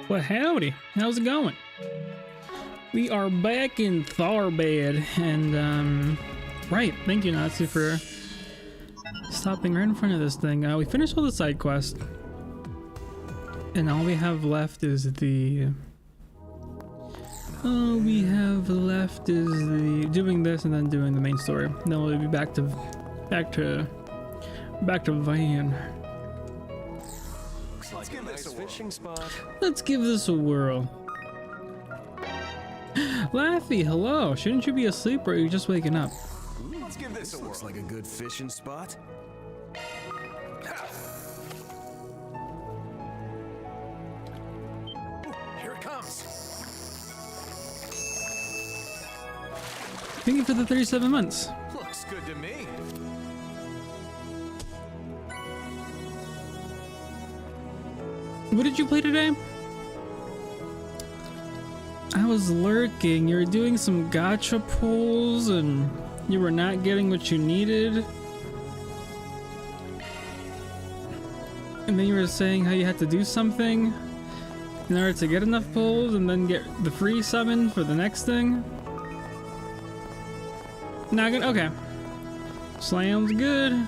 Well, howdy. How's it going? We are back in Tharbad, and, right, thank you, Natsu, for stopping right in front of this thing. We finished all the side quests, and all we have left is the... all we have left is the doing this and then doing the main story. Then we'll be back to Van. Let's give this a fishing spot. Let's give this a whirl. Laffy, hello. Shouldn't you be asleep or are you just waking up? Let's give this a whirl. Looks like a good fishing spot. Here it comes. Thank you for the 37 months. Looks good to me. What did you play today? I was lurking. You were doing some gacha pulls and you were not getting what you needed. And then you were saying how you had to do something in order to get enough pulls and then get the free summon for the next thing. Not good? Okay. Sounds good.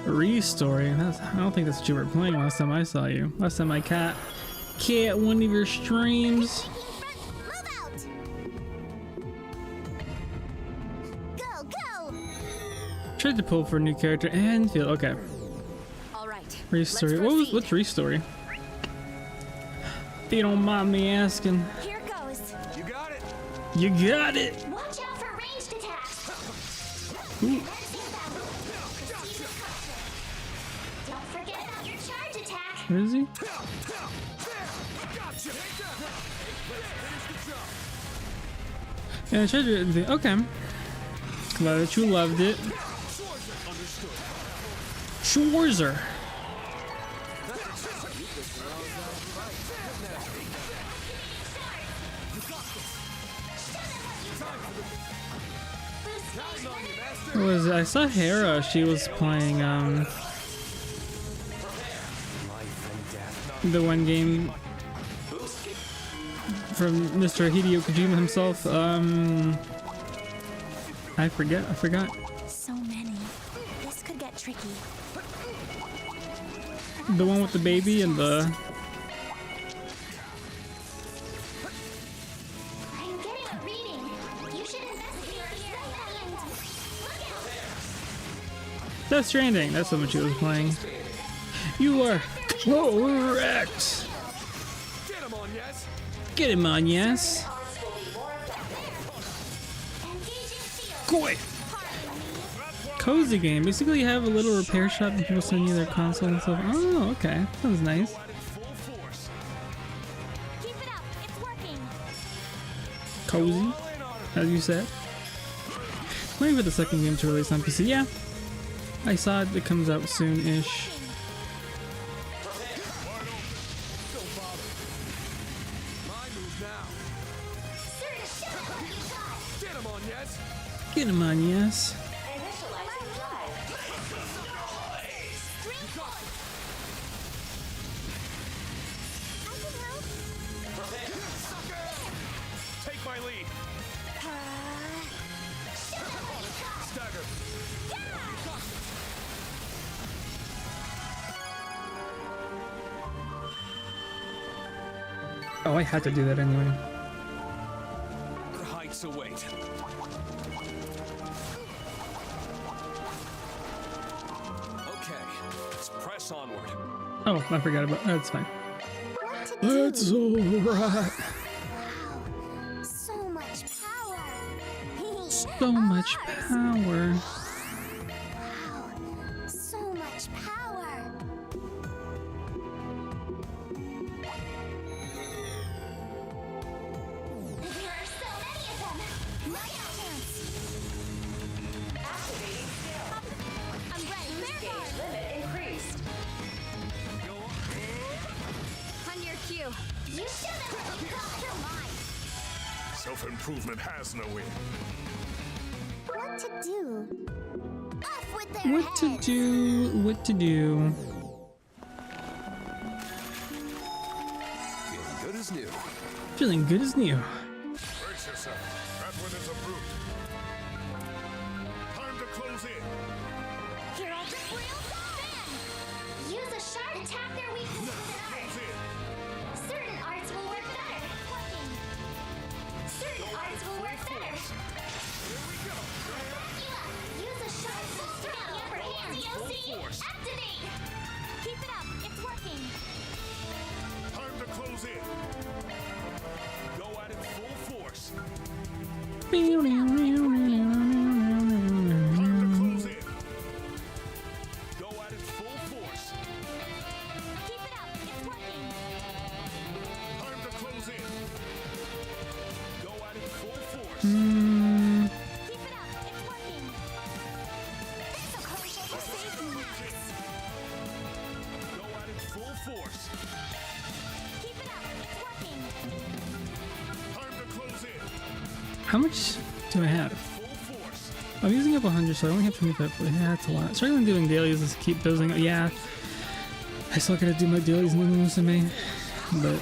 Restory. I don't think that's what you were playing last time I saw you. Last time I caught one of your streams. Tried to pull for a new character and feel okay. All right. Restory. What's Restory? If you don't mind me asking. Here goes. You got it. You got it. Watch out for ranged attacks. Ooh. Don't forget about your charge attack. Where is he? Yeah, I tried to. Okay. Glad that you loved it. Schwarzer. What was it? I saw Hera. She was playing the one game from Mr. Hideo Kojima himself. I forgot. So many. This could get tricky. The one with the baby and the... I'm getting a reading. You should investigate here. Look out. Death Stranding. That's what she was playing. You are correct. Get him on, yes. Get him on, yes. Koi. Cozy game. Basically, you have a little repair shop and people send you their console and stuff. Oh, okay. Sounds nice. Keep it up. It's working. Cozy, as you said. Waiting for the second game to release on PC. Yeah, I saw it. It comes out soon-ish. Get him on, yes. Take my lead. Stagger. Oh, I had to do that anyway. The heights await. Okay, let's press onward. Oh, I forgot about that. That's fine. That's alright. So much power. So much power. Wow. So much power. There are so many of them. My chance. Activating skill. I'm ready. Gauge limit increased. On your cue. You should have got mine. Self-improvement has no end. What to do? Off with their What to heads. do? What to do? Feeling good as new. Feeling good as new. Brace yourself. That one is a brute. Time to close in. Here I'll just real fan. Use a shard. Attack their weaknesses with an art. Close in. Certain arts will work better. Working. Certain arts will work better. Here we go. Use a shard to get the upper hand. DOC, activate. Keep it up. It's working. Time to close in. Go at it full force. Time to close in. Go at it full force. Keep it up. It's working. Time to close in. Go at it full force. Keep it up. It's working. That's so crucial to save Max. Go at it full force. Keep it up. It's working. Time to close in. How much do I have? Full force. I'm using up 100, so I only have 25. Yeah, that's a lot. Struggling doing dailies is keep building up. Yeah, I still gotta do my dailies and moving to me, but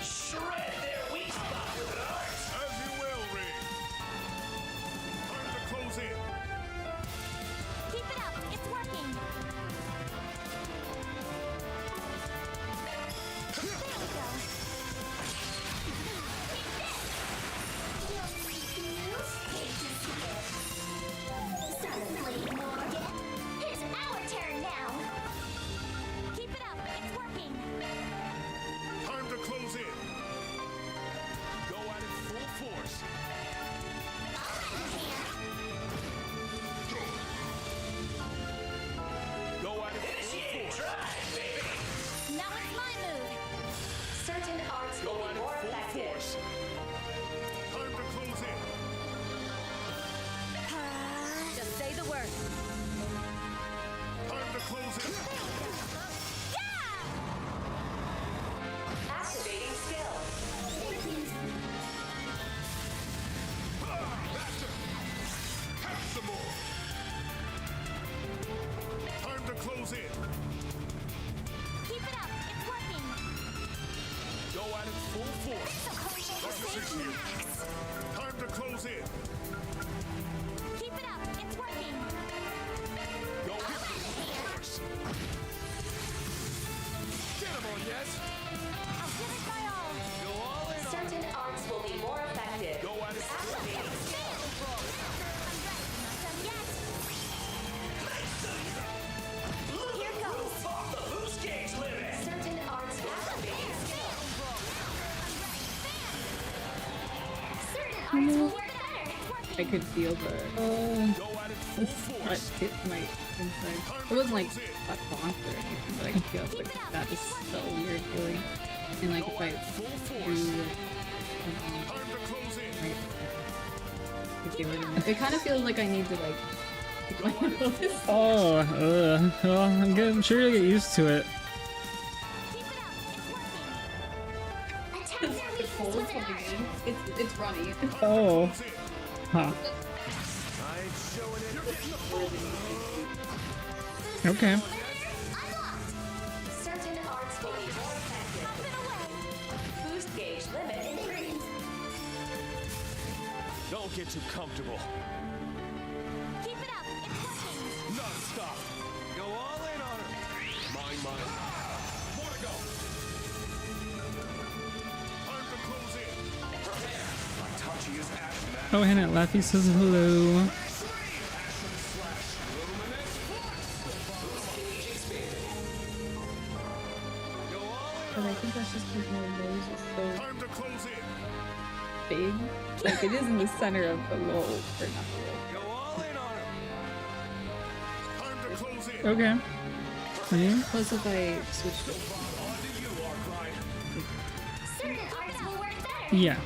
Shred their weak spot with an art. As you will, Rean. Time to close in. Keep it up. It's working. There we go. Suddenly, Morgan. It's our turn now. Keep it up. It's working. Time to close in. Go at it full force. Go at it full force. Now it's my mood. Certain arts Go will at be it more full effective. force. Time to close in. Just say the word. Time to close in. Activating skill. Faster. Have some more. Time to close in. Keep it up. It's working. Go at it full force. So crucial to save Max. Time to close in. Keep it up. It's working. Go at it full force. Get him on, yes. I'll give it my all. Go all in on it. Certain arts will be more effective. Go at it full Activating skill. I'm ready. Not done yet. Here goes. Certain arts activating skill. Certain arts will work better. It's working. I could feel the Go at it full it force. hit my inside. It wasn't like a bonk or anything, but I could feel like that is so weird feeling. And like if I Full do force. like, Time to close in. right, I feel it kind of feels like I need to like pick my nose. oh, well, I'm sure you'll get used to it. Keep it up. It's working. Attack their The weakness cold with an coming art. in. It's runny. Oh, Close in. huh. I ain't showing it. You're getting Okay. Unlocked. Certain arts will be more effective. Pump it away. Boost gauge limit increased. Don't get too comfortable. Keep it up. It's working. Non-stop. Go all in on her. Mine. More to go. Time to close in. Prepare. My touchy is Ashen. Oh, Hannah Laffy says hello. Go all in. But I think that's just because my nose is so Time to close in. big. Like it is in the center of the lobe, or not the lobe. Go all in on her. Time to close in. Okay. Yeah. Plus if I switched it. On to you, Arkride. Certain arts will work better. Yeah.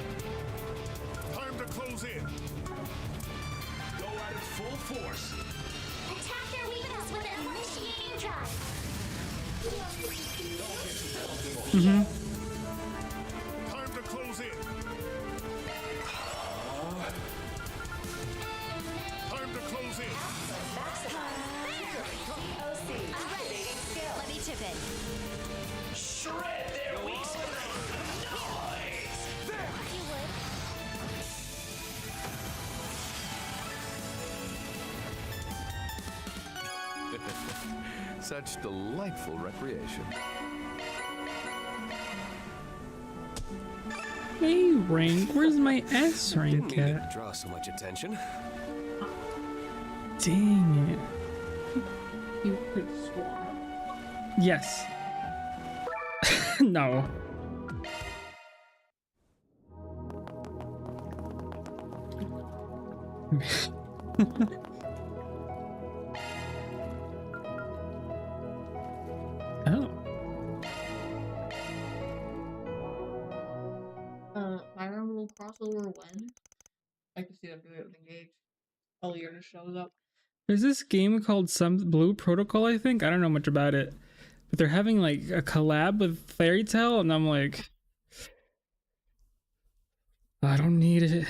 Time to close in. Go at it full force. Attack their weakness with an initiating drive. Mm-hmm. Time to close in. Such delightful recreation. A rank? Where's my S Didn't rank mean it at? to draw so much attention. Dang You could swap. it. Yes. No. Oh. I remember we'll crossover when. I can see that video with Engage. All year just shows up. There's this game called some Blue Protocol, I think. I don't know much about it. But they're having like a collab with Fairy Tail, and I'm like, I don't need it.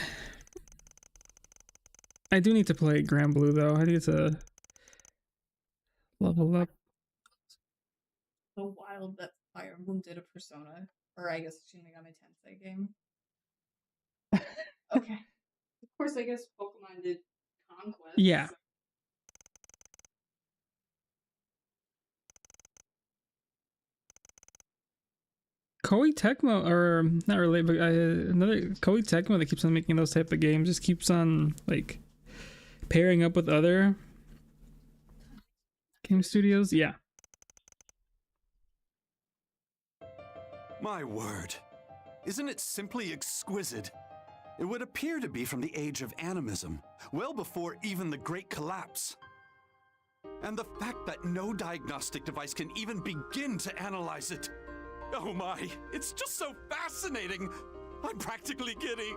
I do need to play Grand Blue though. I need to level up. So wild that Fire Emblem did a Persona, or I guess Shin Megami Tensei game. Okay. Of course, I guess Pokemon did Conquest. Yeah. Koei Tecmo, or not really, but another Koei Tecmo that keeps on making those type of games, just keeps on like pairing up with other game studios. Yeah. My word. Isn't it simply exquisite? It would appear to be from the age of animism, well before even the Great Collapse. And the fact that no diagnostic device can even begin to analyze it. Oh my, it's just so fascinating. I'm practically giddy.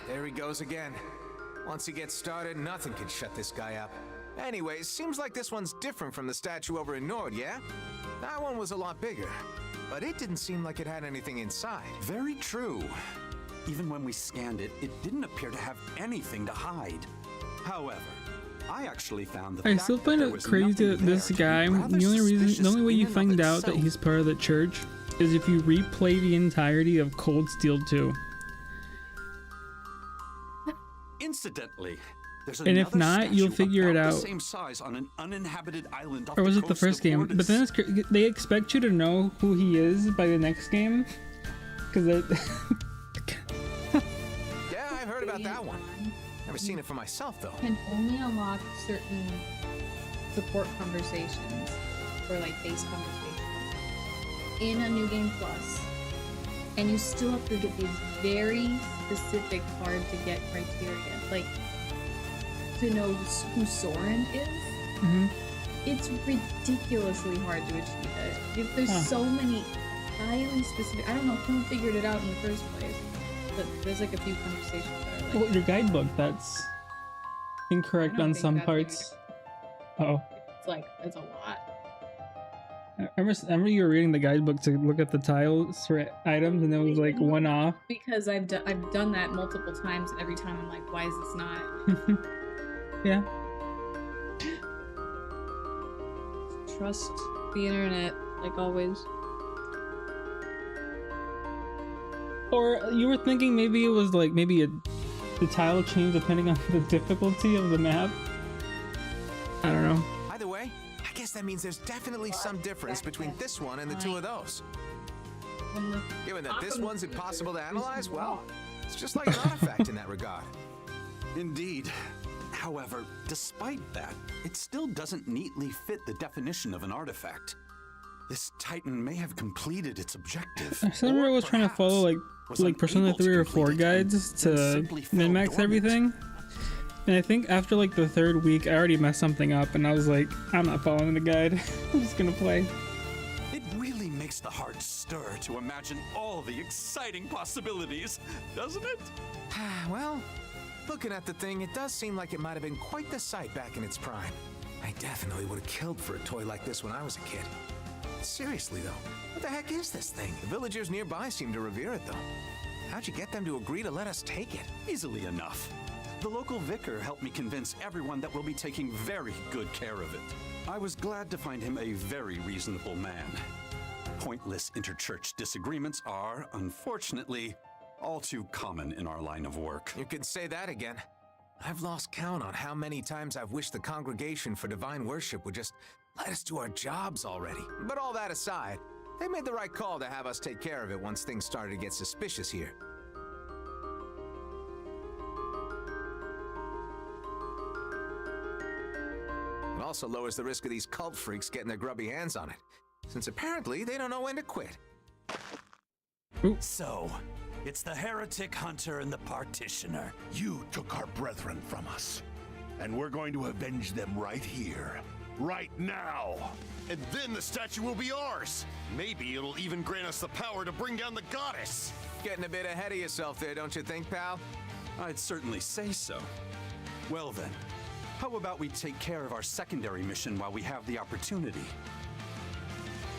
There he goes again. Once he gets started, nothing can shut this guy up. Anyways, seems like this one's different from the statue over in Nord, yeah? That one was a lot bigger, but it didn't seem like it had anything inside. Very true. Even when we scanned it, it didn't appear to have anything to hide. However, I actually found the I fact still that find there it was crazy nothing that this there to be guy, rather the suspicious only way in you and of find out that itself. he's part of the church is if you replay the entirety of Cold Steel 2. Incidentally, there's And if another not, you'll statue figure it about out. the same size on an uninhabited island off Or was the it the coast first of game? But then Ortis. they expect you to know who he is by the next game. Because Yeah, I've heard about that one. Never seen it for myself, though. Can only unlock certain support conversations or like base conversations in a New Game Plus, and you still have to get these very specific, hard to get criteria, like to know who Soren is. Mhm. It's ridiculously hard to achieve it. There's Huh. so many highly specific. I don't know who figured it out in the first place, but there's like a few conversations that are like. well, your guidebook, that's incorrect I don't on think some that's parts. Oh. It's a lot. I remember you were reading the guidebook to look at the tiles for items, and it was like one off. Because I've done that multiple times, and every time I'm like, why is this not? Yeah. Trust the internet, like always. Or you were thinking maybe it was like the tile change depending on the difficulty of the map. I don't know. Either way, I guess that means there's definitely some difference between this one and the two of those. Given that this one's impossible to analyze, well, it's just like an artifact in that regard. Indeed. However, despite that, it still doesn't neatly fit the definition of an artifact. This Titan may have completed its objective. Somewhere I was trying to follow like Persona 3 or 4 guides to min-max everything. And I think after like the third week, I already messed something up, and I was like, I'm not following the guide. I'm just gonna play. It really makes the heart stir to imagine all the exciting possibilities, doesn't it? Well, looking at the thing, it does seem like it might have been quite the sight back in its prime. I definitely would have killed for a toy like this when I was a kid. Seriously, though, what the heck is this thing? The villagers nearby seem to revere it, though. How'd you get them to agree to let us take it? Easily enough. The local vicar helped me convince everyone that we'll be taking very good care of it. I was glad to find him a very reasonable man. Pointless interchurch disagreements are, unfortunately, all too common in our line of work. You could say that again. I've lost count on how many times I've wished the Congregation for Divine Worship would just Let us do our jobs already. But all that aside, they made the right call to have us take care of it once things started to get suspicious here. It also lowers the risk of these cult freaks getting their grubby hands on it, since apparently they don't know when to quit. So, it's the heretic hunter and the partitioner. You took our brethren from us, and we're going to avenge them right here, right now. And then the statue will be ours. Maybe it'll even grant us the power to bring down the goddess. Getting a bit ahead of yourself there, don't you think, pal? I'd certainly say so. Well then, how about we take care of our secondary mission while we have the opportunity?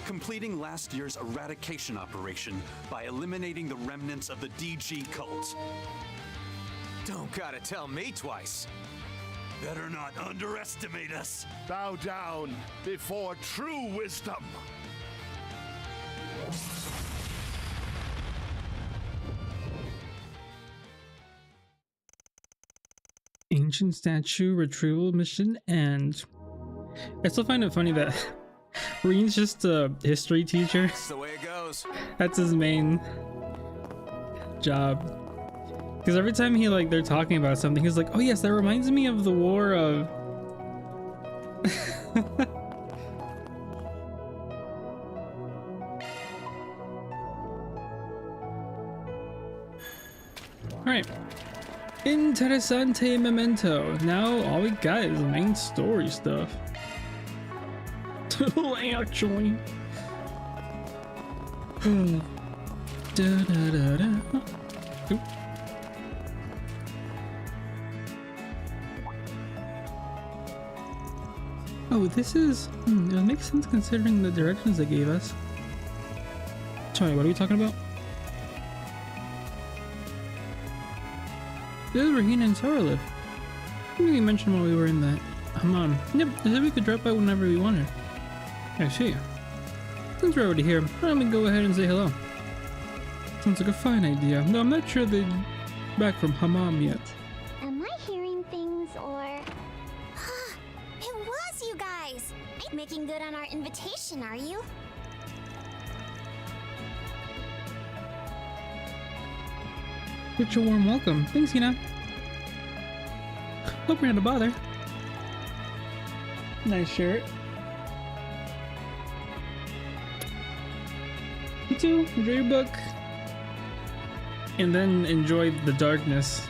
Completing last year's eradication operation by eliminating the remnants of the DG cult. Don't gotta tell me twice. Better not underestimate us. Bow down before true wisdom. Ancient statue retrieval mission, and I still find it funny that Rean's just a history teacher. That's the way it goes. That's his main job. Because every time they're talking about something, he's like, "Oh yes, that reminds me of the war of." All right. Interessante memento. Now all we got is the main story stuff. Actually. Da, da, da, da. Oop. Oh, this is... it makes sense considering the directions they gave us. Sorry, what are we talking about? This is Rahina and Saralif. I think we mentioned while we were in that hammam. Yep, they said we could drop by whenever we wanted. I see. Since we're already here, why don't we go ahead and say hello? Sounds like a fine idea. No, I'm not sure they're back from hammam yet. Am I hearing things or... It was you guys! Making good on our invitation, are you? Such a warm welcome. Thanks, Hina. Hope you're not a bother. Nice shirt. You too. Enjoy your book. And then enjoy the darkness.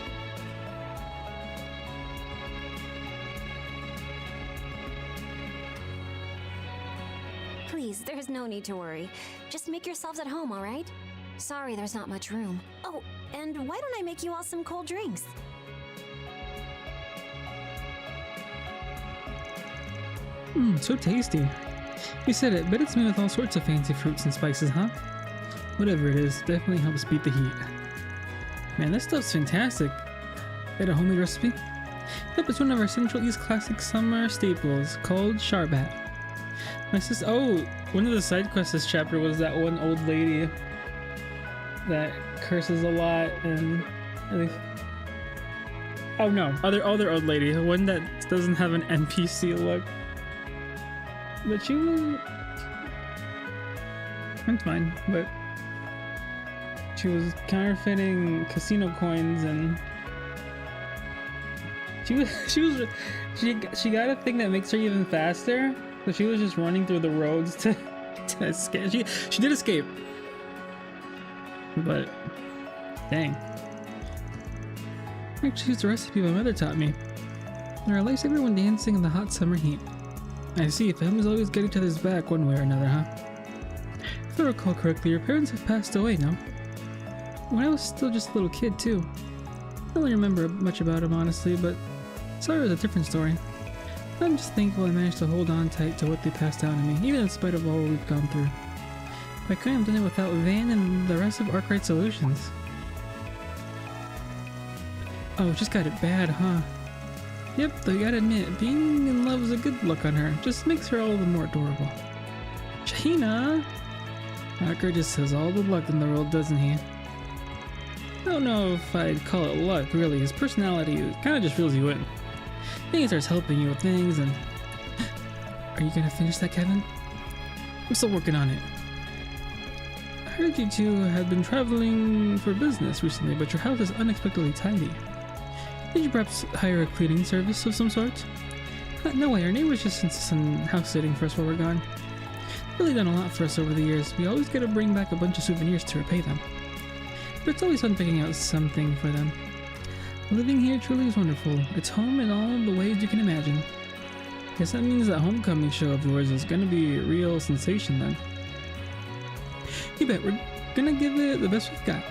Please, there's no need to worry. Just make yourselves at home, all right? Sorry there's not much room. Oh, and why don't I make you all some cold drinks? So tasty. You said it, but it's made with all sorts of fancy fruits and spices, huh? Whatever it is, definitely helps beat the heat. Man, this stuff's fantastic. Got a homemade recipe? Yep, it's one of our Central East classic summer staples called Sharbat. My sister, one of the side quests this chapter was that one old lady that curses a lot and oh no, other old lady, one that doesn't have an NPC look. But she was... That's fine, but... She was counterfeiting casino coins and... She got a thing that makes her even faster, so she was just running through the roads to escape. She did escape. But... Dang. I actually used a recipe my mother taught me. There are lifesaver when dancing in the hot summer heat. I see, families always get each other's back one way or another, huh? If I recall correctly, your parents have passed away, no? When I was still just a little kid, too. I don't really remember much about him, honestly, but sorry was a different story. I'm just thankful I managed to hold on tight to what they passed down to me, even in spite of all we've gone through. I couldn't have done it without Van and the rest of Arkride Solutions. Oh, just got it bad, huh? Yep, though you gotta admit, being in love is a good look on her. Just makes her all the more adorable. Shahina! Arkride just has all the luck in the world, doesn't he? I don't know if I'd call it luck, really. His personality kind of just reels you in. Then he starts helping you with things, and Are you gonna finish that, Kevin? I'm still working on it. I heard you two have been traveling for business recently, but your house is unexpectedly tidy. Did you perhaps hire a cleaning service of some sort? No way, our neighbors just insist on house sitting for us while we're gone. Really done a lot for us over the years. We always gotta bring back a bunch of souvenirs to repay them. But it's always fun picking out something for them. Living here truly is wonderful. It's home in all the ways you can imagine. Guess that means that homecoming show of yours is gonna be a real sensation then. You bet, we're gonna give it the best we've got.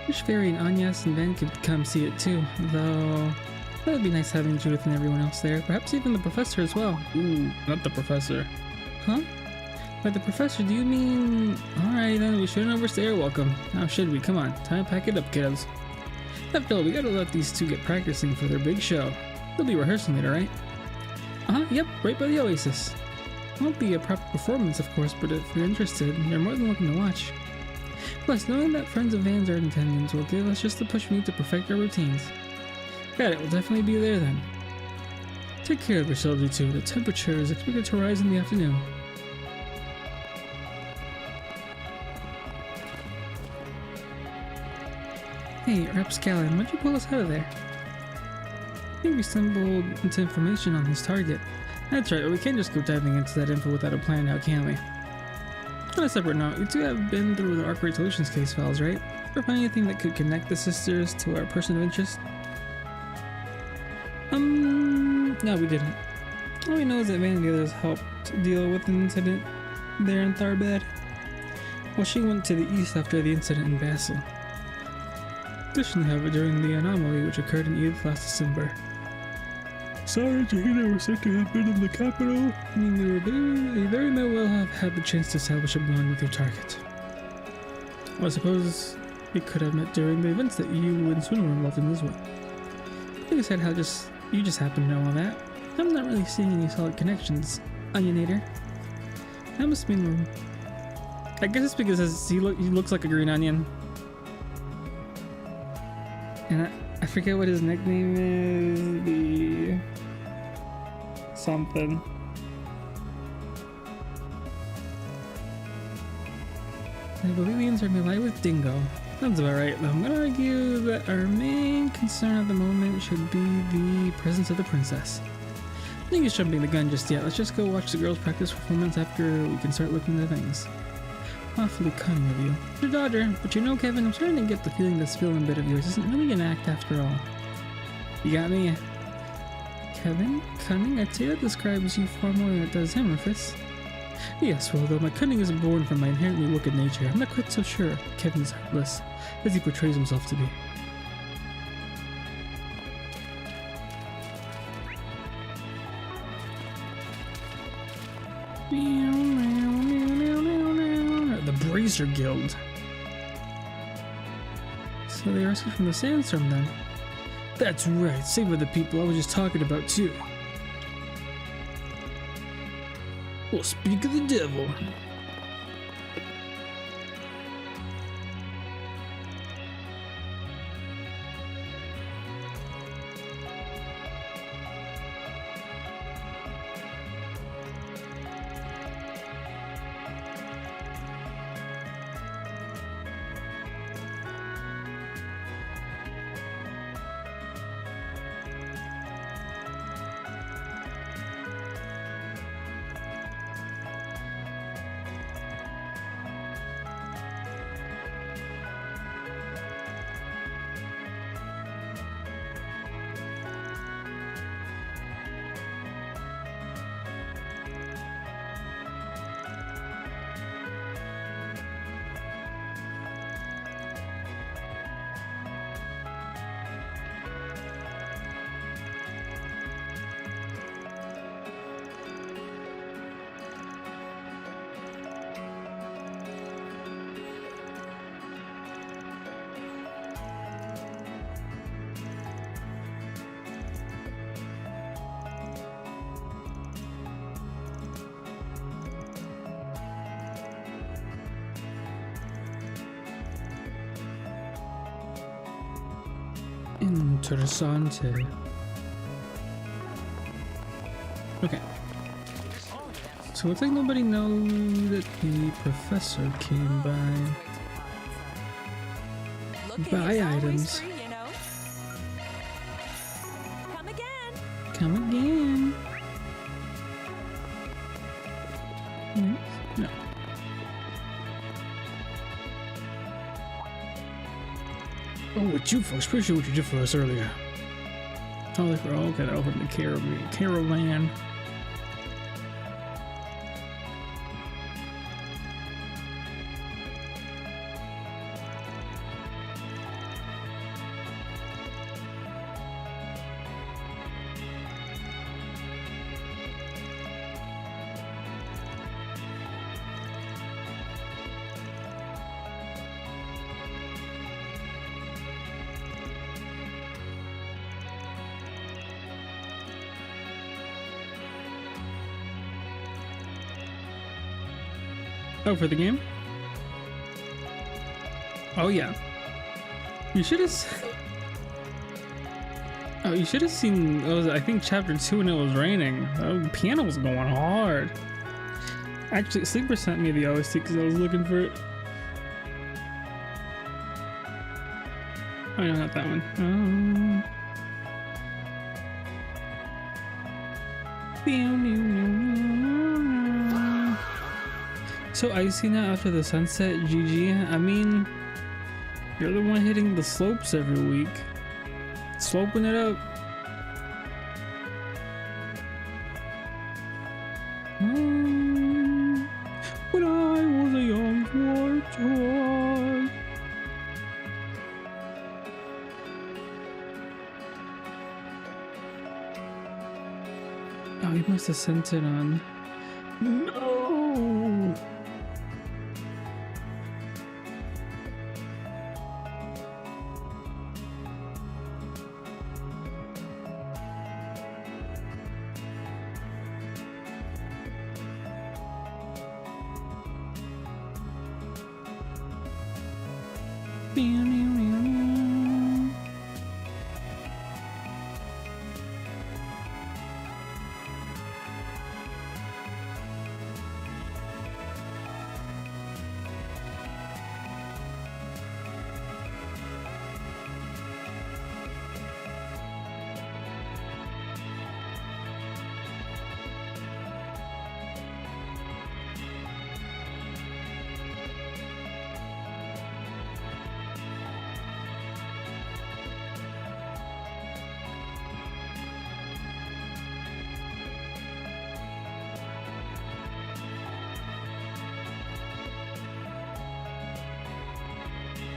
Wish Fairy and Anyas and Ben could come see it too, though that would be nice having Judith and everyone else there. Perhaps even the professor as well. Ooh, not the professor. Huh? By the professor, do you mean... Alright then, we shouldn't overstay our welcome. Now should we? Come on, time to pack it up, kiddos. After all, we gotta let these two get practicing for their big show. They'll be rehearsing later, right? Yep, right by the Oasis. It won't be a proper performance, of course, but if you're interested, you're more than welcome to watch. Plus, knowing that friends of Van's are in attendance will give us just the push we need to perfect our routines. Got it, we'll definitely be there then. Take care of yourselves, you two. The temperature is expected to rise in the afternoon. Hey, Rapscallion, why'd you pull us out of there? I think we stumbled into information on his target. That's right, we can't just go diving into that info without a plan now, can we? On a separate note, you two have been through the Arkride Solutions case files, right? Ever find anything that could connect the sisters to our person of interest? No, we didn't. All we know is that Van and the others helped deal with an incident there in Tharbad. Well, she went to the east after the incident in Basel. Additionally, however, during the anomaly which occurred in Edith last December. Sorry to hear they were said to have been in the capital. I mean, they very may well have had the chance to establish a bond with your target. Well, I suppose we could have met during the events that you and Swin were involved in as well. Like I said, you just happen to know all that. I'm not really seeing any solid connections, Onionator. That must mean... I guess it's because he looks like a green onion. And I forget what his nickname is. The... something. I believe the answer may lie with Dingo. Sounds about right, though. I'm gonna argue that our main concern at the moment should be the presence of the princess. I think he's jumping the gun just yet. Let's just go watch the girls practice performance after we can start looking at things. Awfully cunning of you. Mr. Dodger, but you know, Kevin, I'm starting to get the feeling this feeling bit of yours isn't really an act after all. You got me? Kevin? Cunning? I'd say that describes you far more than it does him, Rufus. Yes, well, though my cunning isn't born from my inherently wicked nature, I'm not quite so sure Kevin's heartless as he portrays himself to be. Racer Guild. So they rescued from the sandstorm then. That's right, save the people I was just talking about too. Well, speak of the devil. Interessante. Okay. So it looks like nobody knows that the professor came by. Buy items. Free, you know? Come again. Come again. No. Oh, what you folks? Pretty sure what you did for us earlier. Oh, okay, that opened the caravan. Oh, for the game? Oh yeah. You should have. Oh, you should have seen. It was, I think, chapter 2 when it was raining. The piano was going hard. Actually, Sleeper sent me the OST because I was looking for it. Oh no, not that one. So icy now after the sunset, GG. I mean, you're the one hitting the slopes every week. Sloping it up. When I was a young warthog. Oh, he must have sent it on. No.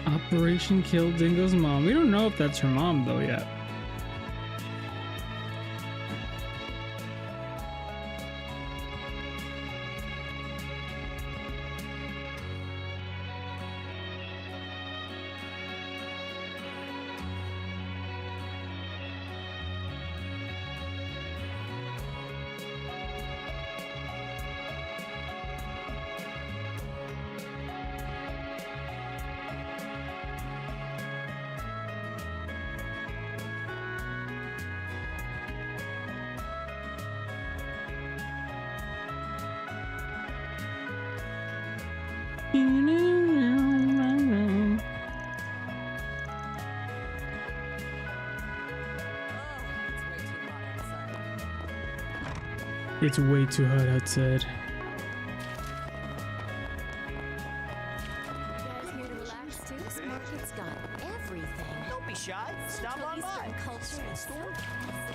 Operation Kill Dingo's mom. We don't know if that's her mom though yet. It's way too hot outside. You guys here to relax too? This market's got everything. Don't be shy. Stop on by. Eastern culture and store.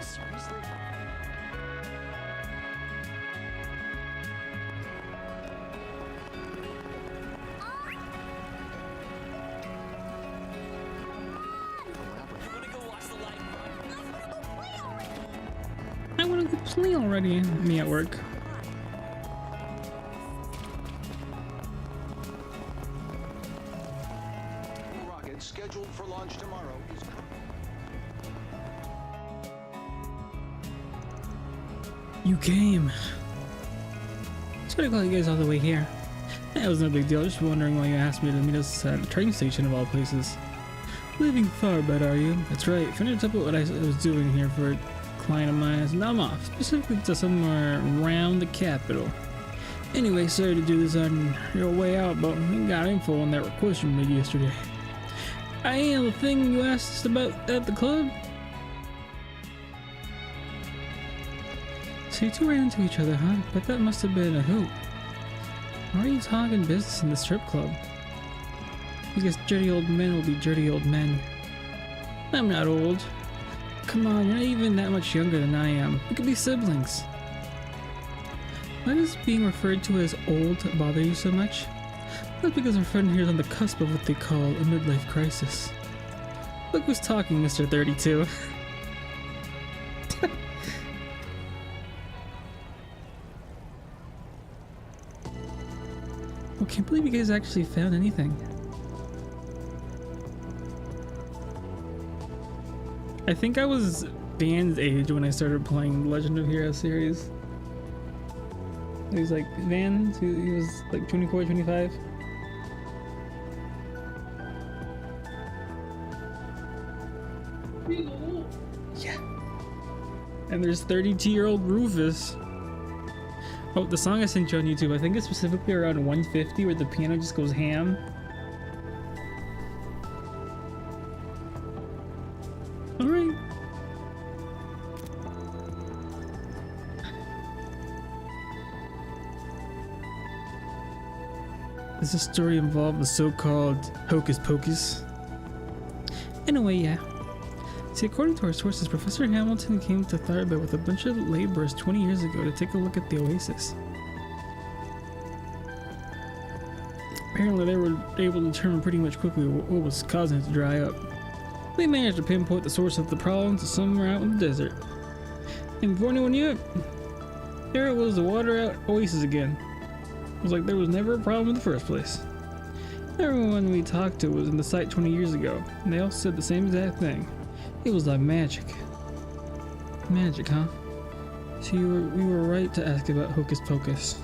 Seriously? I want to go play already. Me at work. Rocket scheduled for launch tomorrow is You came. Sorry to call you guys all the way here. That was no big deal. Just wondering why you asked me to meet us at a train station of all places. Living far bed, are you? That's right. Finished up with what I was doing here for a client of mine. Now I'm off, specifically to somewhere around the capital. Anyway, sorry to do this on your way out, but we got info on that request you made yesterday. I am the thing you asked us about at the club. So you two ran into each other, huh? But that must have been a hoot. Why are you talking business in the strip club? Because dirty old men will be dirty old men. I'm not old. Come on, you're not even that much younger than I am. We could be siblings. Why does being referred to as old bother you so much? That's because our friend here is on the cusp of what they call a midlife crisis. Look who's talking, Mr. 32. I can't believe you guys actually found anything. I think I was Van's age when I started playing the Legend of Heroes series. He was like, Van, he was like 24, 25. Yeah. And there's 32-year-old Rufus. Oh, the song I sent you on YouTube, I think it's specifically around 150 where the piano just goes ham. Alright. Does this story involve the so-called hocus pocus? Anyway, yeah. See, according to our sources, Professor Hamilton came to Tharbed with a bunch of laborers 20 years ago to take a look at the oasis. Apparently they were able to determine pretty much quickly what was causing it to dry up. They managed to pinpoint the source of the problem to somewhere out in the desert. And before anyone knew it, there it was, the water out oasis again. It was like there was never a problem in the first place. Everyone we talked to was in the site 20 years ago, and they all said the same exact thing. It was like magic. Magic, huh? So we were right to ask about hocus pocus.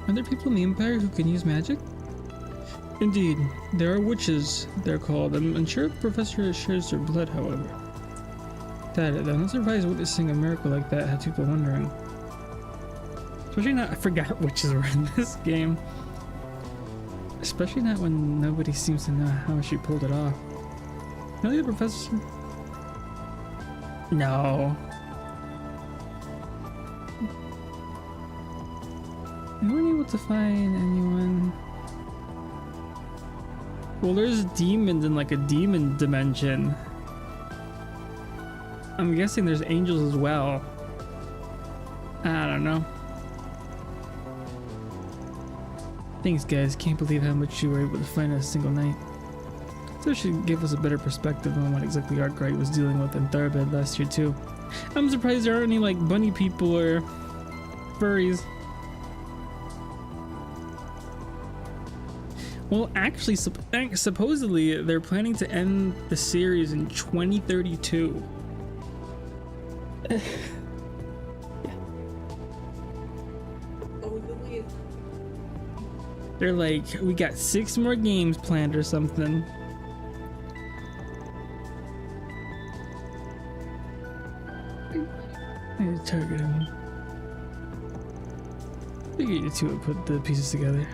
Are there people in the Empire who can use magic? Indeed, there are witches, they're called. I'm unsure if Professor shares their blood, however. I'm not surprised witnessing a miracle like that had people wondering. Especially not, I forgot witches were in this game. Especially not when nobody seems to know how she pulled it off. Really, the professor? No. We weren't able to find anyone. Well, there's demons in like a demon dimension. I'm guessing there's angels as well. I don't know. Thanks, guys. Can't believe how much you were able to find in a single night. So it should give us a better perspective on what exactly Arkride was dealing with in Tharbed last year too. I'm surprised there aren't any like bunny people or furries. Well, actually, supposedly they're planning to end the series in 2032. They're like, we got 6 more games planned or something. I need to target him. Figured you two would put the pieces together.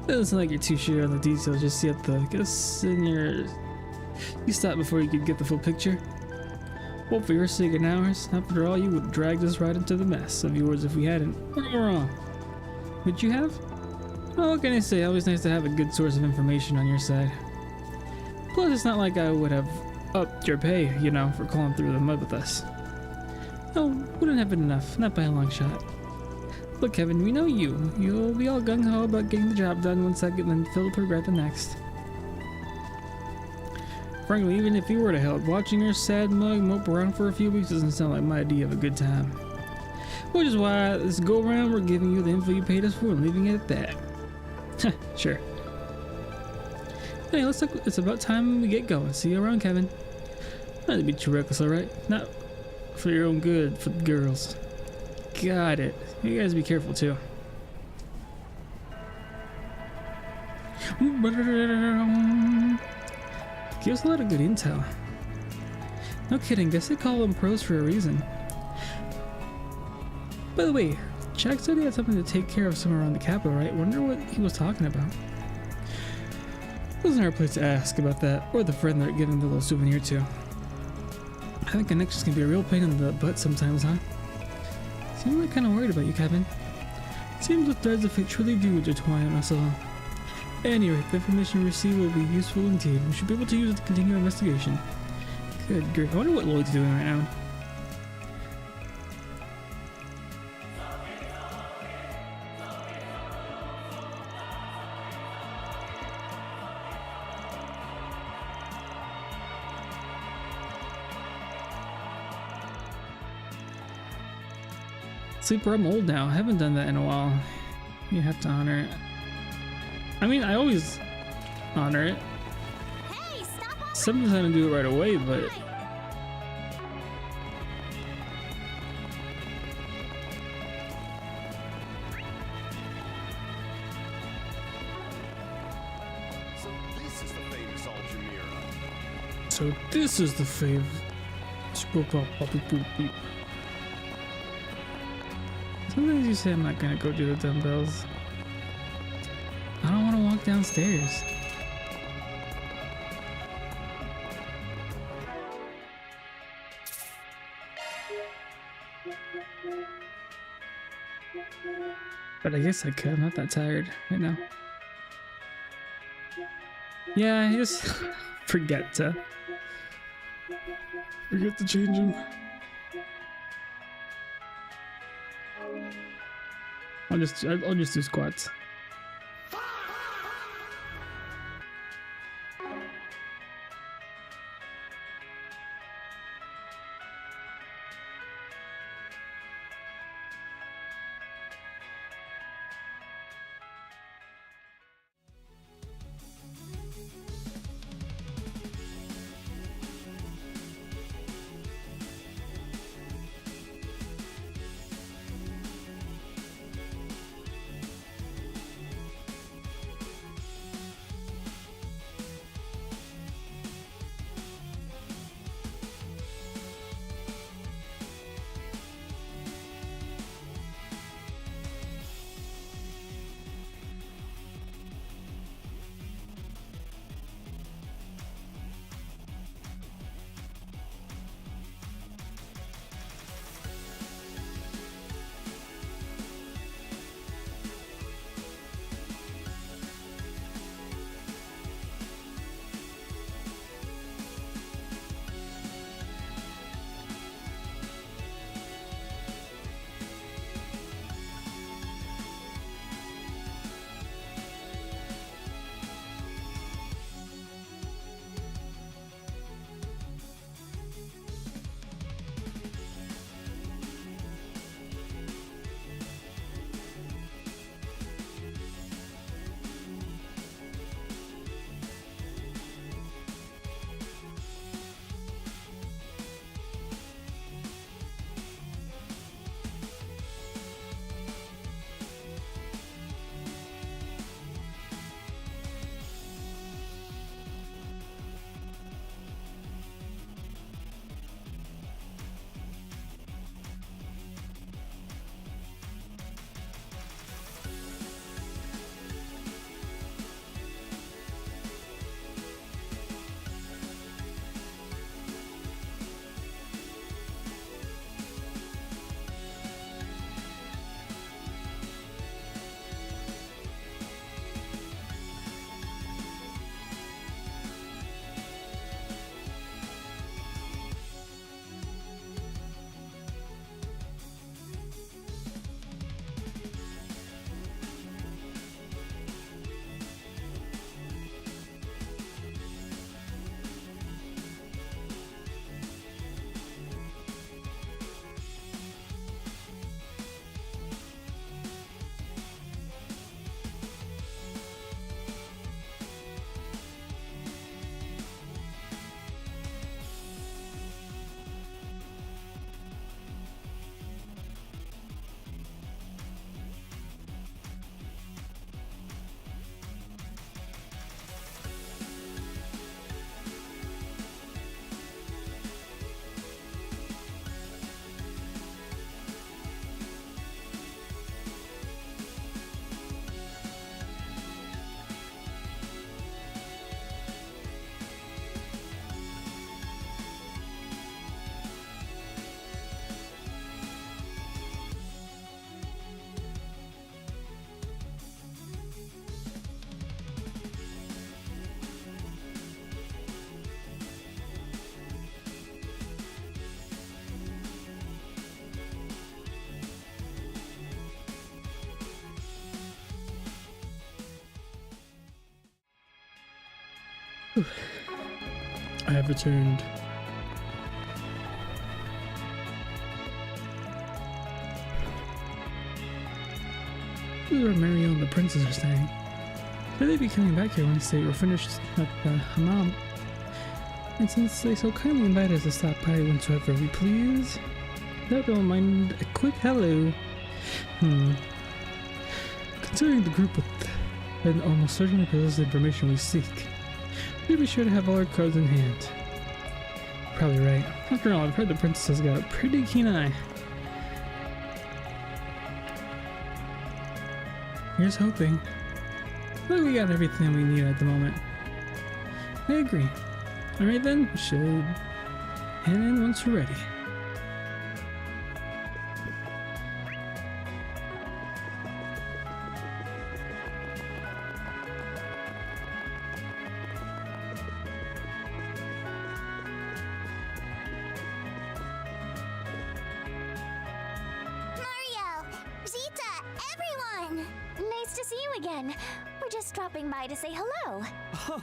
Doesn't sound like you're too sure on the details just yet, though. Guess in your... You stopped before you could get the full picture. Well, for your sake and ours, after all, you would have dragged us right into the mess of yours if we hadn't. What am I wrong? Would you have? Well, what can I say? Always nice to have a good source of information on your side. Plus, it's not like I would have upped your pay, you know, for calling through the mud with us. No, wouldn't have been enough. Not by a long shot. Look, Kevin, we know you. You'll be all gung-ho about getting the job done one second, then filled with regret the next. Frankly, even if you were to help, watching your sad mug mope around for a few weeks doesn't sound like my idea of a good time. Which is why this go-around we're giving you the info you paid us for and leaving it at that. Sure. Hey, looks like it's about time we get going. See you around, Kevin. Not to be too reckless, alright? Not for your own good, for the girls. Got it. You guys be careful too. Gives a lot of good intel. No kidding, guess they call them pros for a reason. By the way, Jack said he had something to take care of somewhere around the capital, right? Wonder what he was talking about. Wasn't our place to ask about that, or the friend they're giving the little souvenir to. I think connections can be a real pain in the butt sometimes, huh? Seem like kind of worried about you, Kevin. Seems the threads of fate truly do intertwine us all. Anyway, the information we receive will be useful indeed. We should be able to use it to continue our investigation. Good grief, I wonder what Lloyd's doing right now. Sleeper, I'm old now. I haven't done that in a while. You have to honor it. I mean, I always honor it. Hey, stop over. Sometimes I don't do it right away, but... So this is the fave. Sometimes you say I'm not gonna go do the dumbbells. I don't want to walk downstairs. But I guess I could. I'm not that tired right now. Yeah, I just forget to change them. I'll just do squats. I have returned. This is where Mario and the princess are staying. So they'd be coming back here once they were finished at the hammam. And since they so kindly invited us to stop by whensoever we please, that don't mind a quick hello. Considering the group with and almost certainly possesses the information we seek, we'd be sure to have all our cards in hand. Probably right. After all, I've heard the princess has got a pretty keen eye. Here's hoping. But we got everything we need at the moment. I agree. Alright then, we should head in once we're ready. Mario! Zita! Everyone! Nice to see you again. We're just dropping by to say hello.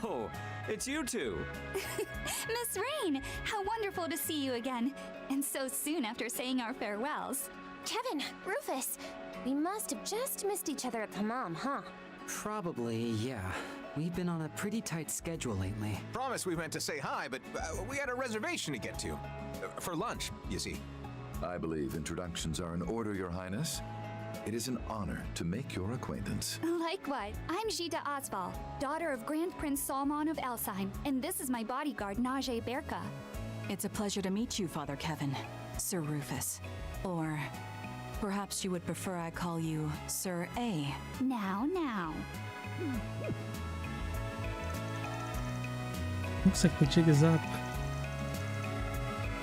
Oh, it's you two. Miss Rain, how wonderful to see you again. And so soon after saying our farewells. Kevin, Rufus, we must have just missed each other at the hammam, huh? Probably, yeah. We've been on a pretty tight schedule lately. Promise we meant to say hi, but we had a reservation to get to. For lunch, you see. I believe introductions are in order, Your Highness. It is an honor to make your acquaintance. Likewise, I'm Gita Osval, daughter of Grand Prince Salman of Elsine, and this is my bodyguard, Najee Berka. It's a pleasure to meet you, Father Kevin, Sir Rufus. Or perhaps you would prefer I call you Sir A. Now. Looks like the jig is up.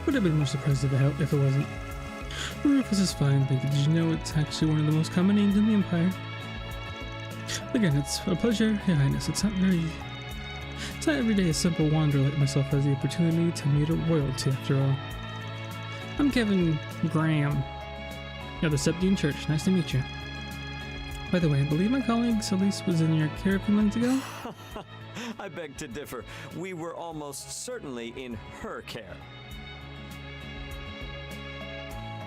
Would have been more surprised if it wasn't. Rufus is fine, but did you know it's actually one of the most common names in the Empire? Again, it's a pleasure, Your Highness. It's not every day a simple wanderer like myself has the opportunity to meet a royalty after all. I'm Kevin Graham. You're the Septine Church. Nice to meet you. By the way, I believe my colleague Celeste was in your care a few months ago? I beg to differ. We were almost certainly in her care.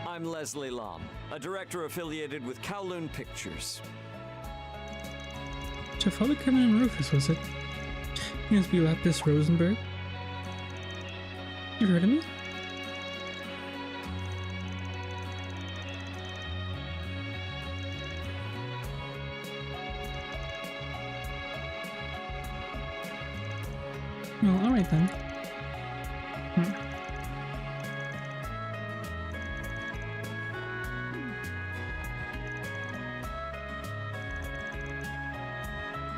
I'm Leslie Lam, a director affiliated with Kowloon Pictures. So Father Kevin and Rufus, was it? He must be Lapis Rosenberg. You heard of me? Well, alright then.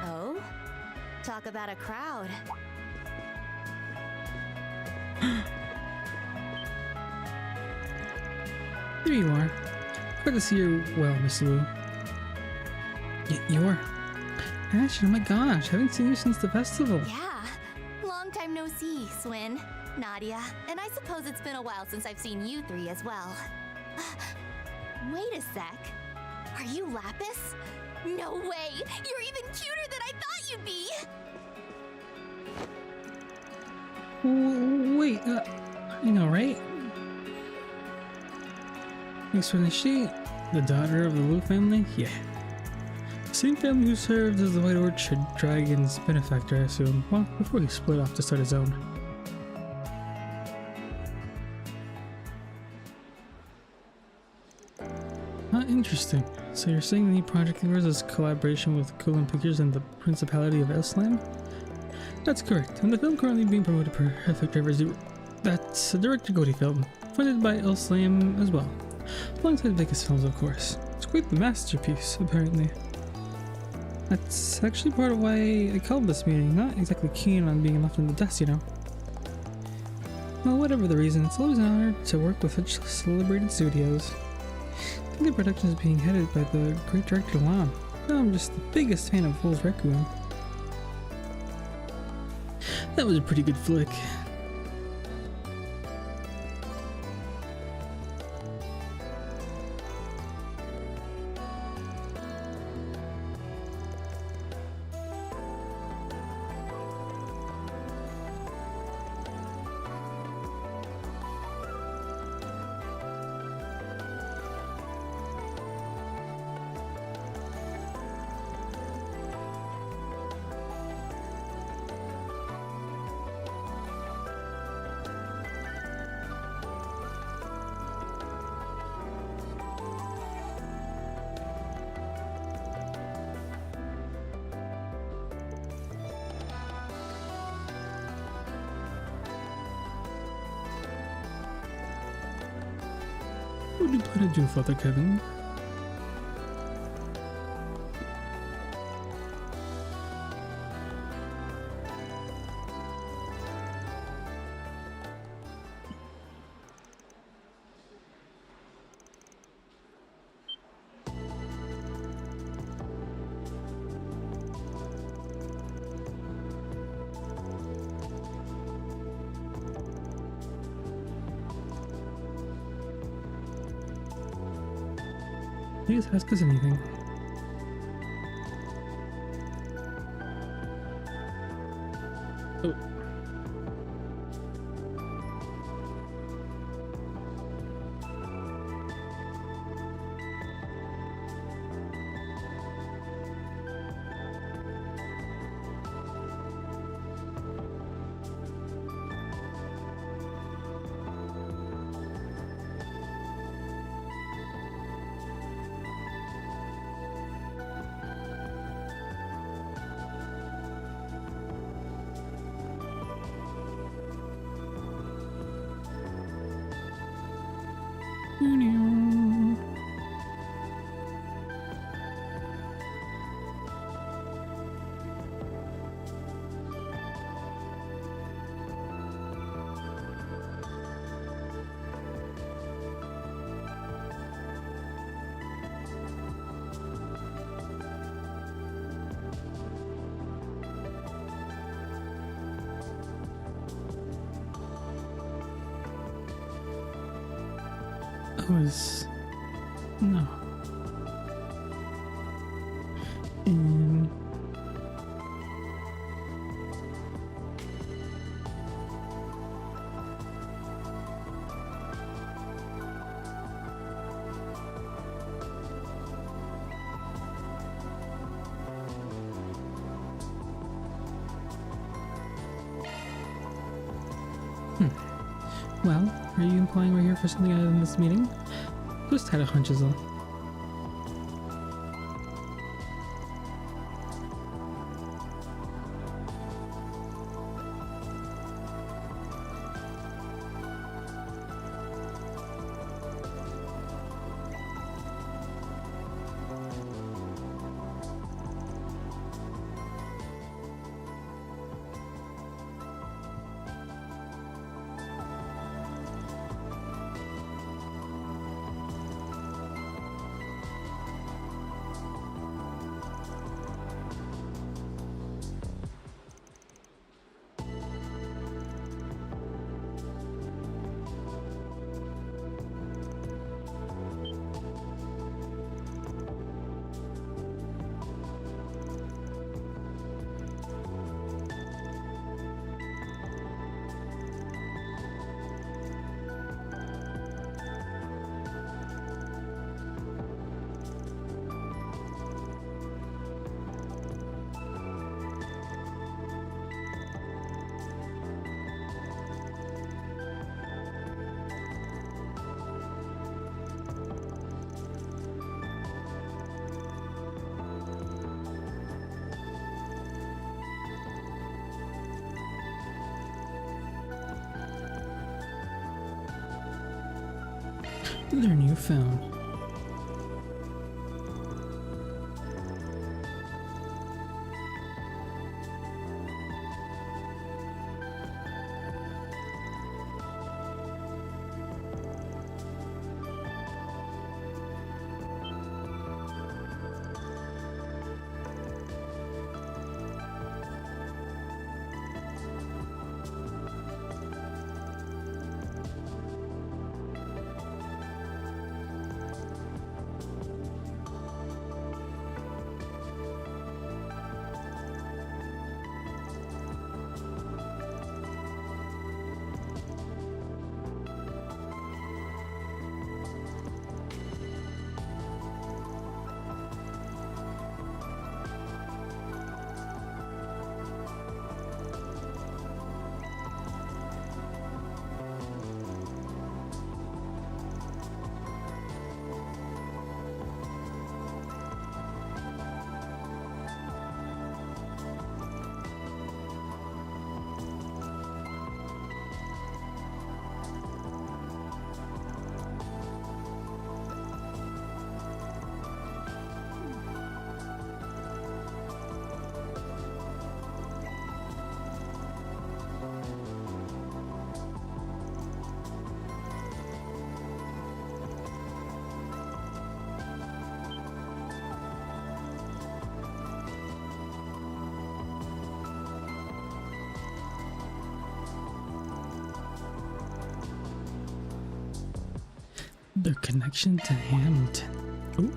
Oh? Talk about a crowd. There you are. Glad to see you well, Miss Lou. You're... Ashen, oh my gosh, haven't seen you since the festival. Yeah. Long time no see, Swin, Nadia, and I suppose it's been a while since I've seen you three as well. Wait a sec. Are you Lapis? No way! You're even cuter than I thought you'd be! Wait, I know, right? Next one is she, the daughter of the Lu family? Yeah. Same family who served as the White Orchard Dragon's benefactor, I assume. Well, before he split off to start his own. Interesting. So you're saying the new project of yours is collaboration with Kowloon Pictures and the Principality of Elslam? That's correct, and the film currently being promoted per Perfect Driver Zero. That's a direct-to-Goody film, funded by Elslam as well, alongside Vegas Films, of course. It's quite the masterpiece, apparently. That's actually part of why I called this meeting, not exactly keen on being left in the dust, you know. Well, whatever the reason, it's always an honor to work with such celebrated studios. I think the production is being headed by the great director Lam. I'm just the biggest fan of Fool's Requiem. That was a pretty good flick. would you plan to do, Father Kevin? Please ask us anything. Oh. Was no. And well, are you implying we're here for something other than this meeting? Just had a hunch is all. Their new phone. Their connection to Hamilton. Ooh.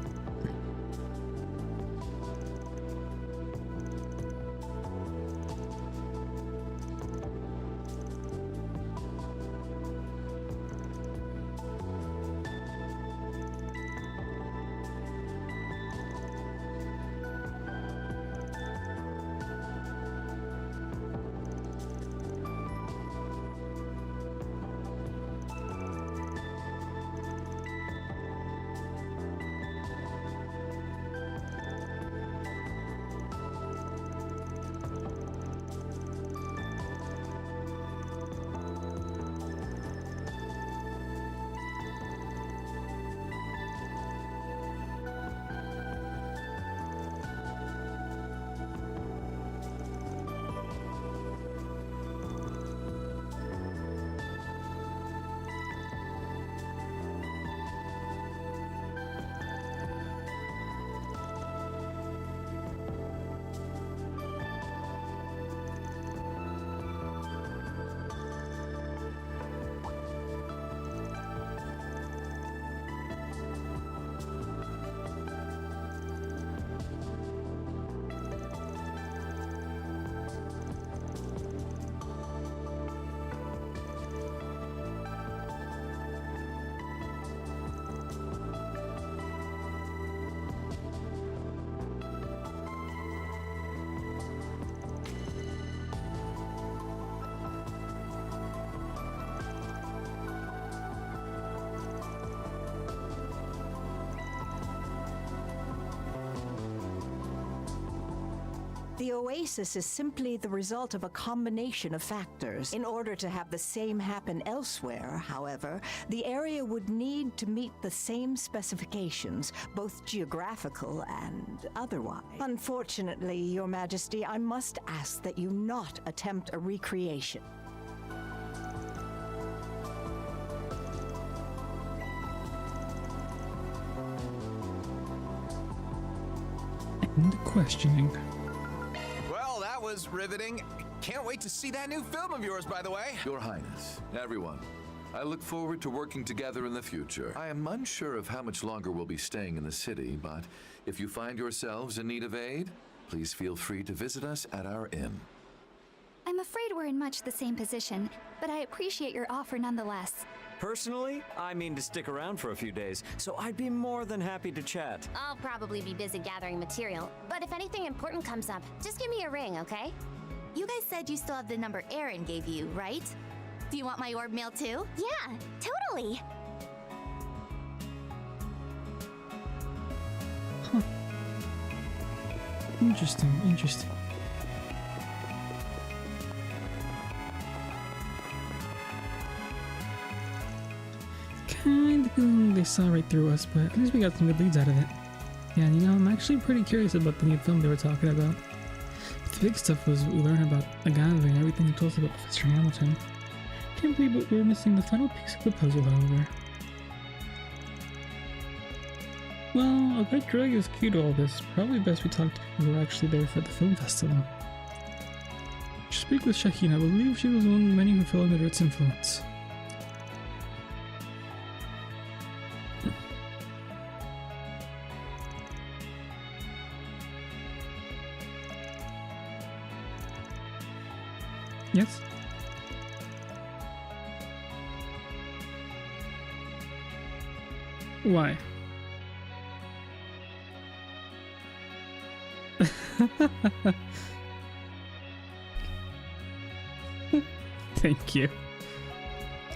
The oasis is simply the result of a combination of factors. In order to have the same happen elsewhere, however, the area would need to meet the same specifications, both geographical and otherwise. Unfortunately, Your Majesty, I must ask that you not attempt a recreation. End questioning. Well, that was riveting. Can't wait to see that new film of yours, by the way. Your Highness, everyone, I look forward to working together in the future. I am unsure of how much longer we'll be staying in the city, but if you find yourselves in need of aid, please feel free to visit us at our inn. I'm afraid we're in much the same position, but I appreciate your offer nonetheless. Personally, I mean to stick around for a few days, so I'd be more than happy to chat. I'll probably be busy gathering material, but if anything important comes up, just give me a ring, okay? You guys said you still have the number Aaron gave you, right? Do you want my orb mail too? Yeah, totally. Huh. Interesting, interesting. Kind of feeling they saw right through us, but at least we got some good leads out of it. Yeah, and you know, I'm actually pretty curious about the new film they were talking about. But the big stuff was we learned about Agave and everything he told us about Professor Hamilton. Can't believe we were missing the final piece of the puzzle, however. Well, a pet drug is key to all this. Probably best we talk to people who were actually there for the film festival. Just speak with Shaheen. I believe she was one of the many who fell under its influence. Yes? Why? Thank you.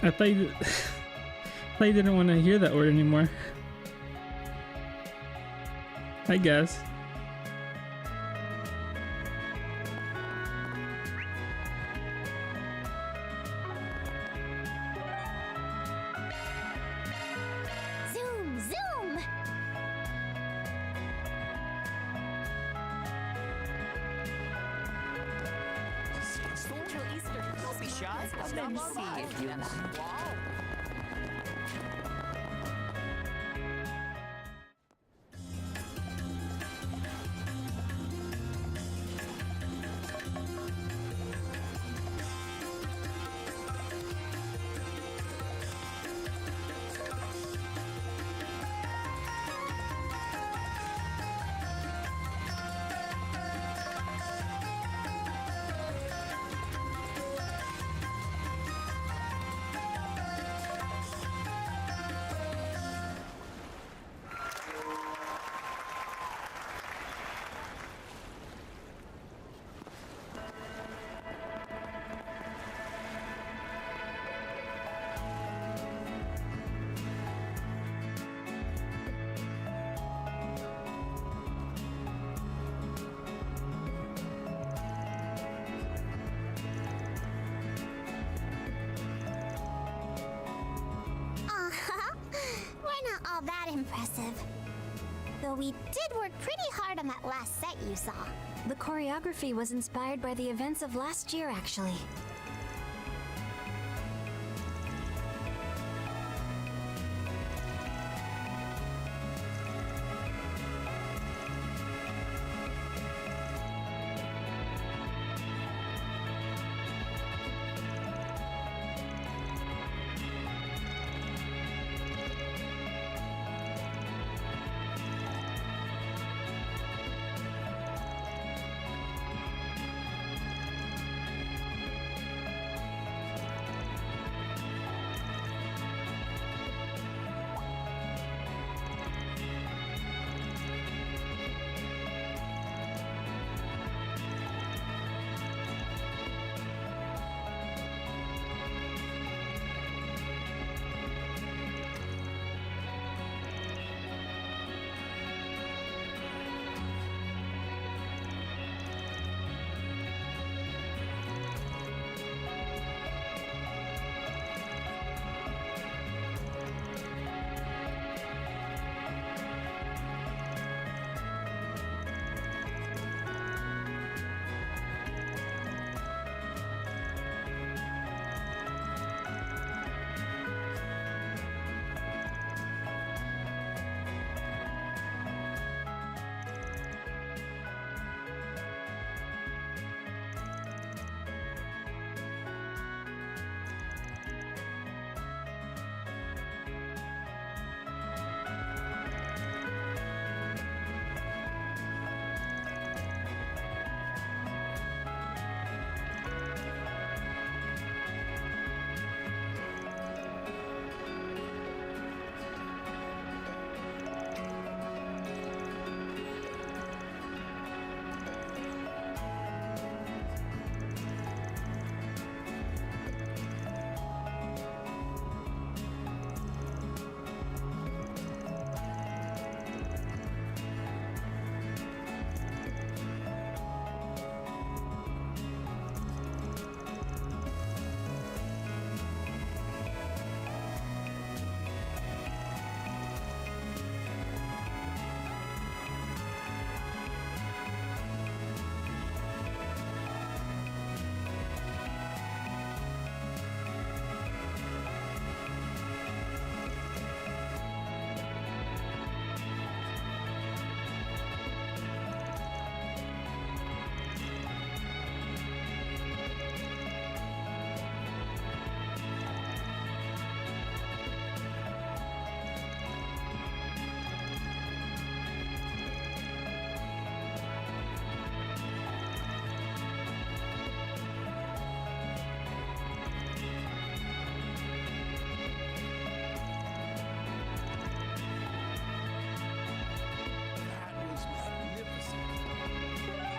I thought you didn't want to hear that word anymore. I guess. that impressive. Though we did work pretty hard on that last set you saw. The choreography was inspired by the events of last year, actually.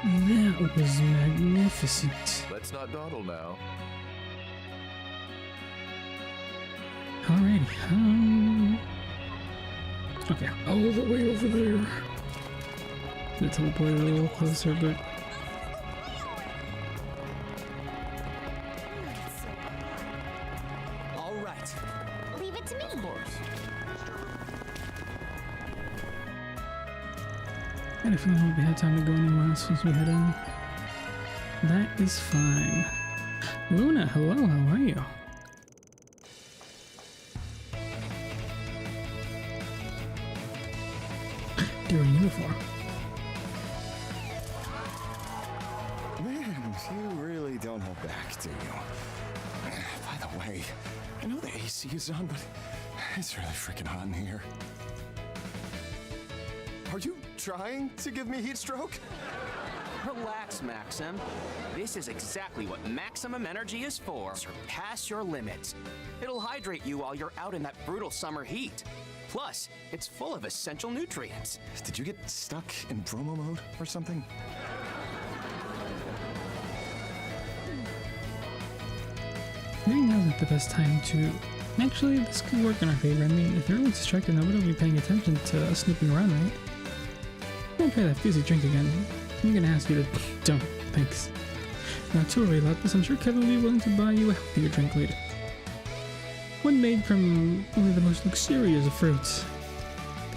That was magnificent. Let's not dawdle now. Alrighty, okay, all the way over there. Gonna teleport a little closer, but All right. Leave it to me. Of course. I feel like we had time to go anywhere else since we head in. That is fine. Luna, hello, how are you? You're in uniform. Man, you really don't hold back, do you? By the way, I know the AC is on, but it's really freaking hot in here. Are you trying to give me heat stroke? Relax, Maxim. This is exactly what maximum energy is for. Surpass your limits. It'll hydrate you while you're out in that brutal summer heat. Plus, it's full of essential nutrients. Did you get stuck in promo mode or something? Maybe now's not the best time to... Actually, this could work in our favor. I mean, if everyone's distracted, nobody will be paying attention to us snooping around, right? I'm gonna try that fizzy drink again. I'm gonna ask you to... Don't. Thanks. Not too early about this. I'm sure Kevin will be willing to buy you a healthier drink later. One made from only the most luxurious of fruits.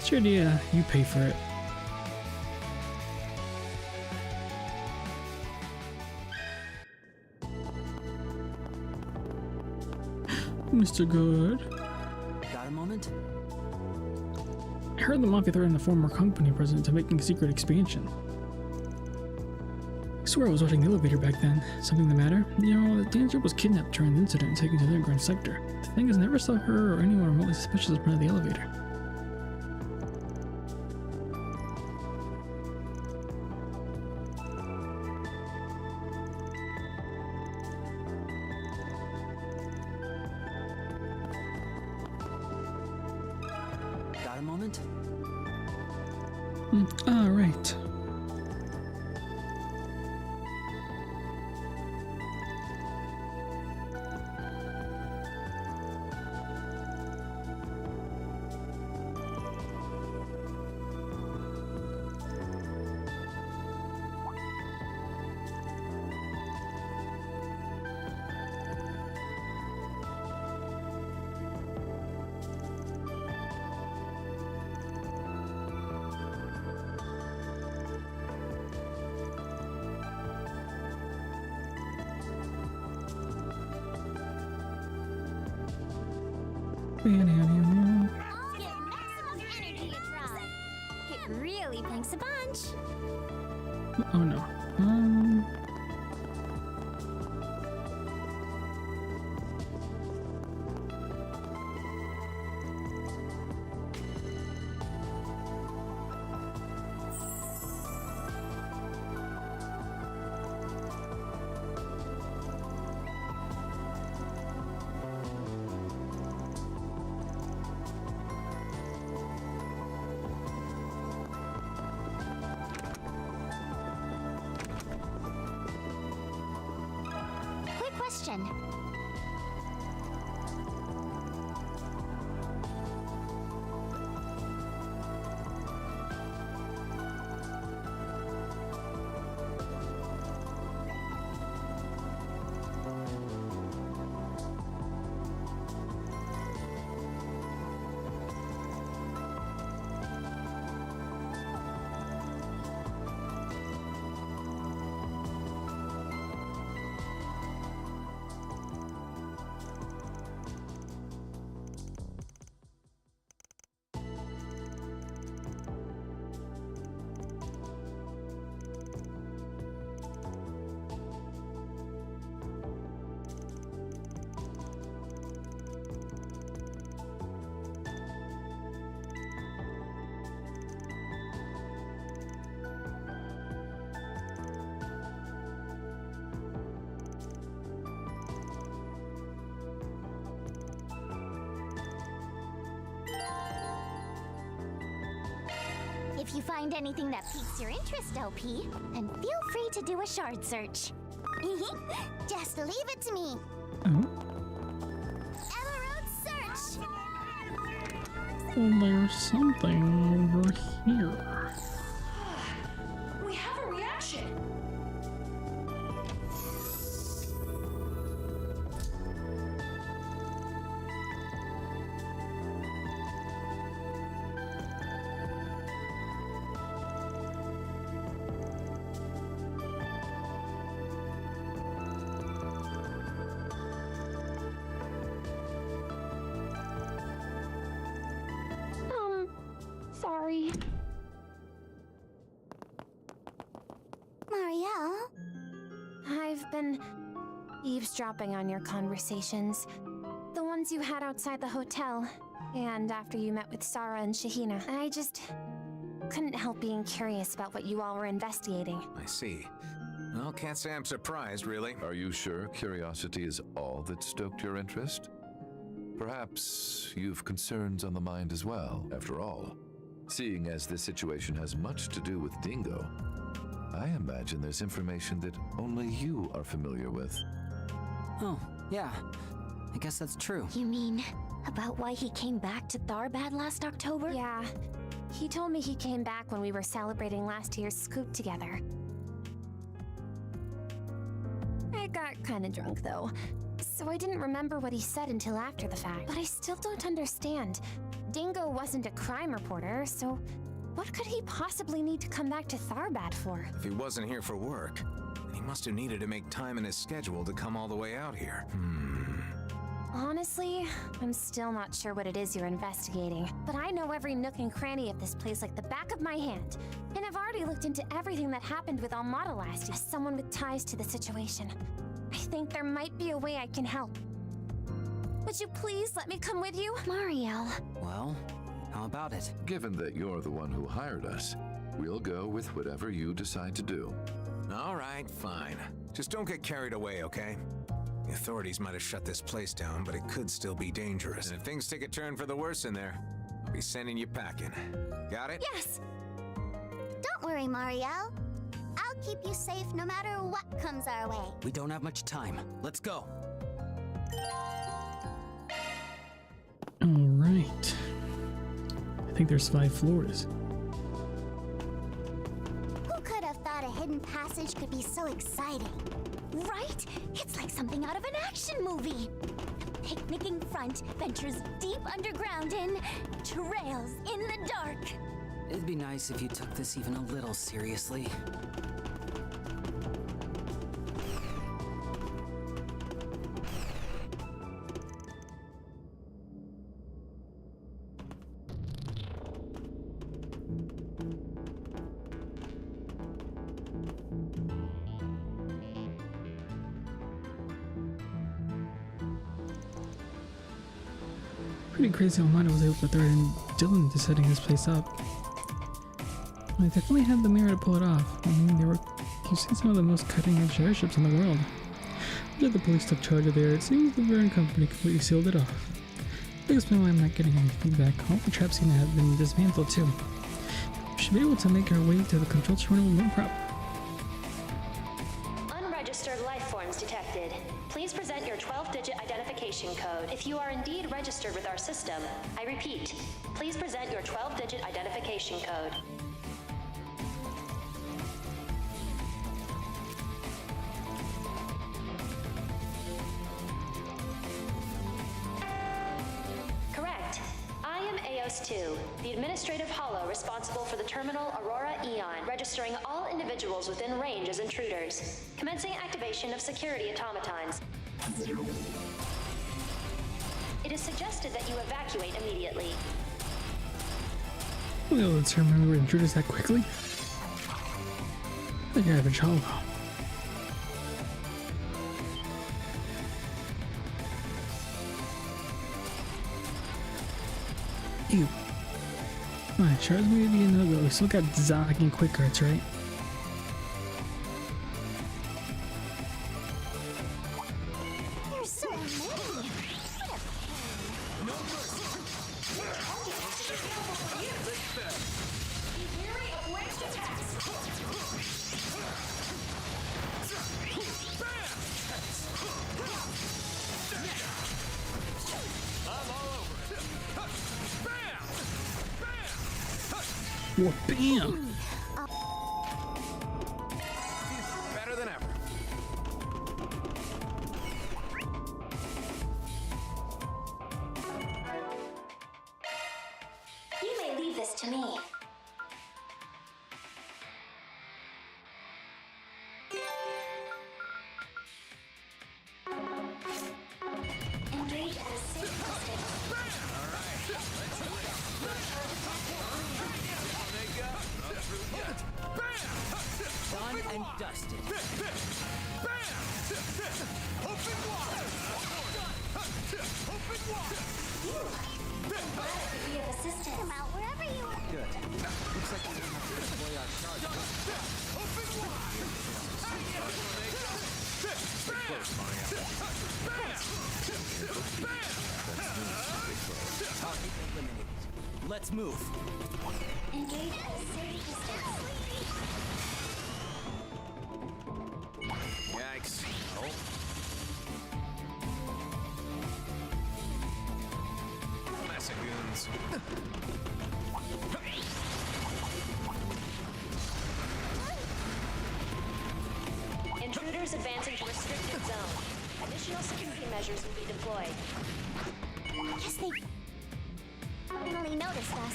What's your idea? You pay for it. Mr. Good. Got a moment? I heard the Mafia threatened the former company president to making a secret expansion. I swear I was watching the elevator back then. Something the matter? You know, the danger was kidnapped during the incident and taken to the underground sector. The thing is, never saw her or anyone remotely suspicious in front of the elevator. Got a moment? Right. It really blinks a bunch. Oh no. Question. If you find anything that piques your interest, LP, then feel free to do a shard search. Just leave it to me. Emerald search! Well, there's something over here. We have a reaction. Sorry. Marielle? I've been eavesdropping on your conversations. The ones you had outside the hotel, and after you met with Sarah and Shahina. I just couldn't help being curious about what you all were investigating. I see. Well, can't say I'm surprised, really. Are you sure curiosity is all that stoked your interest? Perhaps you've concerns on the mind as well, after all. Seeing as this situation has much to do with Dingo, I imagine there's information that only you are familiar with. Oh, yeah. I guess that's true. You mean about why he came back to Tharbad last October? Yeah. He told me he came back when we were celebrating last year's scoop together. I got kinda drunk, though, so I didn't remember what he said until after the fact. But I still don't understand. Dingo wasn't a crime reporter, so what could he possibly need to come back to Tharbad for? If he wasn't here for work, then he must have needed to make time in his schedule to come all the way out here. Honestly, I'm still not sure what it is you're investigating, but I know every nook and cranny of this place like the back of my hand, and I've already looked into everything that happened with Almada last year. As someone with ties to the situation, I think there might be a way I can help. Would you please let me come with you? Mariel. Well, how about it? Given that you're the one who hired us, we'll go with whatever you decide to do. All right, fine. Just don't get carried away, okay? The authorities might have shut this place down, but it could still be dangerous. And if things take a turn for the worse in there, I'll be sending you packing. Got it? Yes! Don't worry, Mariel. I'll keep you safe no matter what comes our way. We don't have much time. Let's go. Alright. I think there's 5 floors. Who could have thought a hidden passage could be so exciting? Right? It's like something out of an action movie. The picnicking front ventures deep underground in trails in the dark. It'd be nice if you took this even a little seriously. Pretty crazy how Almada was able to throw in Dylan into setting this place up. They definitely had the mirror to pull it off. I mean, you've seen some of the most cutting-edge airships in the world. After the police took charge of there, it seems the Verne company completely sealed it off. That explains why I'm not getting any feedback. All the traps seem to have been dismantled too. We should be able to make our way to the control terminal with no problem. Unregistered life forms detected. Please present your 12-digit identification code if you are indeed registered with our system. I repeat, please present your 12-digit identification code. Correct. I am AOS-2, the administrative hollow responsible for the terminal Aurora Eon, registering all individuals within range as intruders. Commencing activation of security automatons. It is suggested that you evacuate immediately. We'll be able to determine we're intruders that quickly. Like your average hollow. Ew. Alright, Charles may be a no-go. We still got Zonic and Quick Arts, right? There's so many. What? Bam! Better than ever. You may leave this to me. Engage at a safe distance. Done and dusted. We have assisted him out wherever you are. Good. Looks like we don't have to deploy our charge. Target eliminated. Let's move. Engage at a safe distance. Yikes. Oh. Mess of goons. Intruders advancing to restricted zone. Additional security measures will be deployed. Guess they finally noticed us.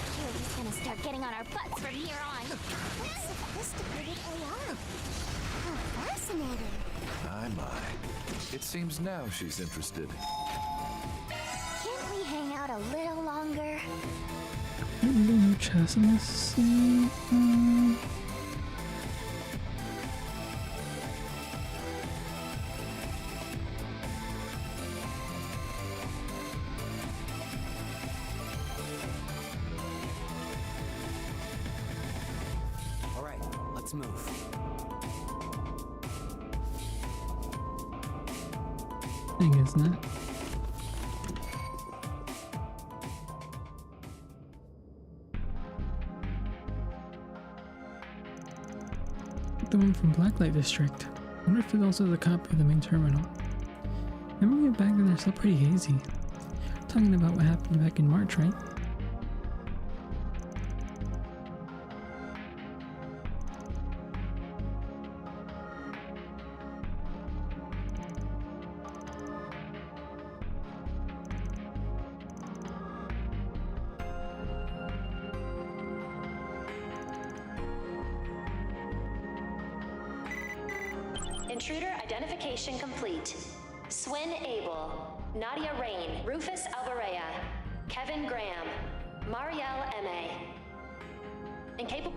Security's gonna start getting on our butts from here on. Sophisticated AI. How fascinating. My. It seems now she's interested. Can't we hang out a little longer? No chest in this scene. All right, let's move. I guess not. The one from Blacklight District. I wonder if it also has a copy of the main terminal. Memory of back then are still pretty hazy. Talking about what happened back in March, right? Intruder identification complete. Swin Abel, Nadia Rain, Rufus Alvarez, Kevin Graham, Marielle M.A. Incapable.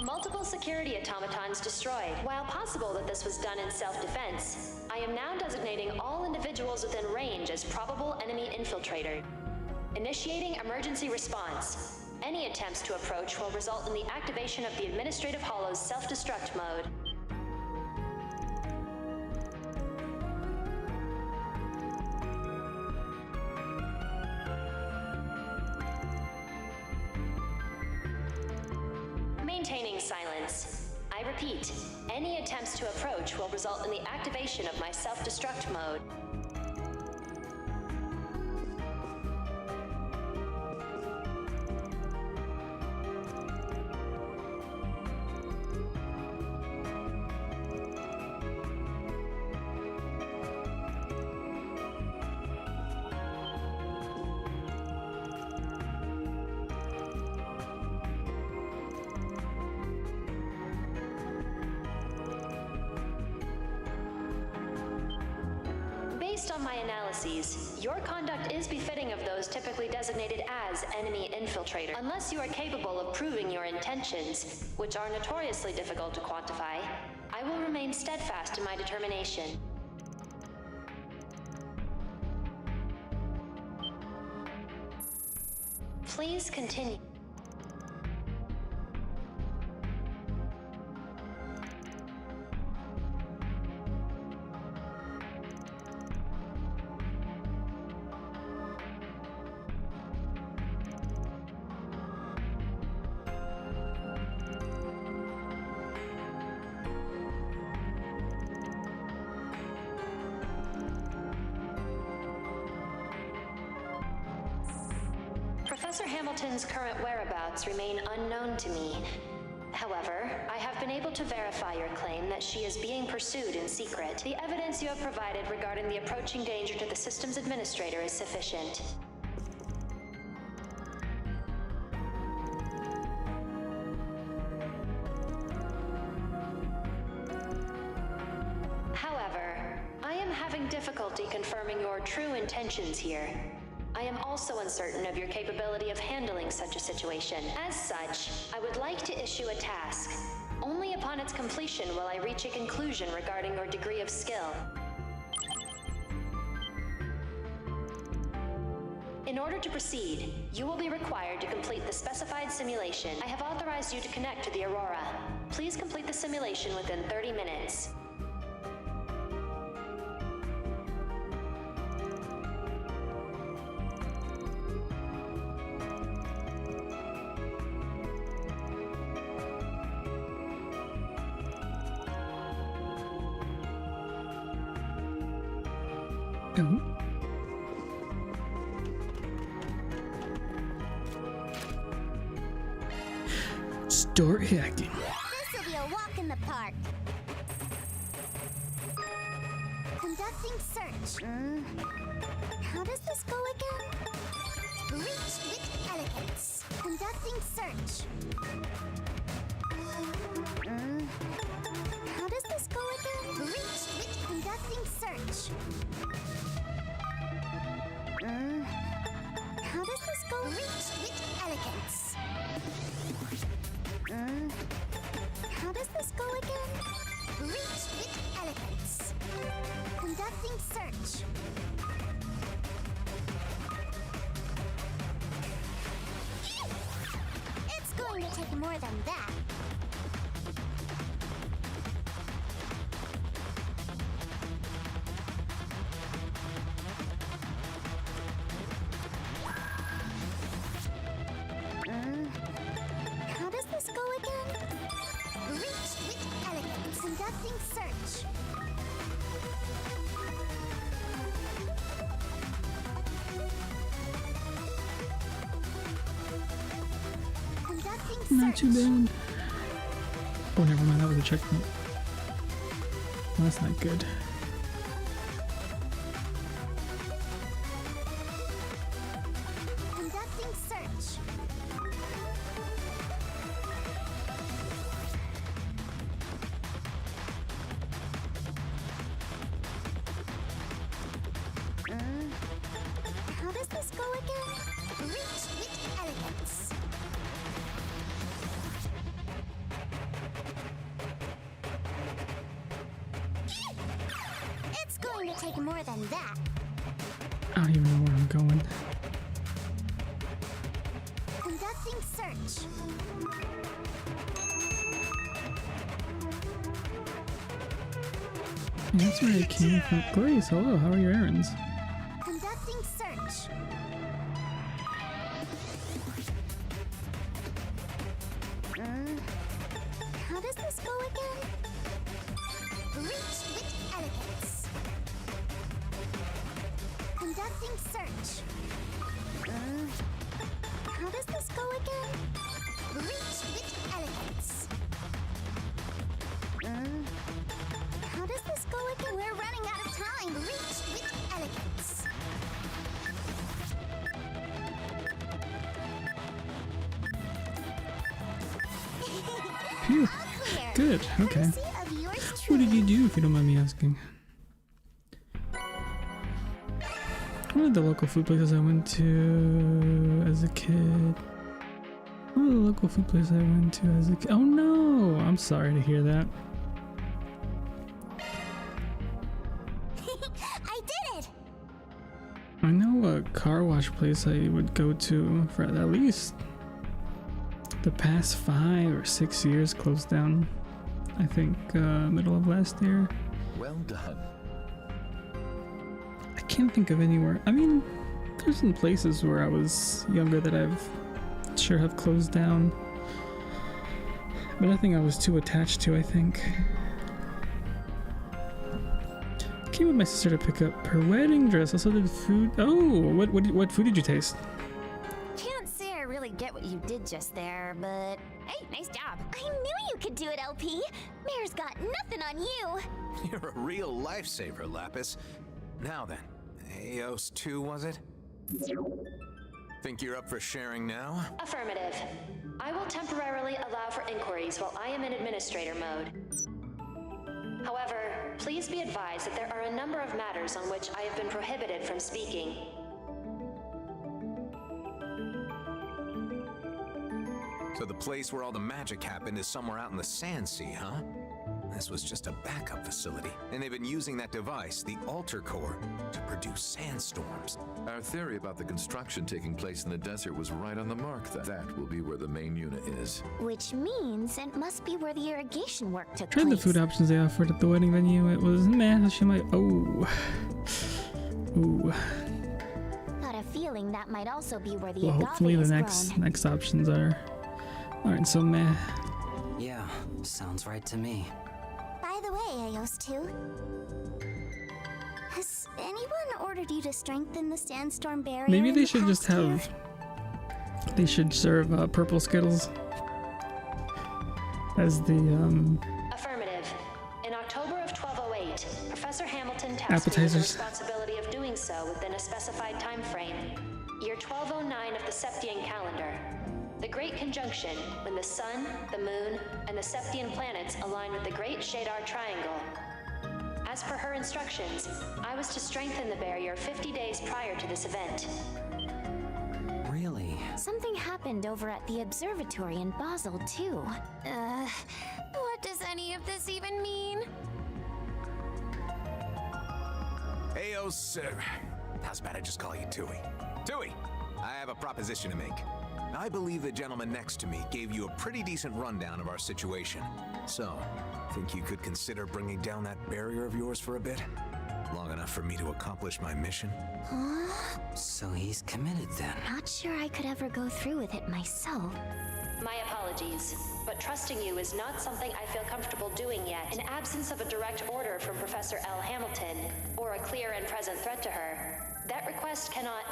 Multiple security automatons destroyed. While possible that this was done in self-defense, I am now designating all individuals within range as probable enemy infiltrator. Initiating emergency response. Any attempts to approach will result in the activation of the Administrative Hollow's self-destruct mode. Maintaining silence. I repeat, any attempts to approach will result in the activation of my self-destruct mode. Based on my analyses, your conduct is befitting of those typically designated as enemy infiltrator. Unless you are capable of proving your intentions, which are notoriously difficult to quantify, I will remain steadfast in my determination. Please continue. Professor Hamilton's current whereabouts remain unknown to me. However, I have been able to verify your claim that she is being pursued in secret. The evidence you have provided regarding the approaching danger to the system's administrator is sufficient. However, I am having difficulty confirming your true intentions here. I am also uncertain of your capability of handling such a situation. As such, I would like to issue a task. Only upon its completion will I reach a conclusion regarding your degree of skill. In order to proceed, you will be required to complete the specified simulation. I have authorized you to connect to the Aurora. Please complete the simulation within 30 minutes. Start hacking. This'll be a walk in the park. Conducting search. How does this go again? Reach with elegance. Conducting search. How does this go again? Reach with conducting search. How does this go? Reach with elegance. How does this go again? Reach with elegance. Conducting search. It's going to take more than that. How does this go again? Reach with elegance. Conducting search. Conducting search. Not too bad. Oh, never mind. That was a checkpoint. Well, that's not good. Conducting search. How does this go again? Reach with elegance. It's going to take more than that. I don't even know where I'm going. Conducting search. That's where I came from. Grace, hello. How are your errands? Conducting search. How does this go again? Reach with elegance. Conducting search. How does this go again? Reach with elegance. How does this go again? We're running out of time. Reach with elegance. Phew. Good. Okay. What did you do, if you don't mind me asking? One of the local food places I went to as a kid. One of the local food places I went to as a kid. Oh no! I'm sorry to hear that. I did it! I know a car wash place I would go to for at least the past 5 or 6 years closed down. I think middle of last year. Well done. I can't think of anywhere. I mean, there's some places where I was younger that I've sure have closed down, but nothing I was too attached to, I think. Came with my sister to pick up her wedding dress. Also did food. Oh, what food did you taste? Can't say I really get what you did just there, but hey, nice job. I knew you could do it, LP. Mayor's got nothing on you. You're a real lifesaver, Lapis. Now then, Eos 2, was it? Think you're up for sharing now? Affirmative. I will temporarily allow for inquiries while I am in administrator mode. However, please be advised that there are a number of matters on which I have been prohibited from speaking. So the place where all the magic happened is somewhere out in the Sand Sea, huh? This was just a backup facility, and they've been using that device, the Alter Core, to produce sandstorms. Our theory about the construction taking place in the desert was right on the mark. That will be where the main unit is. Which means it must be where the irrigation work took Tried the place. food options they offered at the wedding venue. It was meh. She might. Oh. Ooh. Got a feeling that might also be where the Well, agave hopefully the is grown. next options aren't so meh. Yeah, sounds right to me. By the way, Eos 2, has anyone ordered you to strengthen the sandstorm barrier? Maybe in they the should just past year? have. They should serve purple Skittles as the Affirmative. In October October of 1208, Professor Hamilton tasked me with the Appetizers. responsibility of doing so within a specified time frame. Year 1209 of the Septian calendar. The Great Conjunction, when the Sun, the Moon, and the Septian planets align with the Great Shadar Triangle. As per her instructions, I was to strengthen the barrier 50 days prior to this event. Really? Something happened over at the observatory in Basel, too. What does any of this even mean? Ayo, sir. How's about I just call you Tui? Tui, I have a proposition to make. I believe the gentleman next to me gave you a pretty decent rundown of our situation. So, think you could consider bringing down that barrier of yours for a bit? Long enough for me to accomplish my mission? Huh? So he's committed then. Not sure I could ever go through with it myself. My apologies, but trusting you is not something I feel comfortable doing yet. In absence of a direct order from Professor L. Hamilton, or a clear and present threat to her, that request cannot...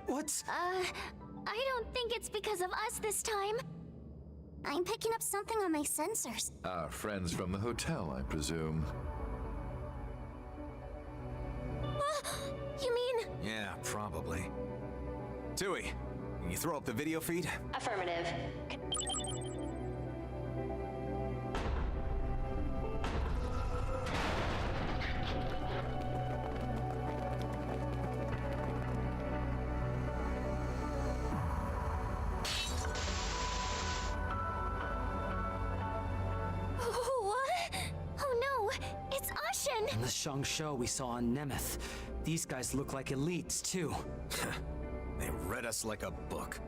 What? I don't think it's because of us this time. I'm picking up something on my sensors. Our friends from the hotel, I presume. You mean? Yeah, probably. Tui, can you throw up the video feed? Affirmative. And the Shangsho we saw on Nemeth. These guys look like elites, too. They read us like a book.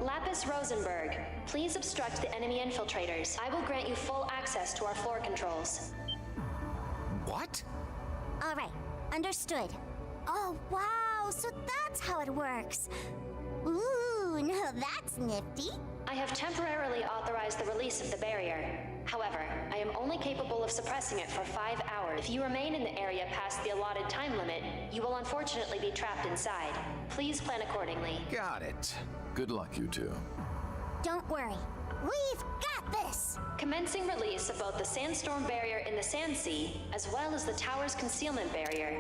Lapis Rosenberg, please obstruct the enemy infiltrators. I will grant you full access to our floor controls. What? All right, understood. Oh, wow, so that's how it works. Ooh, now that's nifty. I have temporarily authorized the release of the barrier. However, I am only capable of suppressing it for 5 hours. If you remain in the area past the allotted time limit, you will unfortunately be trapped inside. Please plan accordingly. Got it. Good luck, you two. Don't worry. We've got this! Commencing release of both the sandstorm barrier in the Sand Sea, as well as the tower's concealment barrier.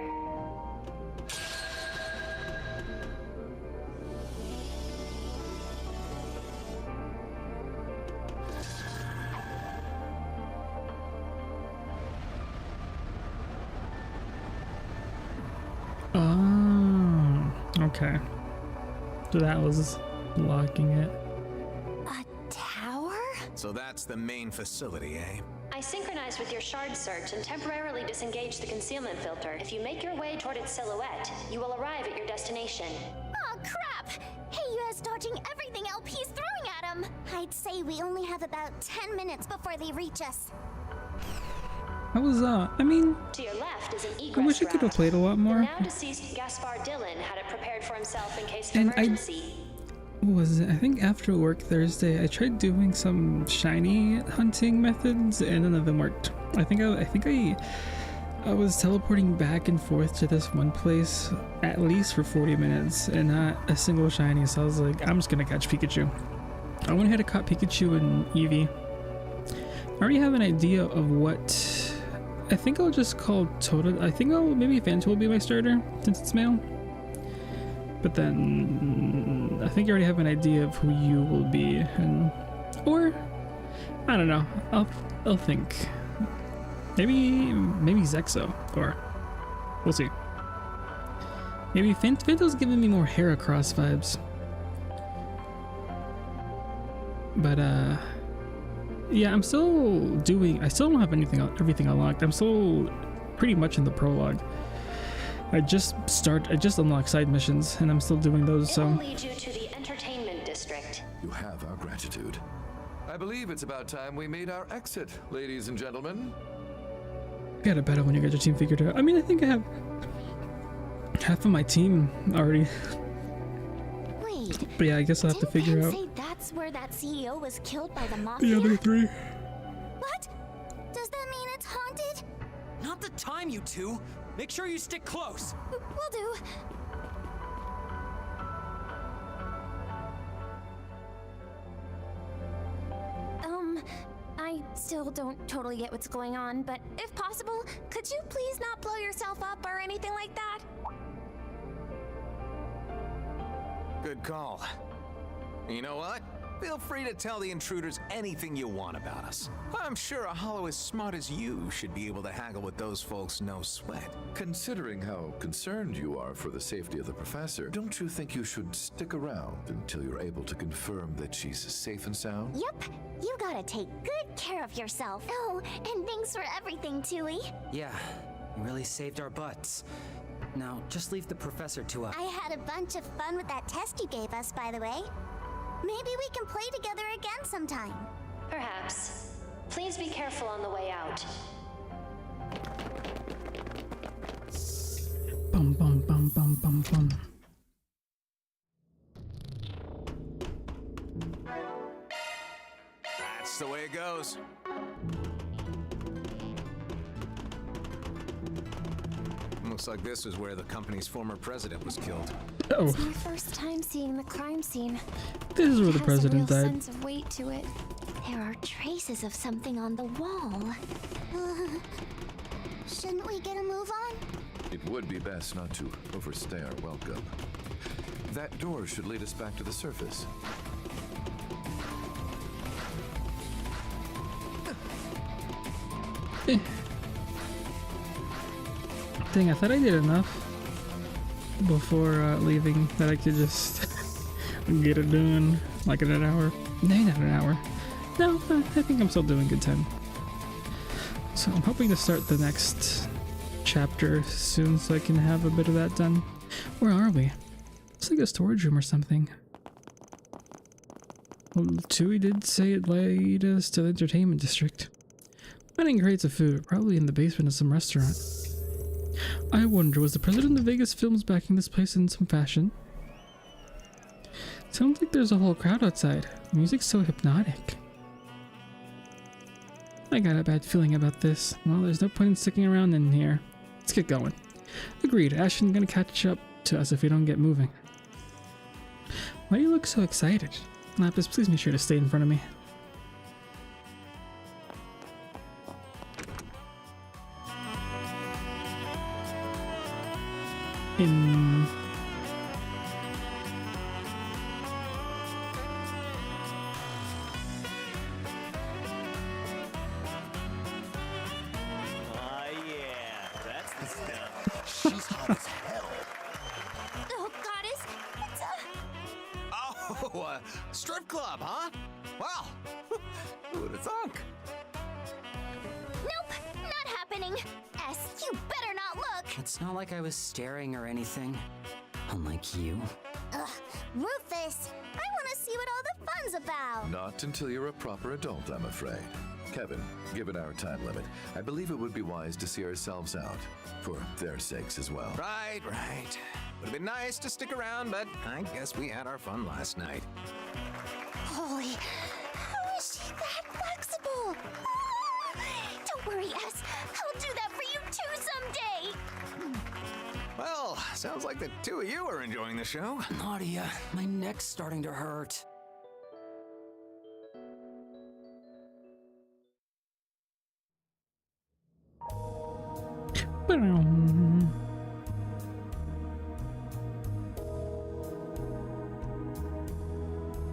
Oh, okay. So that was locking it. A tower? So that's the main facility, eh? I synchronized with your shard search and temporarily disengaged the concealment filter. If you make your way toward its silhouette, you will arrive at your destination. Oh, crap! Heyu is dodging everything LP's throwing at him! I'd say we only have about 10 minutes before they reach us. That was, I mean, To your left is an I egress wish I could have route. played a lot The more. now deceased Gaspar Dillon had it prepared for himself in case of And emergency. What was it? I think after work Thursday, I tried doing some shiny hunting methods, and none of them worked. I think I was teleporting back and forth to this one place at least for 40 minutes, and not a single shiny. So I was like, I'm just gonna catch Pikachu. I went ahead and caught Pikachu and Eevee. I already have an idea of what. I think I'll just call Tota. I think maybe Fanto will be my starter since it's male. But then I think I already have an idea of who you will be, or I don't know. I'll think. Maybe Zexo, or we'll see. Maybe Fanto's giving me more Heracross vibes. But yeah, I still don't have everything unlocked. I'm still pretty much in the prologue. I just unlocked side missions, and I'm still doing those, It so. will lead you to the entertainment district. You have our gratitude. I believe it's about time we made our exit, ladies and gentlemen. Got it better when you got your team figured out. I mean, I think I have half of my team already. Wait. But yeah, I guess I'll have to figure Didn't out Pen say that's where that CEO was killed by the mafia? the other three. What? Does that mean it's haunted? Not the time, you two! Make sure you stick close! Will do. I still don't totally get what's going on, but if possible, could you please not blow yourself up or anything like that? Good call. You know what? Feel free to tell the intruders anything you want about us. I'm sure a hollow as smart as you should be able to haggle with those folks no sweat. Considering how concerned you are for the safety of the professor, don't you think you should stick around until you're able to confirm that she's safe and sound? Yep, you gotta take good care of yourself. Oh, and thanks for everything, Tui. Yeah, you really saved our butts. Now, just leave the professor to us. I had a bunch of fun with that test you gave us, by the way. Maybe we can play together again sometime. Perhaps. Please be careful on the way out. Bum bum bum bum bum bum. That's the way it goes. Looks like this is where the company's former president was killed. Oh. It's my first time seeing the crime scene. This is where the president It has a real died. sense of weight to it. There are traces of something on the wall. Shouldn't we get a move on? It would be best not to overstay our welcome. That door should lead us back to the surface. Dang, I thought I did enough before leaving that I could just get it done like in an hour. No, not an hour. No, I think I'm still doing good time. So I'm hoping to start the next chapter soon so I can have a bit of that done. Where are we? It's like a storage room or something. Well, Tui did say it led us to the entertainment district. Finding crates of food, probably in the basement of some restaurant. I wonder, was the president of Vegas Films backing this place in some fashion? Sounds like there's a whole crowd outside. The music's so hypnotic. I got a bad feeling about this. Well, there's no point in sticking around in here. Let's get going. Agreed, Ashen's gonna catch up to us if we don't get moving. Why do you look so excited? Lapis, please make sure to stay in front of me. Yeah, that's the stuff. She's hot as hell. Oh, goddess, it's Oh, strip club, huh? Wow. Who would have thunk? Nope, not happening. S, you better not look. It's not like I was staring or anything. Unlike you. Ugh, Rufus, I want to see what all the fun's about. Not until you're a proper adult, I'm afraid. Kevin, given our time limit, I believe it would be wise to see ourselves out. For their sakes as well. Right. Would have been nice to stick around, but I guess we had our fun last night. Holy, how is she that flexible? Don't worry, S, I'll do that for you too someday. Well, sounds like the two of you are enjoying the show. Nadia, my neck's starting to hurt.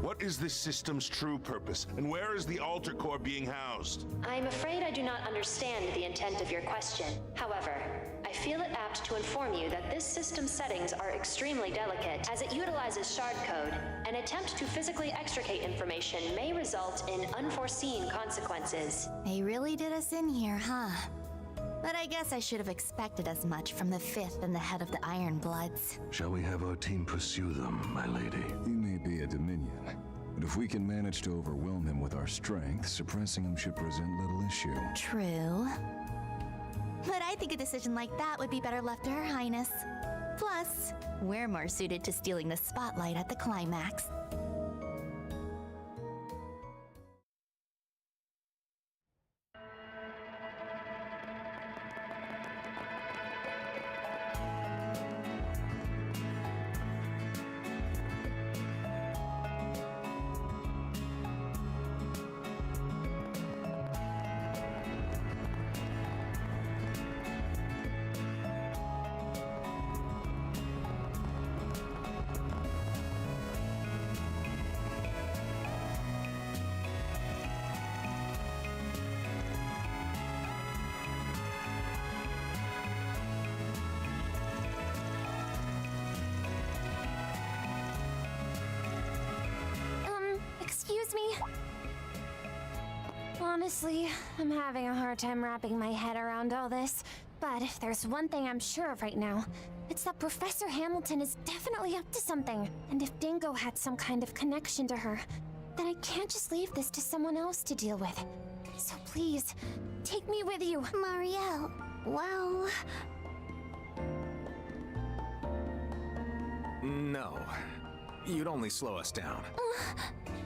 What is this system's true purpose, and where is the altar core being housed? I'm afraid I do not understand the intent of your question. However, I feel it apt to inform you that this system's settings are extremely delicate, as it utilizes shard code. An attempt to physically extricate information may result in unforeseen consequences. They really did us in here, huh? But I guess I should have expected as much from the fifth and the head of the Iron Bloods. Shall we have our team pursue them, my lady? He may be a Dominion, but if we can manage to overwhelm him with our strength, suppressing him should present little issue. True. But I think a decision like that would be better left to Her Highness. Plus, we're more suited to stealing the spotlight at the climax. Excuse me? Honestly, I'm having a hard time wrapping my head around all this. But if there's one thing I'm sure of right now, it's that Professor Hamilton is definitely up to something. And if Dingo had some kind of connection to her, then I can't just leave this to someone else to deal with. So please, take me with you. Marielle, well... No. You'd only slow us down.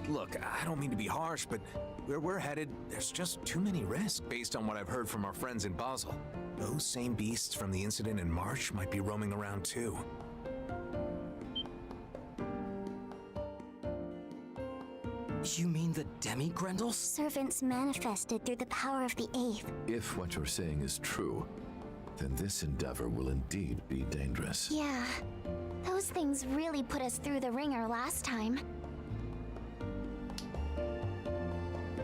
Look, I don't mean to be harsh, but where we're headed, there's just too many risks based on what I've heard from our friends in Basel. Those same beasts from the incident in March might be roaming around too. You mean the Demi-Grendels? Servants manifested through the power of the Eighth. If what you're saying is true, then this endeavor will indeed be dangerous. Yeah, those things really put us through the ringer last time.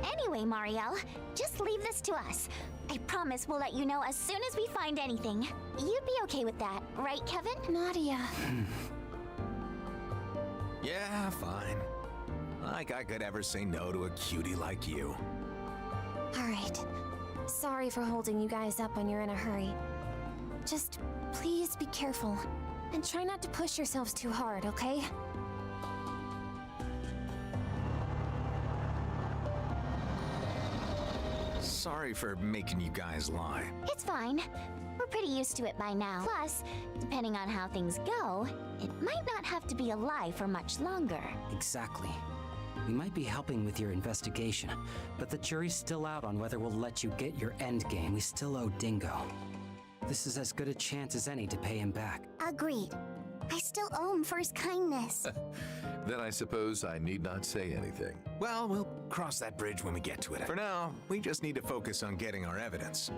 Anyway, Marielle, just leave this to us. I promise we'll let you know as soon as we find anything. You'd be okay with that, right, Kevin? Nadia. Yeah, fine. Like I could ever say no to a cutie like you. Alright. Sorry for holding you guys up when you're in a hurry. Just please be careful. And try not to push yourselves too hard, okay? Sorry for making you guys lie. It's fine. We're pretty used to it by now. Plus, depending on how things go, it might not have to be a lie for much longer. Exactly. We might be helping with your investigation, but the jury's still out on whether we'll let you get your endgame. We still owe Dingo. This is as good a chance as any to pay him back. Agreed. I still owe him for his kindness. Then I suppose I need not say anything. Well, we'll cross that bridge when we get to it. For now, we just need to focus on getting our evidence.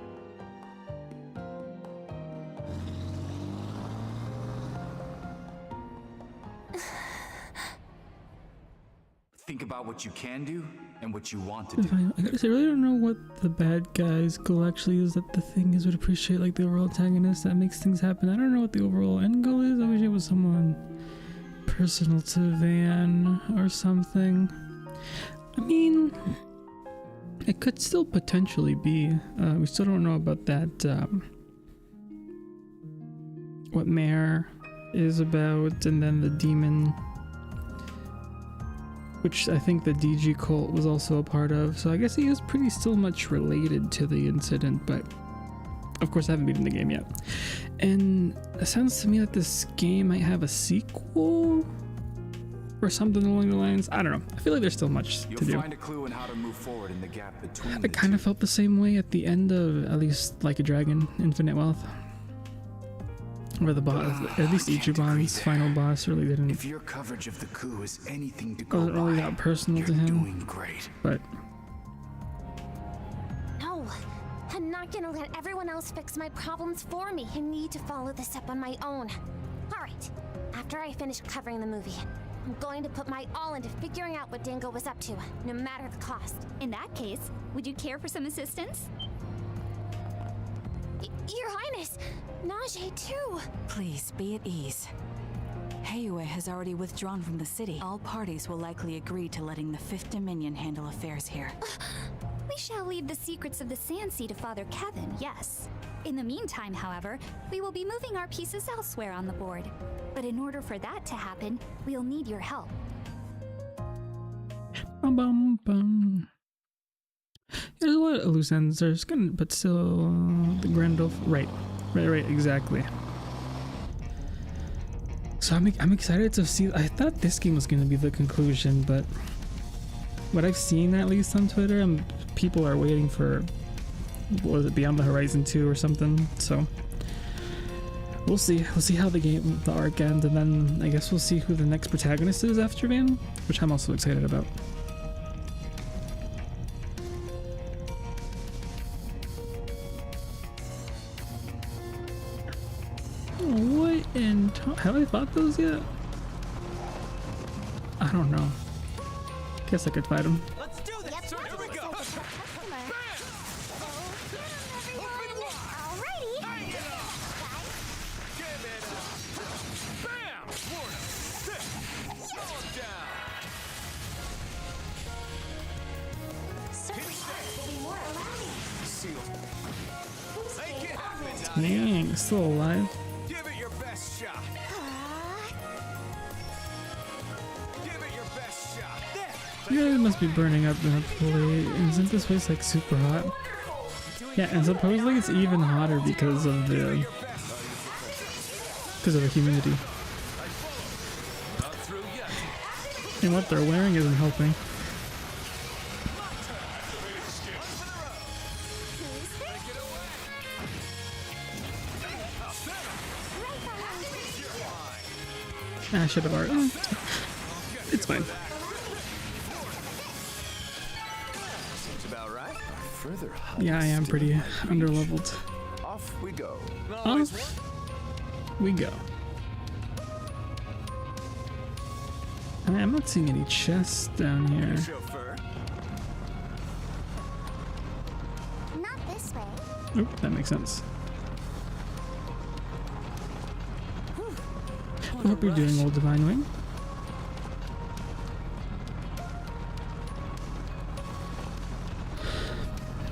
Think about what you can do and what you want to do. I gotta say, I really don't know what the bad guy's goal actually is. That the thing is would appreciate like the overall antagonist that makes things happen. I don't know what the overall end goal is. I wish it was someone personal to Van or something. I mean, it could still potentially be. We still don't know about that. What Mare is about, and then the demon, which I think the DG cult was also a part of. So I guess he is pretty still much related to the incident, but of course I haven't beaten the game yet. And it sounds to me like this game might have a sequel or something along the lines. I don't know. I feel like there's still much to do. You'll find a clue on how to move forward in the gap between I kind of felt the same way at the end of at least Like a Dragon, Infinite Wealth. Where the boss, at least Ichiban's final boss, really didn't. If your coverage of the coup is anything to go wasn't really that personal to him. doing great. But No, I'm not gonna let everyone else fix my problems for me. I need to follow this up on my own. Alright, after I finish covering the movie, I'm going to put my all into figuring out what Dingo was up to, no matter the cost. In that case, would you care for some assistance? Your Highness, Najee too. Please, be at ease. Heiue has already withdrawn from the city. All parties will likely agree to letting the Fifth Dominion handle affairs here. We shall leave the secrets of the Sand Sea to Father Kevin, yes. In the meantime, however, we will be moving our pieces elsewhere on the board. But in order for that to happen, we'll need your help. Bum bum bum. There's a lot of loose ends. There's gonna, but still, the Grendel. Right, exactly. So I'm excited to see. I thought this game was gonna be the conclusion, but what I've seen at least on Twitter, people are waiting for, what was it, Beyond the Horizon 2 or something. So we'll see. We'll see how the arc ends, and then I guess we'll see who the next protagonist is after Van, which I'm also excited about. What in have I fought those yet? I don't know. Guess I could fight them. Let's do this! Yep, here we go! Dang, still alive. Give it your best shot. Give it your best shot. There. You guys must be burning up in a plate. Isn't this place like super hot? Yeah, and supposedly it's even hotter because of the humidity. And what they're wearing isn't helping. I should have already. It's fine. Seems about right. Further Yeah, I am pretty underleveled. Off we go. Off we go. I'm not seeing any chests down here. Not this way. Oop, that makes sense. I hope you're doing well, Divine Wing.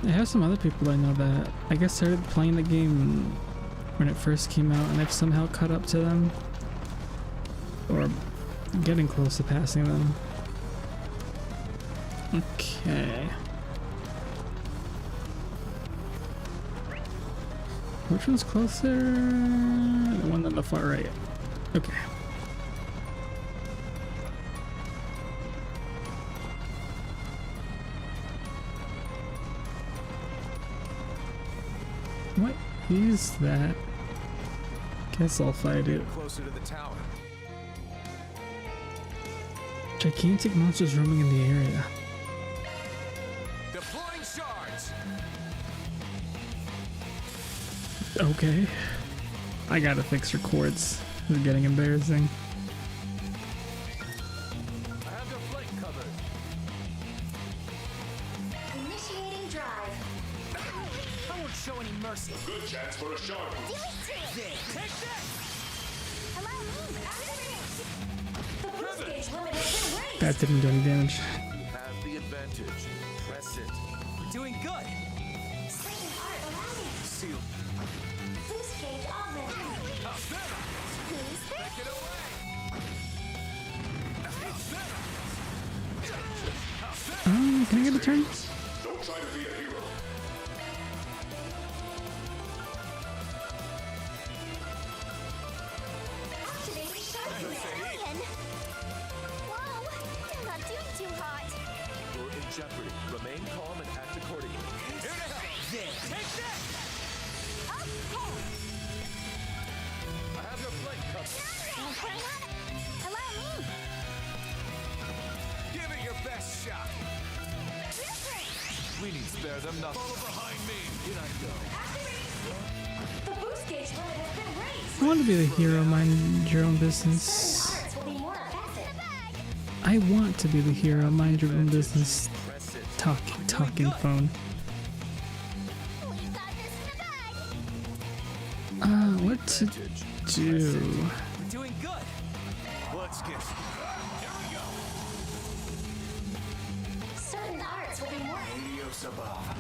I have some other people I know that I guess started playing the game when it first came out, and I've somehow caught up to them. Or getting close to passing them. Okay. Which one's closer? The one on the far right. Okay. What is that? Guess I'll fight it. Closer to the tower. Gigantic monsters roaming in the area. Deploying shards. Okay. I gotta fix your cords. This is getting embarrassing. I have their flank covered. Initiating drive. I won't show any mercy. Good chance for a shard. There. Take that! Allow me. The boost gauge limit has been raised. That didn't do any damage. You have the advantage. Press it. We're doing good. Slaying art allowing. Sealed. Boost gauge augmented. Take it away. Can I get a turn? Don't try to be a hero. Activating shark Alien. Whoa, they're not doing too hot. You're in jeopardy. Remain calm and act accordingly. Here to help. There. Take that! Okay. I have your flank covered. Hang on. Allow me. Give it your best shot. We need spare them nothing. Follow behind me. In I go. The boost gauge limit has been raised. I want to be the hero, mind your own business. Arts will be more effective. I want to be the hero, mind your own business. Press it. Talking phone. We've got this in the bag. What to do? We're doing good. Let's get. Certain arts will be more Adios above.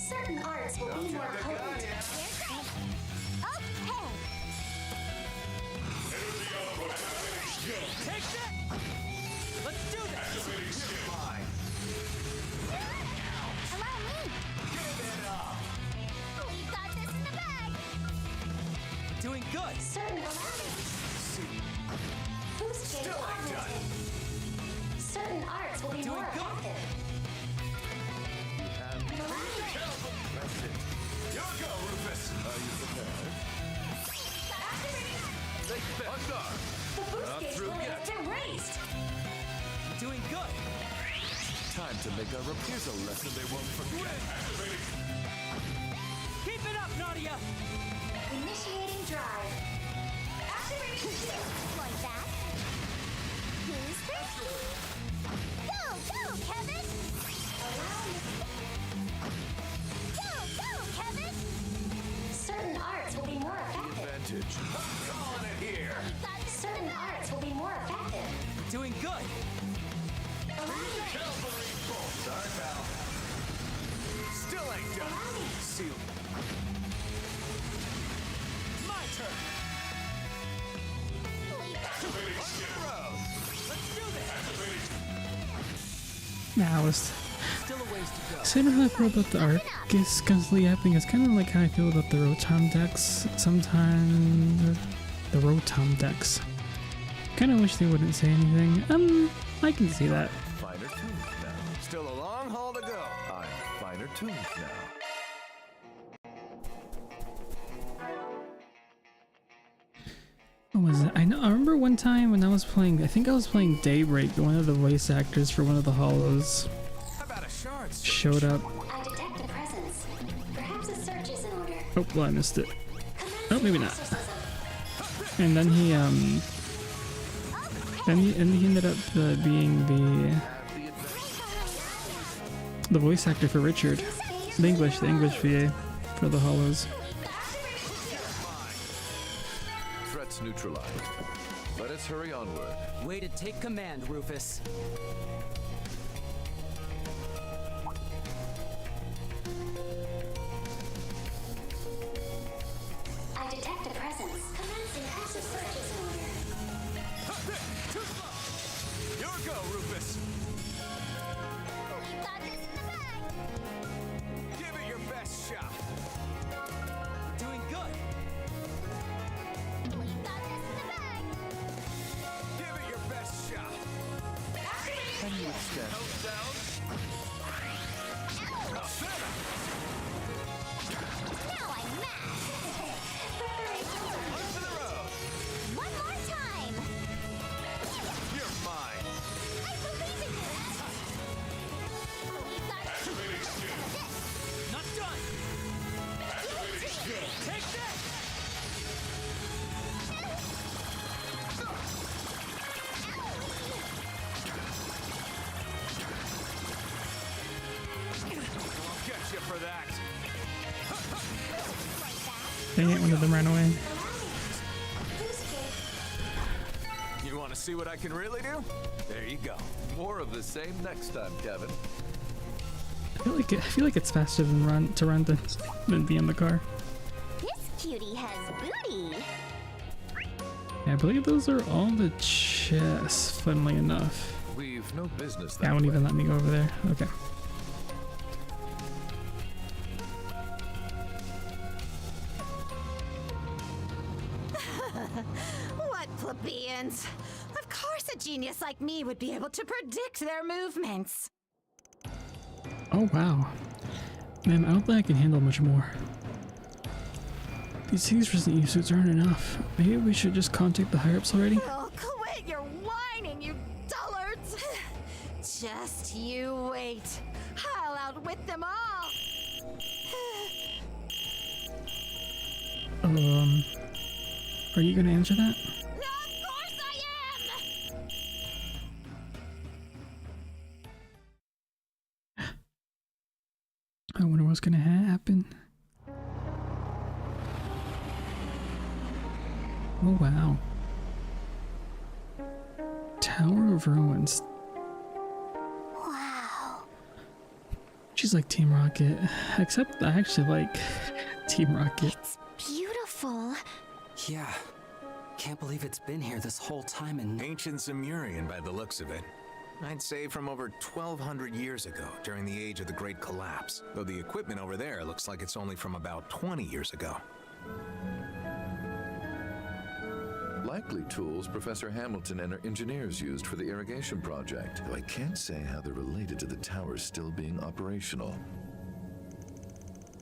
certain arts will be more potent. Take that! Let's do this! Allow me. We've got this in the bag. Doing good! Certain boost gauge augmented. Certain arts will be Doing more good. effective. Press it. Here we go, Rufus. Are you prepared? Take that. On guard. The boost Not gauge through limit yet. has been raised. Doing good! Time to make our Here's a lesson they won't forget. Keep it up, Nadia! Initiating drive. Activating shield. Like that. Who's this? Go, Kevin! Allow me. Go, Kevin! Certain arts will be more effective. Advantage. Calling it here. We've got this in the Certain bag. arts will be more effective. Doing good! Allow me. Sorry, pal. Still ain't done. Sealed. My turn. Let's do this. Nah, I was saying how I feel about the arc is constantly happening. It's kind of like how I feel about the Rotom decks. Sometimes the Rotom decks. Kind of wish they wouldn't say anything. I can see that. Finer tunes now. Still a long haul to go. I'm finer tunes now. What was it? I remember one time when I was playing, I think I was playing Daybreak, one of the voice actors for one of the Hollows showed up. I detect a presence. Perhaps a search is in order. Oh, well, I missed it. Oh, maybe not. And then he ended up being the voice actor for Richard, the English VA for the Hollows. Threats neutralized. Let us hurry onward. Way to take command, Rufus. I detect a presence. Commencing passive search is in order. Your go, Rufus. Give it your best shot. Doing good. Give it your best shot. Can you extend? Now I'm mad. One more time. You're mine. I believe in you. Not done. Take that. I'll get you for that. Dang it, one of them ran away. You want to see what I can really do? There you go. More of the same next time, Kevin. I feel like it's faster than than be in the car. This cutie has booty. Yeah, I believe those are all the chests, funnily enough. We've no business That won't even let me go over there. Okay. What plebeians? Of course a genius like me would be able to predict their movements. Oh wow. Man, I don't think I can handle much more. These things for new suits aren't enough. Maybe we should just contact the higher-ups already? Oh, quit your whining, you dullards! Just you wait. I'll outwit them all! Are you gonna answer that? Of course I am! I wonder what's gonna happen. Oh wow. Tower of Ruins. Wow. She's like Team Rocket, except I actually like Team Rocket. It's beautiful. Yeah. Can't believe it's been here this whole time and... Ancient Zemurian by the looks of it. I'd say from over 1,200 years ago, during the age of the Great Collapse. Though the equipment over there looks like it's only from about 20 years ago. Likely tools Professor Hamilton and her engineers used for the irrigation project. Though I can't say how they're related to the tower still being operational.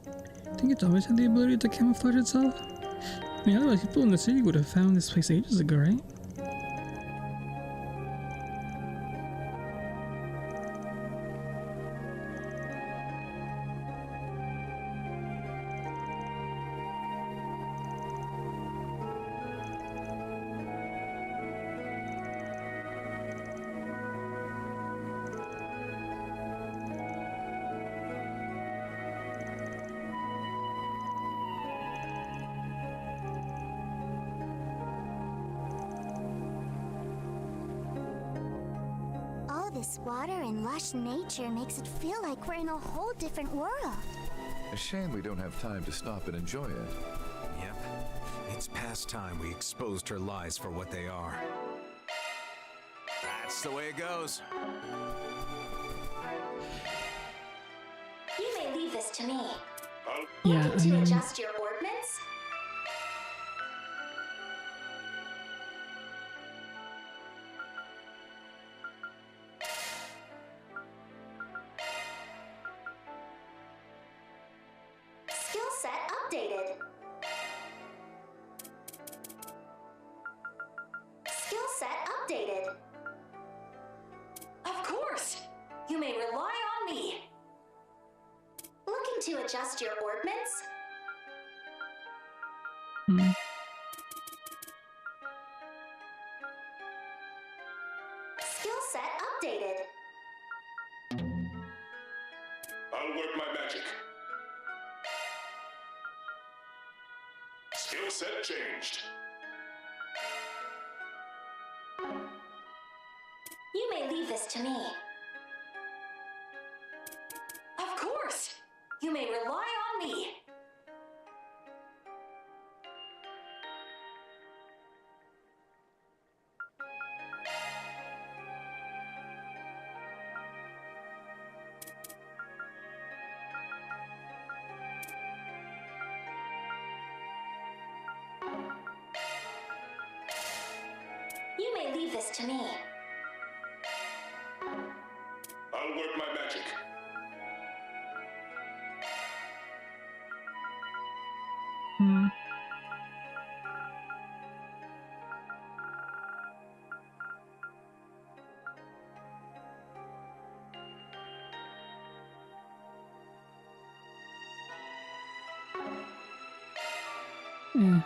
I think it's always had the ability to camouflage itself. I mean, otherwise people in the city would have found this place ages ago, right? This water and lush nature makes it feel like we're in a whole different world. A shame we don't have time to stop and enjoy it. Yep. It's past time we exposed her lies for what they are. That's the way it goes. You may leave this to me. Yeah, Looking to adjust your ordnance? Skill set updated. Skill set updated. Of course! You may rely on me. Looking to adjust your ordnance? Skill set updated. I'll work my magic. Skill set changed. You may leave this to me. Of course! You may rely on me. You may leave this to me. I'll work my magic.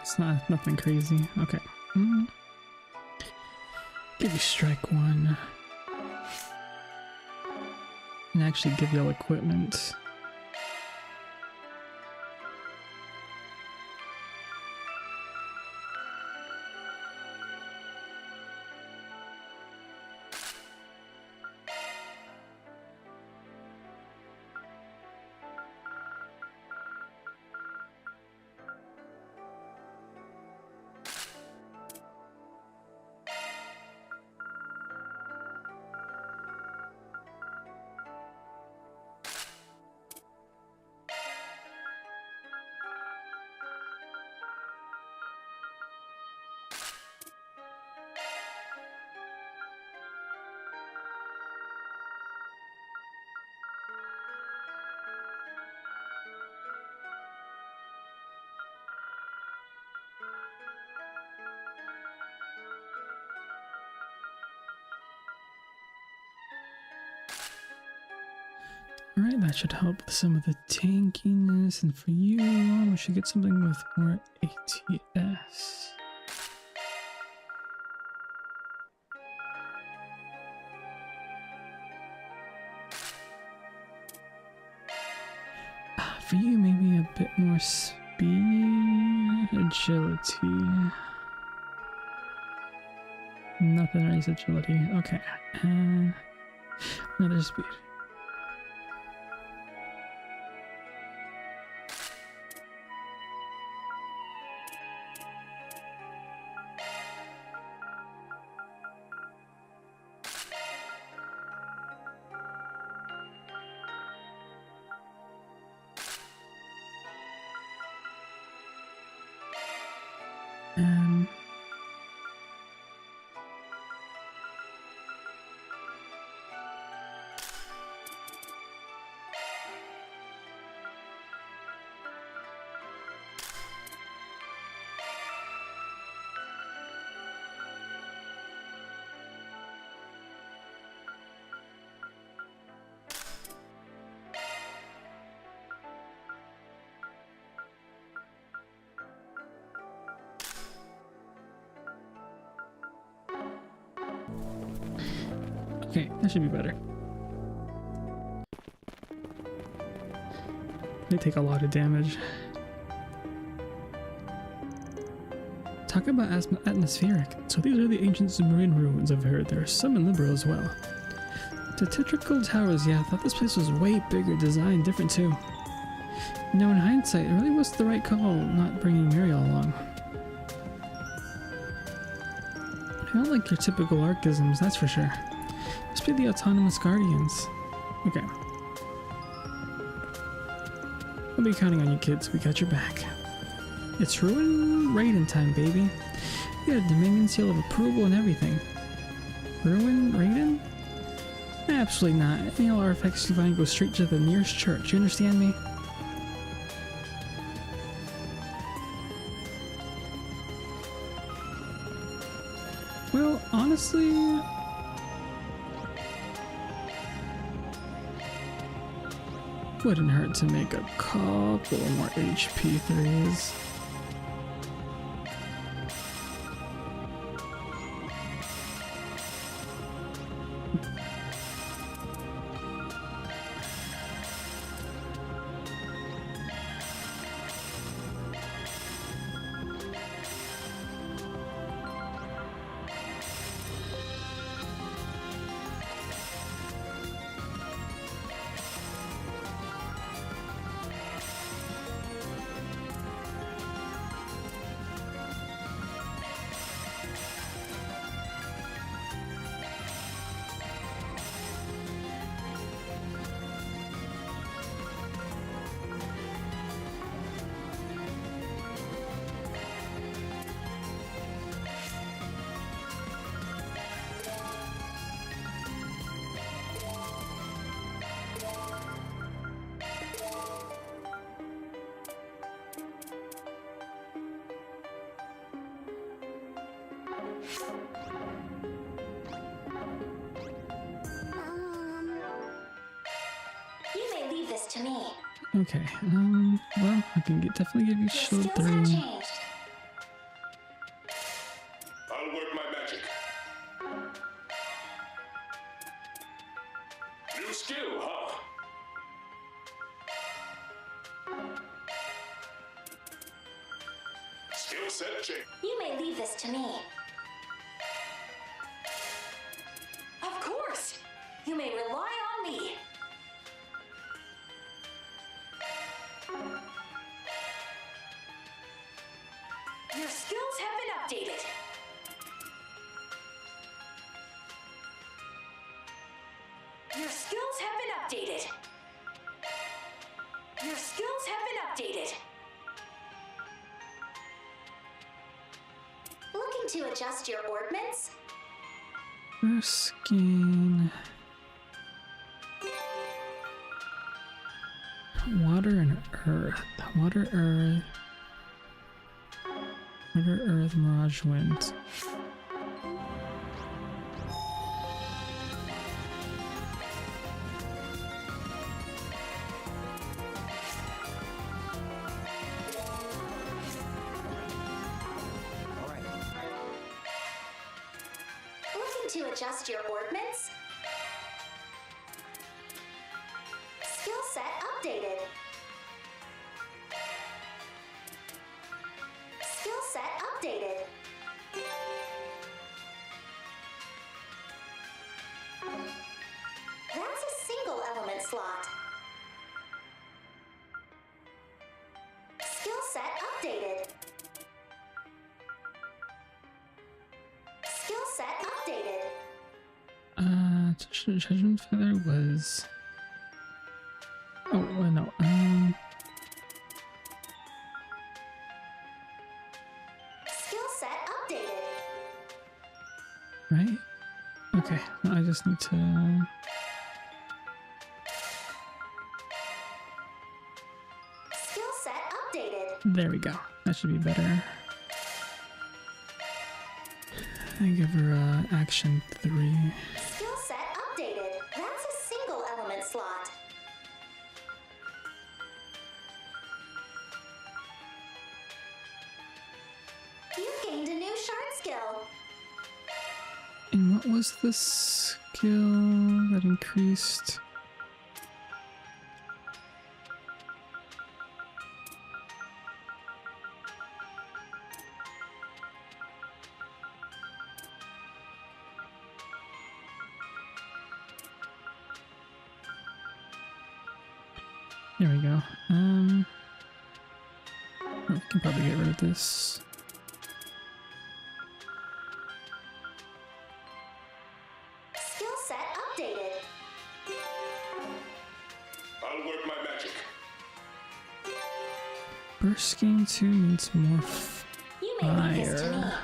It's nothing crazy. Okay. Give you strike one. And actually give y'all equipment. Alright, that should help with some of the tankiness, and for you, we should get something with more ATS. For you, maybe a bit more speed, agility. Nothing raise agility. Okay. Another speed. Okay, that should be better. They take a lot of damage. Talk about atmospheric. So these are the ancient Zemurian ruins. I've heard there are some in Libra as well. The Tetracle Towers, yeah, I thought this place was way bigger, designed different too. You know, in hindsight, it really was the right call not bringing Muriel along. I don't like your typical archisms, that's for sure. Must be the Autonomous Guardians. Okay. I'll be counting on you kids, we got your back. It's Ruin Raiden time, baby. You got a Dominion seal of approval and everything. Ruin Raiden? Absolutely not. Any artifacts you find go straight to the nearest church, you understand me? Well, honestly... wouldn't hurt to make a couple more HP 3s. You may leave this to me. Okay, well, I can definitely give you shield 3. I'll work my magic. New skill, huh? Skill set change. You may leave this to me. Of course! You may rely on me. Your skills have been updated. Your skills have been updated. Your skills have been updated. Looking to adjust your ordnance? Your skin. Water and earth. Water, earth. Water, earth, mirage, wind. Looking to adjust your ordnance? Skill set updated. Skill set updated. That's a single element slot. Skill set updated. Skill set updated. Judgment Feather was... Oh, well, no, Skill set updated. right? Okay, now I just need to... Skill set updated. There we go. That should be better. I give her action 3. Skill set updated. That's a single element slot. You've gained a new shard skill. And what was the skill that increased? There we go. We can probably get rid of this. Skill set updated. I'll work my magic. Bursting 2 needs more You may leave this to me. fire.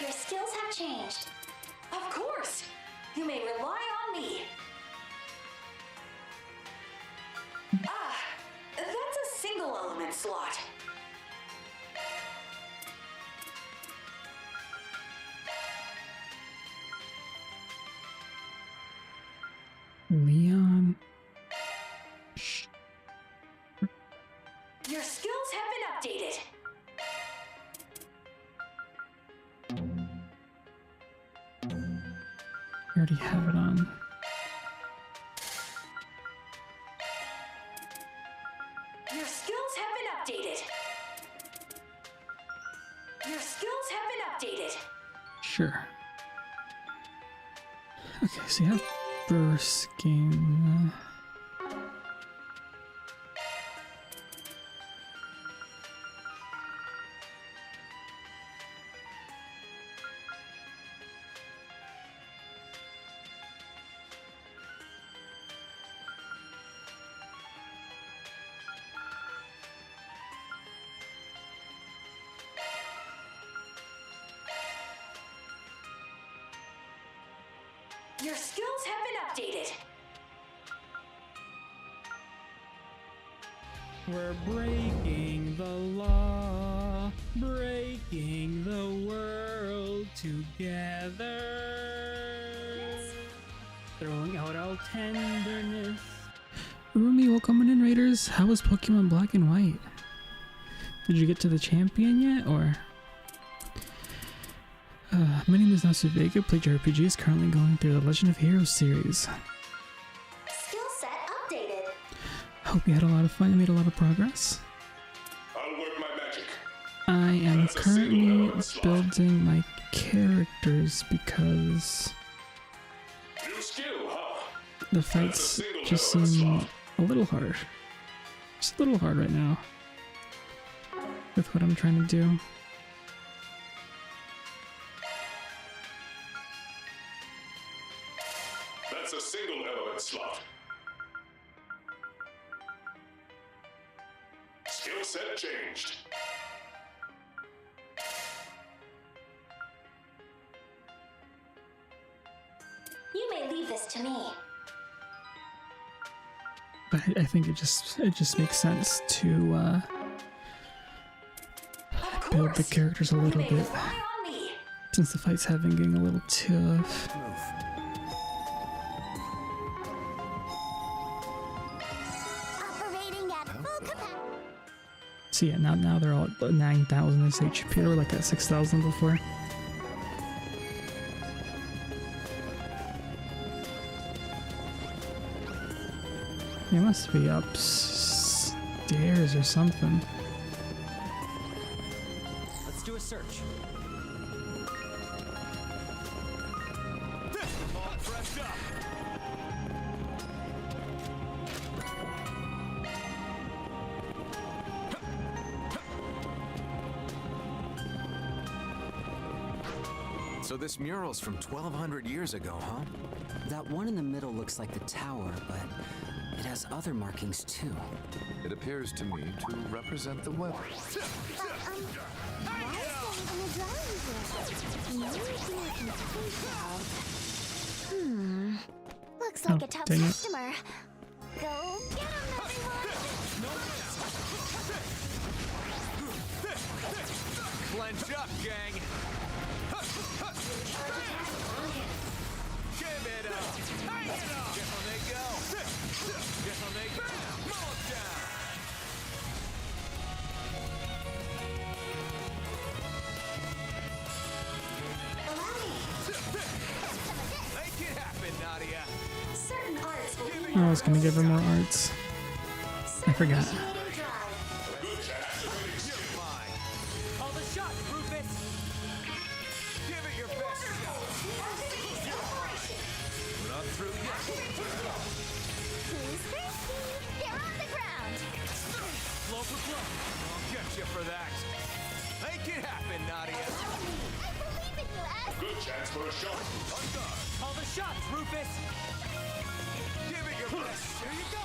Your skills have changed. Of course! You may rely on me. Ah, that's a single element slot. Leon. Your skills have been updated. I already have it on. Your skills have been updated. Your skills have been updated. Sure. Okay, so you have bursting. Your skills have been updated. We're breaking the law, breaking the world together, throwing out all tenderness. Rumi, welcome in, Raiders. How was Pokemon Black and White? Did you get to the champion yet, or? My name is Natsu Vega, play JRPGs, currently going through the Legend of Heroes series. Skill set updated. Hope you had a lot of fun and made a lot of progress. I'll work my magic. I am That's a currently single element slot. building my characters because New skill, huh? the That's a fights single just element seem slot. a little hard. Just a little hard right now with what I'm trying to do. That's a single element slot. Skill set changed. You may leave this to me. But I think it just makes sense to build the characters a little bit since the fights have been getting a little tough. Operating at full capacity. So yeah, now they're all at 9,000 HP. They were like at 6,000 before. They must be upstairs or something. Let's do a search. All pressed up. So this mural's from 1,200 years ago, huh? That one in the middle looks like the tower, but it has other markings too. It appears to me to represent the weather. Why is there even a drawing board? Looks like a tough dang it. customer. Go get him, everyone! Clench up, gang. Give it up. Hang it up. Careful they go. Careful they go. Mow it down. Make it happen, Nadia. Certain arts will be I was gonna give her more arts. I forgot. You're mine. All the shots, Rufus. Give it your best shot. We're not through a shot. On guard. Call the shots, Rufus! Give it your best. Here you go.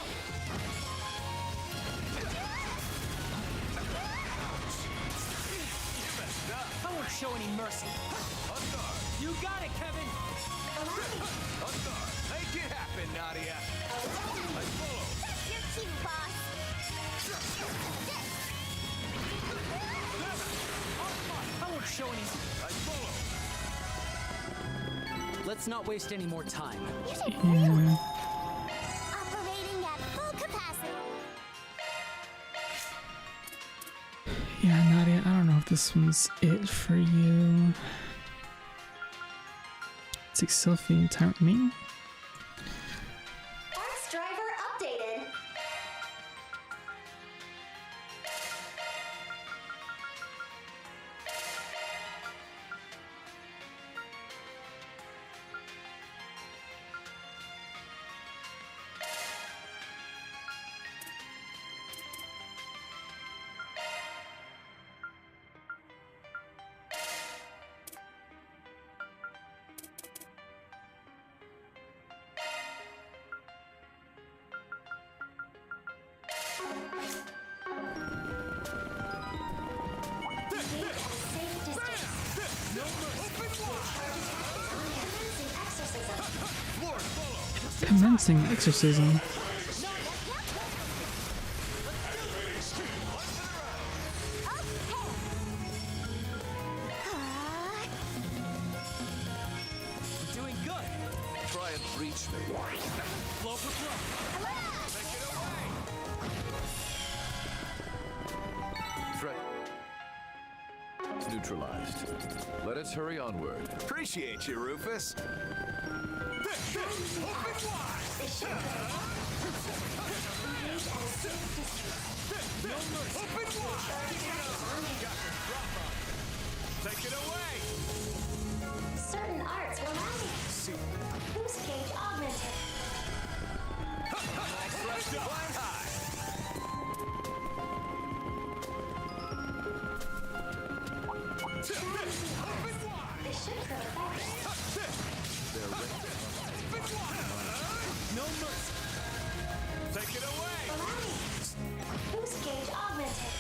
You messed up. I won't show any mercy. On guard. You got it, Kevin! On guard. Make it happen, Nadia. I follow. You're cute, boss. I won't show any... I follow. Let's not waste any more time. Operating at full capacity. Yeah, Nadia, I don't know if this one's it for you. It's like Sylphie and Tyrant Me. Arts driver updated. Commencing exorcism. Doing good. Try and reach me. Blow for blow. Take it away. Threat neutralized. Let us hurry onward. Appreciate you, Rufus. Open wide. Open wide. Take it away. Certain arts will now boost gauge augmented. Thrust up. Flying high. Open wide. This should prove effective. They're ready. Open wide. No mercy. Take it away. Boost gauge augmented.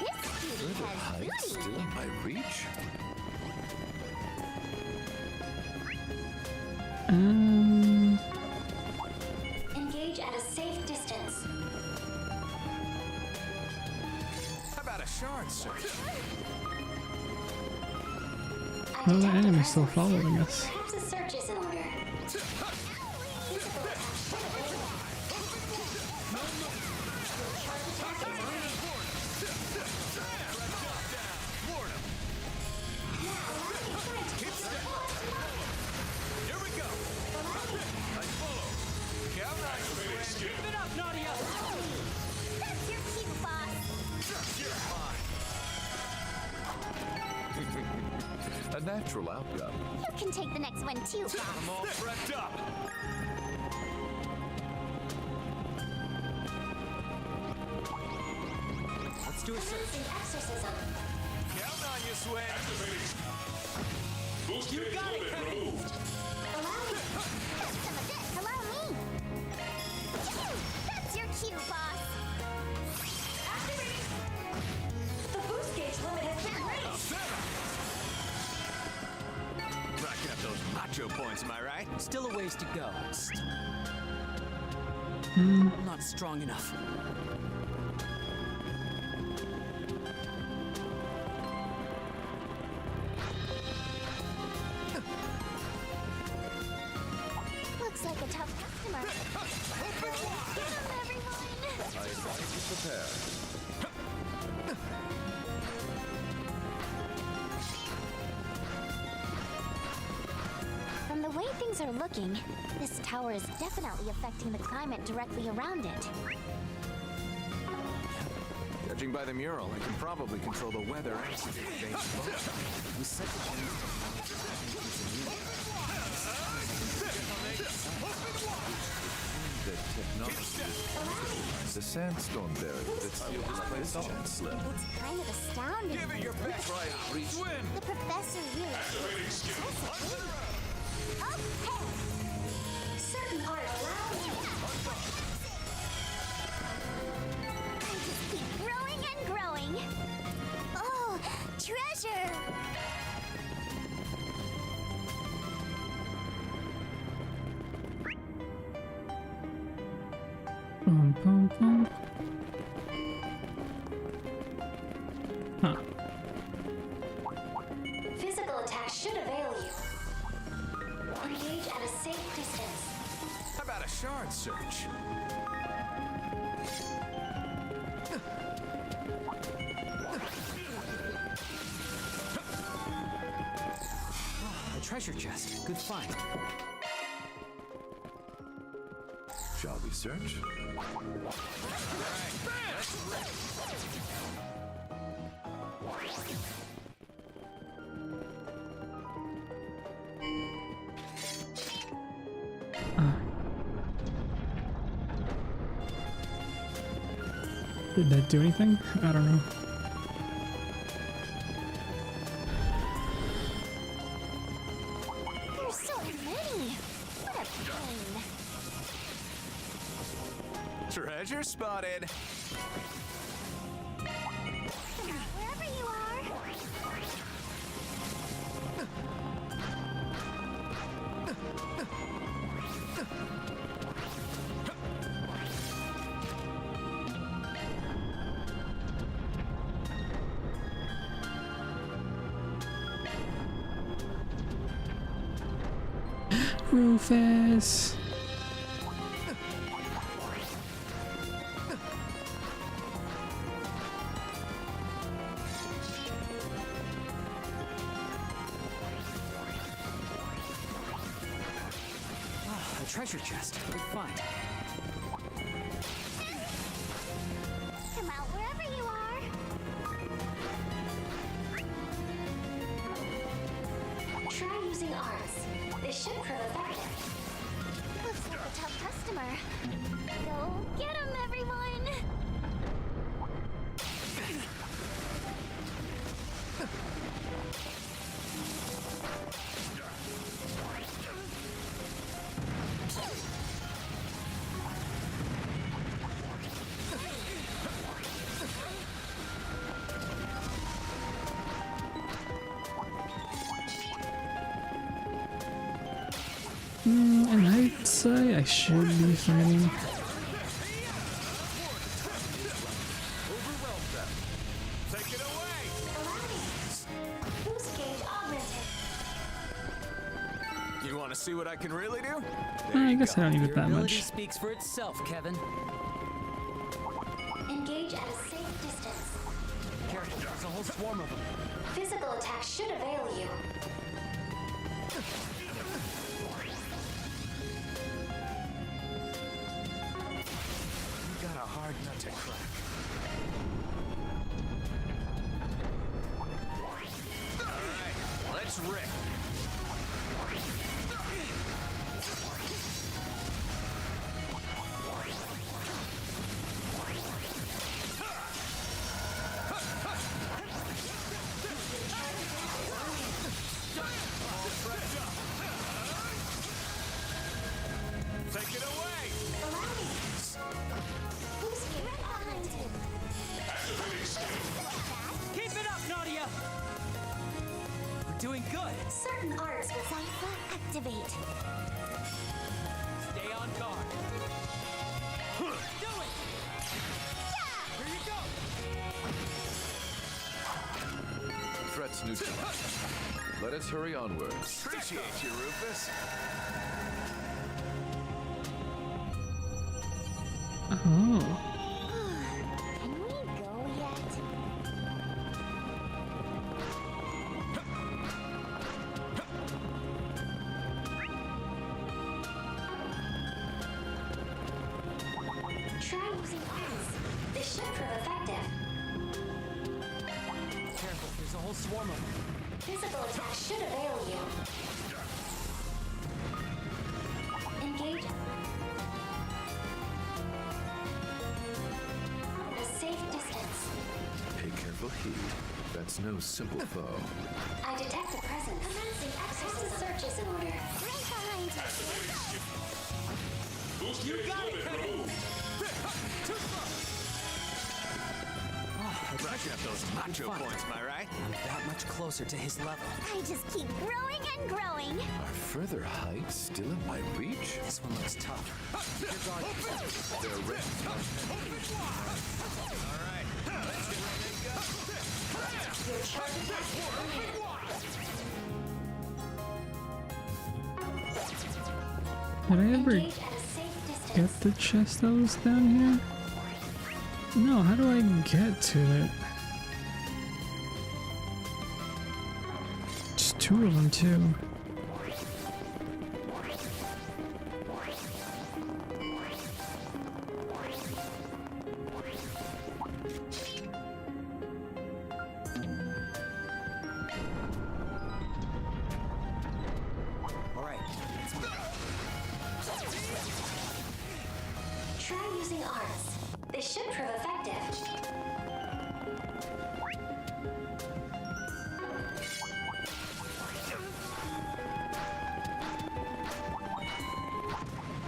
This cutie has Height booty. still in my reach. Engage at a safe distance. How about a shard search? Well, the enemy's still following us. Perhaps a search is in order. Here we go. I follow. Count on you, friend. Keep it up, Nadia! That's your cute, boss. You're mine. A natural outcome. You can take the next one too, boss. I'm all prepped up. Let's do a search. Commencing exorcism. Count on you, Swen. Activating. Boost You gauge got it, limit Kevin. removed. Allow me. Some of this. Allow me. That's your cue, boss. Activating. The boost gauge limit has been raised. Racking up those macho points, am I right? Still a ways to go. Hmm. I'm not strong enough. Looks like a tough customer. Open wide. Get him, everyone. I advise you prepare. From the way things are looking, this tower is definitely affecting the climate directly around it. Judging by the mural, I can probably control the weather and We set the that technology is the sandstorm barrier that sealed this place off. Chancellor. It's kind of astounding. Give it your best. Try and reach. The professor really is impressive. Okay. Certain art allows you. I just keep growing and growing. Oh, treasure! Boom, boom, boom. Huh. Physical attack should avail you. Engage at a safe distance. How about a shard search? A treasure chest. Good find. Shall we search? Did that do anything? I don't know. There's so many. What a pain. Treasure spotted. Wherever you are. Rufus. A treasure chest. Good find. Come out wherever you are. Try using arts. This should prove effective. Looks like a tough customer. Go get him, everyone! And I'd say I should be fine. Take it away. Boost gauge augmented. You want to see what I can really do? I guess I don't need it Your that ability much. speaks for itself, Kevin. Engage at a safe distance. Careful, there's a whole swarm of them. Physical attack should avail you. You got a hard nut to crack. All right, let's rip. Take it away! Boost gauge augmented. Keep it up, Nadia! We're doing good. Certain arts will Cypher activate. Stay on guard. Do it! Here you go! Threats neutralized. Let us hurry onward. Appreciate you, Rufus. Oh. Can we go yet? Try using arts. This should prove effective. Careful, there's a whole swarm of them. Physical attack should avail you. Engage. safe distance. Pay careful heed. That's no simple foe. I detect a presence. Commencing access search is in order. Right behind Boost you got it, remove. Brush up those macho points, am I right? I'm that much closer to his level. I just keep growing and growing. Are further heights still in my reach? This one looks tough. They're ready. All right, let's get ready to go. your charge Did I ever get the chest that was down here? No, how do I get to it? Just two of them too. Try using arts. They should prove effective.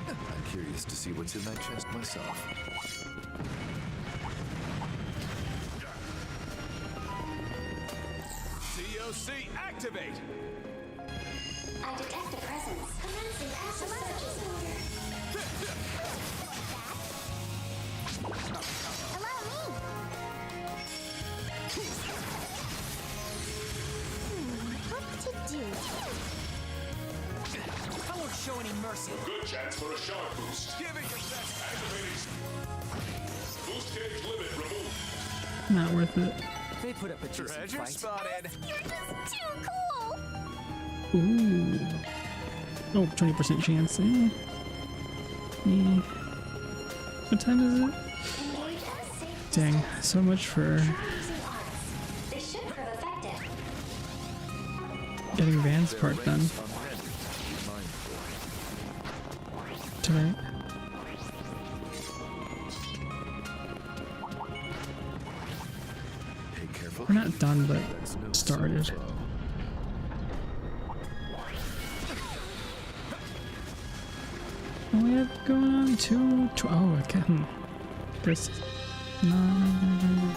I'm curious to see what's in that chest myself. COC activate! I detect a presence. Commencing passive search is in order. Allow me. What to do? I won't show any mercy. Good chance for a sharp boost. Give it your best. Activating. Boost gauge limit removed. Not worth it. They put up a decent Treasure fight. spotted. You're just too cool. Ooh. Oh, 20% chance. Eh. Eh. What time is it? Dang, so much for They should prove effective. getting Van's part done. It's alright. We're not done, but started. What do we have going on? Two oh, okay. Guess 9.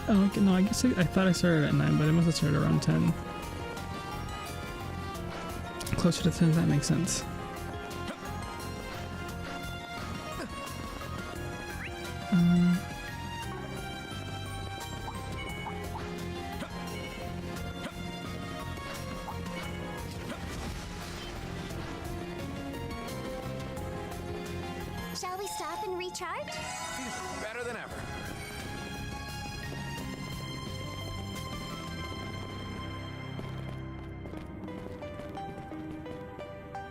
Oh, okay, no, I guess I thought I started at 9, but I must have started around 10. Closer to 10, that makes sense. Shall we stop and recharge? Better than ever.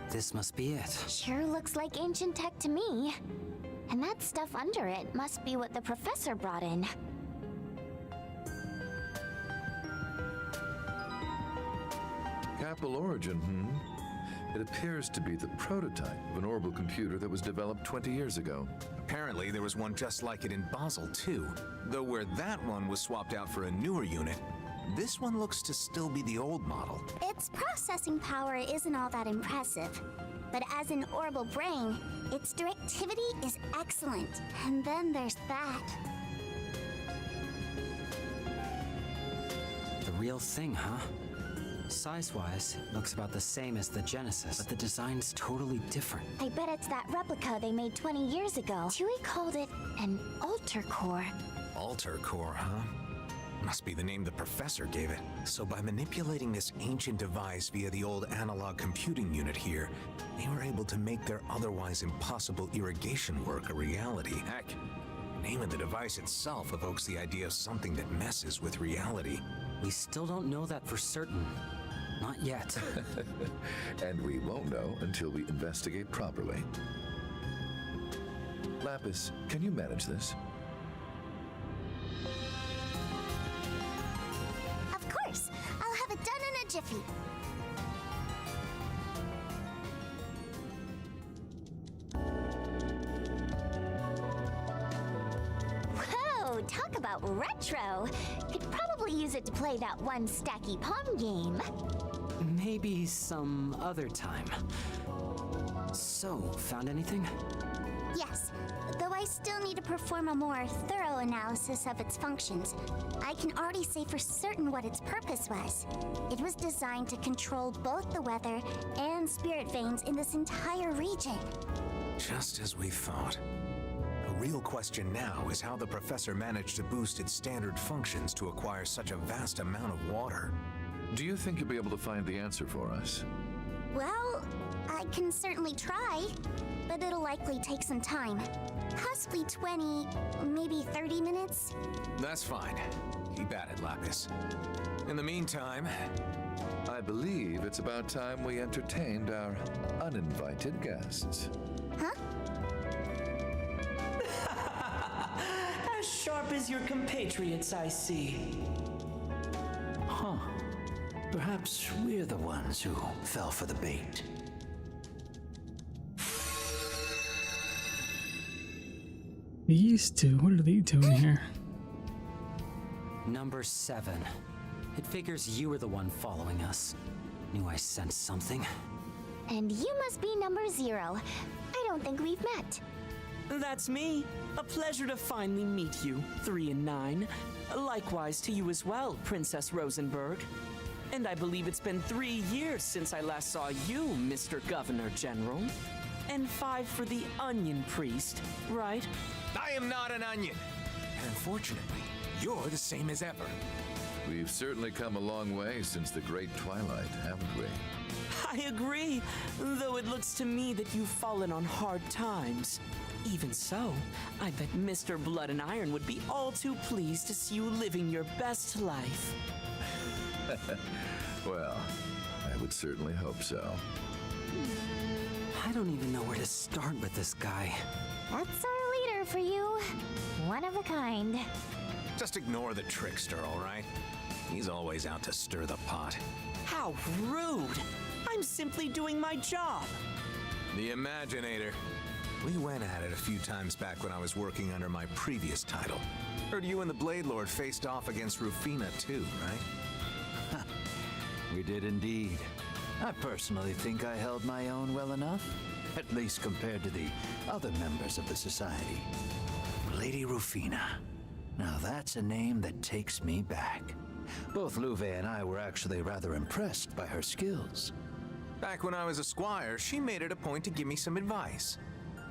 This must be it. Sure looks like ancient tech to me. And that stuff under it must be what the professor brought in. Capsule origin, It appears to be the prototype of an orbital computer that was developed 20 years ago. Apparently, there was one just like it in Basel, too. Though where that one was swapped out for a newer unit, this one looks to still be the old model. Its processing power isn't all that impressive. But as an orbital brain, its directivity is excellent. And then there's that. The real thing, huh? Size-wise, it looks about the same as the Genesis, but the design's totally different. I bet it's that replica they made 20 years ago. Chewie called it an altar core. Altar core, huh? Must be the name the professor gave it. So by manipulating this ancient device via the old analog computing unit here, they were able to make their otherwise impossible irrigation work a reality. Heck, the name of the device itself evokes the idea of something that messes with reality. We still don't know that for certain. Not yet. And we won't know until we investigate properly. Lapis, can you manage this? Of course! I'll have it done in a jiffy. Whoa! Talk about about retro, could probably use it to play that one stacky palm game. Maybe some other time. So, found anything? Yes, though I still need to perform a more thorough analysis of its functions. I can already say for certain what its purpose was. It was designed to control both the weather and spirit veins in this entire region. Just as we thought. The real question now is how the professor managed to boost its standard functions to acquire such a vast amount of water. Do you think you'll be able to find the answer for us? Well, I can certainly try, but it'll likely take some time. Possibly 20, maybe 30 minutes. That's fine. Keep at it, Lapis. In the meantime... I believe it's about time we entertained our uninvited guests. Huh? As sharp as your compatriots, I see. Huh. Perhaps we're the ones who fell for the bait. These two, what are they doing here? Number 7. It figures you were the one following us. Knew I sensed something. And you must be number 0. I don't think we've met. That's me. A pleasure to finally meet you, 3 and 9. Likewise to you as well, Princess Rosenberg. And I believe it's been 3 years since I last saw you, Mr. Governor General. And 5 for the Onion Priest, right? I am not an onion! And unfortunately, you're the same as ever. We've certainly come a long way since the Great Twilight, haven't we? I agree, though it looks to me that you've fallen on hard times. Even so, I bet Mr. Blood and Iron would be all too pleased to see you living your best life. Well, I would certainly hope so. I don't even know where to start with this guy. That's our leader for you. One of a kind. Just ignore the trickster, all right? He's always out to stir the pot. How rude! I'm simply doing my job. The Imaginator. We went at it a few times back when I was working under my previous title. Heard you and the Blade Lord faced off against Rufina too, right? We did indeed. I personally think I held my own well enough, at least compared to the other members of the society. Lady Rufina. Now that's a name that takes me back. Both Luve and I were actually rather impressed by her skills. Back when I was a squire, she made it a point to give me some advice.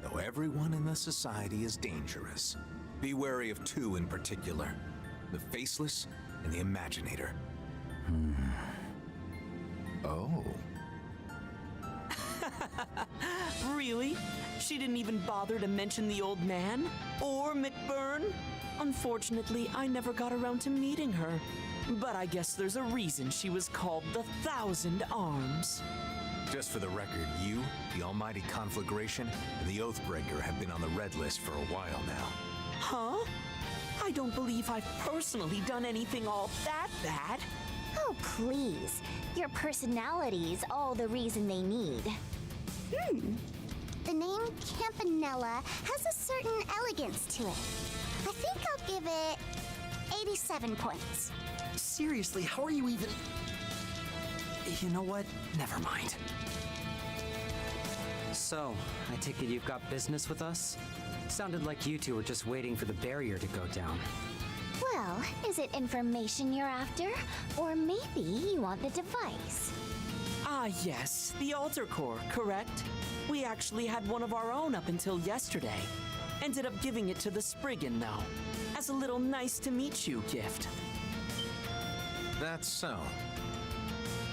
Though everyone in the society is dangerous, be wary of 2 in particular. The Faceless and the Imaginator. Oh. Really? She didn't even bother to mention the old man? Or McBurn? Unfortunately, I never got around to meeting her. But I guess there's a reason she was called the Thousand Arms. Just for the record, you, the Almighty Conflagration, and the Oathbreaker have been on the red list for a while now. Huh? I don't believe I've personally done anything all that bad. Oh, please. Your personality's all the reason they need. The name Campanella has a certain elegance to it. I think I'll give it 87 points. Seriously, how are you even... You know what? Never mind. So, I take it you've got business with us? Sounded like you two were just waiting for the barrier to go down. Well, is it information you're after? Or maybe you want the device? Ah, yes, the altar core, correct? We actually had one of our own up until yesterday. Ended up giving it to the Spriggan, though, as a little nice-to-meet-you gift. That's so.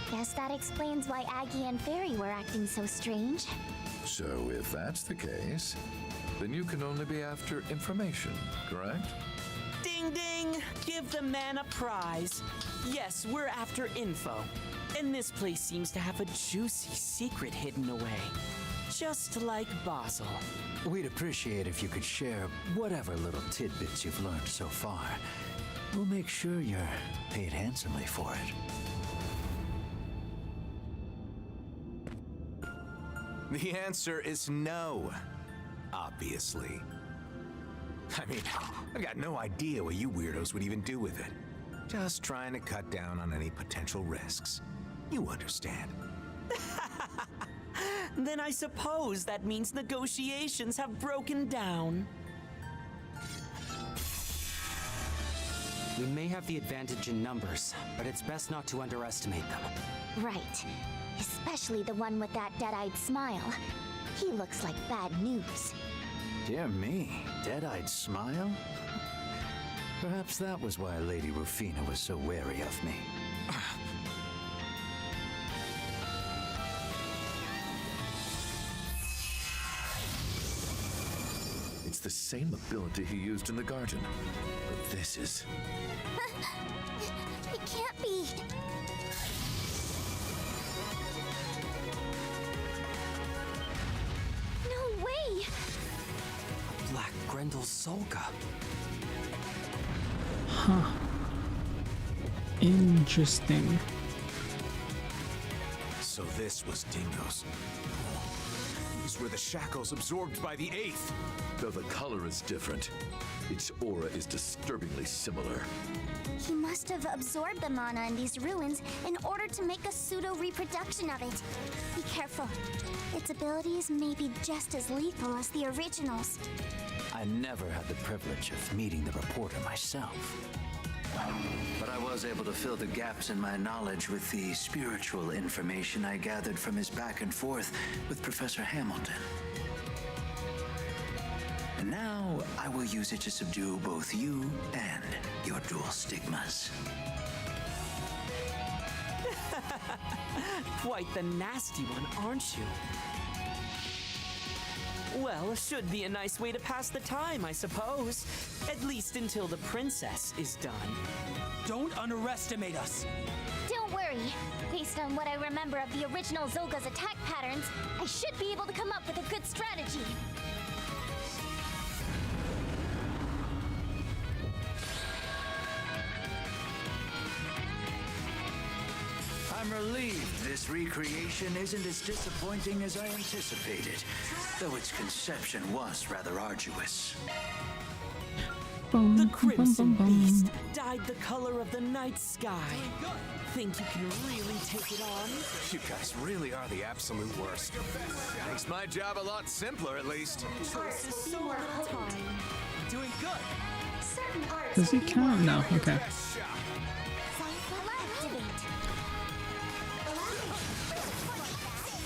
Guess that explains why Aggie and Fairy were acting so strange. So if that's the case, then you can only be after information, correct? Ding ding! Give the man a prize. Yes, we're after info. And this place seems to have a juicy secret hidden away. Just like Basel. We'd appreciate if you could share whatever little tidbits you've learned so far. We'll make sure you're paid handsomely for it. The answer is no, obviously. I mean, I've got no idea what you weirdos would even do with it. Just trying to cut down on any potential risks. You understand. Then I suppose that means negotiations have broken down. We may have the advantage in numbers, but it's best not to underestimate them. Right. Especially the one with that dead-eyed smile. He looks like bad news. Dear me, dead-eyed smile? Perhaps that was why Lady Rufina was so wary of me. It's the same ability he used in the garden. But this is... It can't be. No way! Black Grendel Solga. Huh. Interesting. So this was Dingo's. These were the shackles absorbed by the Eighth. Though the color is different, its aura is disturbingly similar. He must have absorbed the mana in these ruins in order to make a pseudo-reproduction of it. Be careful. Its abilities may be just as lethal as the originals. I never had the privilege of meeting the reporter myself. But I was able to fill the gaps in my knowledge with the spiritual information I gathered from his back and forth with Professor Hamilton. And now I will use it to subdue both you and your dual stigmas. Quite the nasty one, aren't you? Well, should be a nice way to pass the time, I suppose. At least until the princess is done. Don't underestimate us. Don't worry. Based on what I remember of the original Zolga's attack patterns, I should be able to come up with a good strategy. I'm relieved this recreation isn't as disappointing as I anticipated, though its conception was rather arduous. The Crimson Beast dyed the color of the night sky. Think you can really take it on? You guys really are the absolute worst. Makes my job a lot simpler, at least. Choices so little time. Doing good. Certain arts Does he count? No. Okay.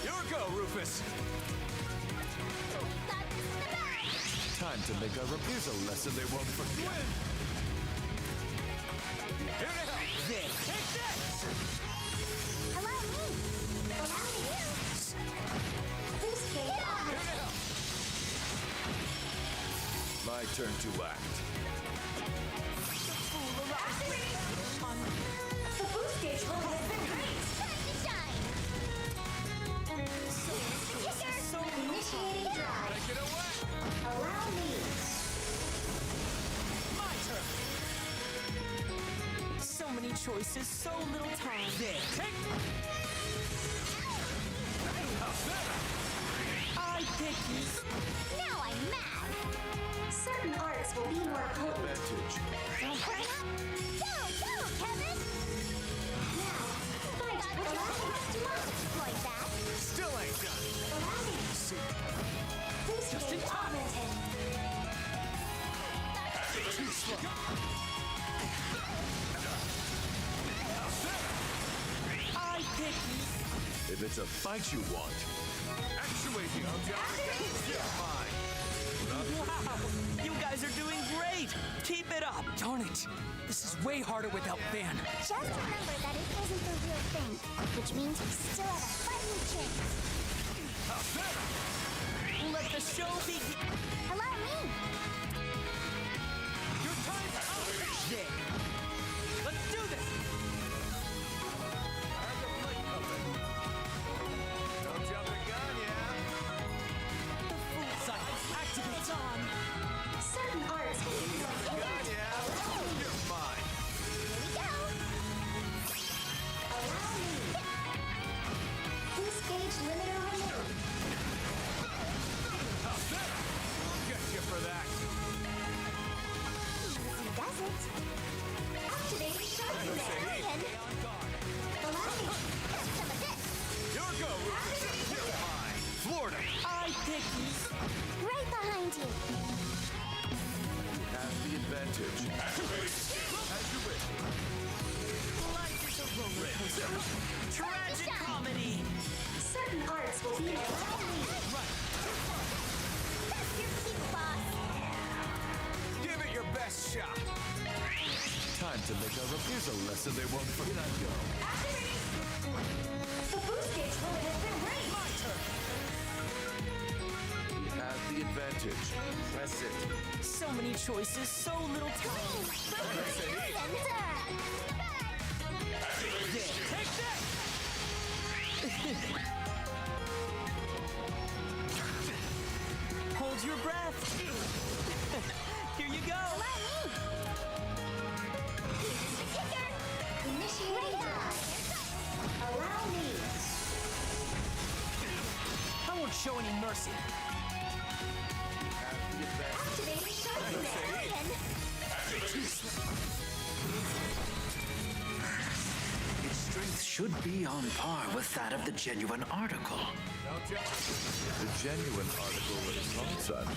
Your go, Rufus. Time to make a Here's a lesson they won't forget. Here to help. There. Take this! Allow me. Allow you. Please get on. Here to help. My turn to act. The boost gauge level has been raised. Time to shine. Initiating drive. Take it away. Allow me. My turn. So many choices, so little time. There. Take. I pick you. Now I'm mad. Certain arts will be more potent. Advantage. Don't hurry up. Go, Kevin. Now, fight for the Must exploit that. Still ain't done. Allow me. Boost Just in gauge time. augmented. Too slow. I pick you. If it's a fight you want, Actuating. You're fine. Wow, you guys are doing great. Keep it up. Darn it. This is way harder without Van. Just remember that it isn't the real thing, which means we still have a fighting chance. Let the show begin. Allow me. Your time's out. There. Let's do this. Don't jump the gun, yeah? Silence. Activate. On. Certain arts will be more potent. You're fine. Here we go. Allow me. Boost gauge limiter removed. Get you for that. Give it your best shot. Time to make our here's a lesson they won't forget. Go. The boost gauge limit has been raised. My turn. We have the advantage. Press it. So many choices, so little time. Take that! Hold your breath. Here you go. Allow me. I won't show any mercy. Activating Shark Command. Its strength should be on par with that of the genuine article. The genuine article is son,